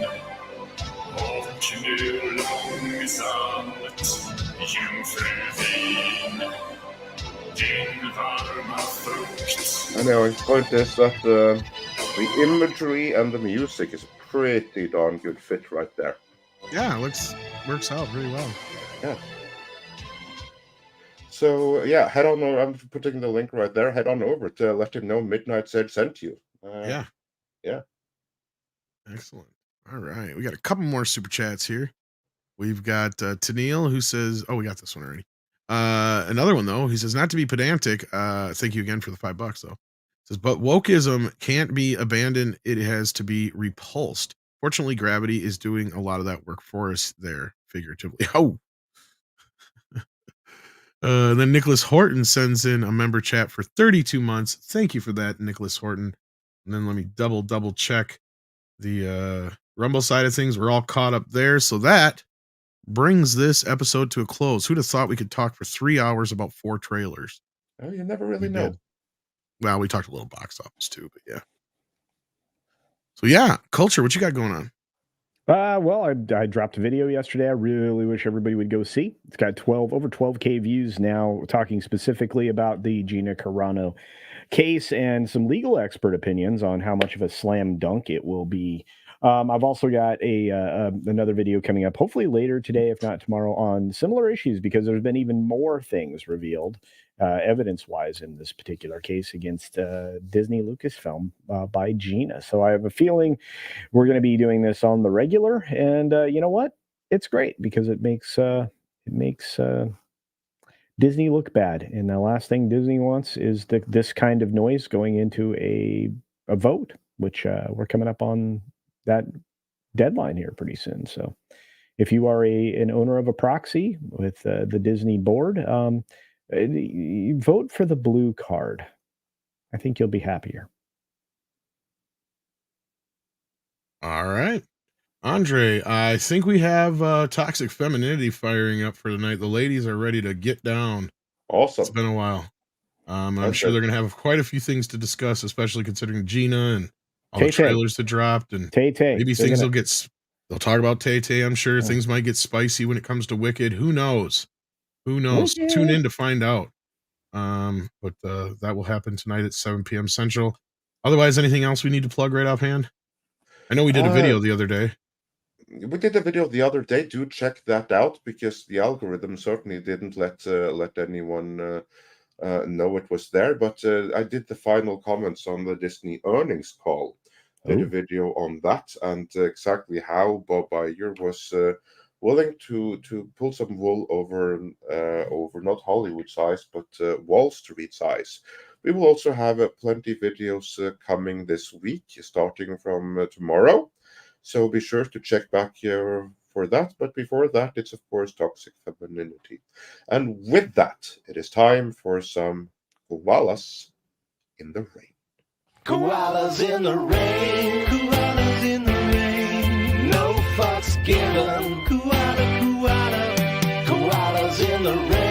och nu långsamt. Jungfruvin, din varma frukt. Anyway, point is that the imagery and the music is pretty darn good fit right there. Yeah, works out really well. Yeah. So yeah, head on over. I'm putting the link right there. Head on over to let him know Midnight Said sent you. Yeah. Yeah. Excellent. All right, we got a couple more super chats here. We've got Tennille who says, oh, we got this one already. Another one though, he says, not to be pedantic. Thank you again for the $5 though. Says, but wokeism can't be abandoned. It has to be repulsed. Fortunately, gravity is doing a lot of that work for us there, figuratively. Oh. Then Nicholas Horton sends in a member chat for 32 months. Thank you for that, Nicholas Horton. And then let me double check the Rumble side of things. We're all caught up there. So that brings this episode to a close. Who'd have thought we could talk for 3 hours about 4 trailers? Oh, you never really We know. did. Well, we talked a little box office too, but yeah. So yeah, Culture, what you got going on? Well, I dropped a video yesterday. I really wish everybody would go see. It's got over 12K views now, talking specifically about the Gina Carano case and some legal expert opinions on how much of a slam dunk it will be. I've also got another video coming up, hopefully later today, if not tomorrow, on similar issues, because there's been even more things revealed, evidence-wise, in this particular case against Disney Lucasfilm by Gina. So I have a feeling we're going to be doing this on the regular, and you know what? It's great because it makes Disney look bad. And the last thing Disney wants is this kind of noise going into a vote, which we're coming up on that deadline here pretty soon. So if you are an owner of a proxy with the Disney board, you vote for the blue card. I think you'll be happier. All right. Andre, I think we have Toxic Femininity firing up for tonight. The ladies are ready to get down. Awesome. It's been a while. I'm sure they're going to have quite a few things to discuss, especially considering Gina and all the trailers that dropped. And maybe things they'll talk about Tay-Tay, I'm sure. Yeah. Things might get spicy when it comes to Wicked. Who knows? Wicked. Tune in to find out. But that will happen tonight at 7 p.m. Central. Otherwise, anything else we need to plug right offhand? I know we did a video the other day. We did a video the other day. Do check that out, because the algorithm certainly didn't let anyone know it was there. But I did the final comments on the Disney earnings call. Did a video on that, and exactly how Bob Iger was willing to pull some wool over not Hollywood size, but Wall Street size. We will also have plenty videos coming this week, starting from tomorrow. So be sure to check back here for that. But before that, it's of course Toxic Femininity. And with that, it is time for some koalas in the rain. Koalas in the rain, koalas in the rain. No fucks given, koalas in the rain.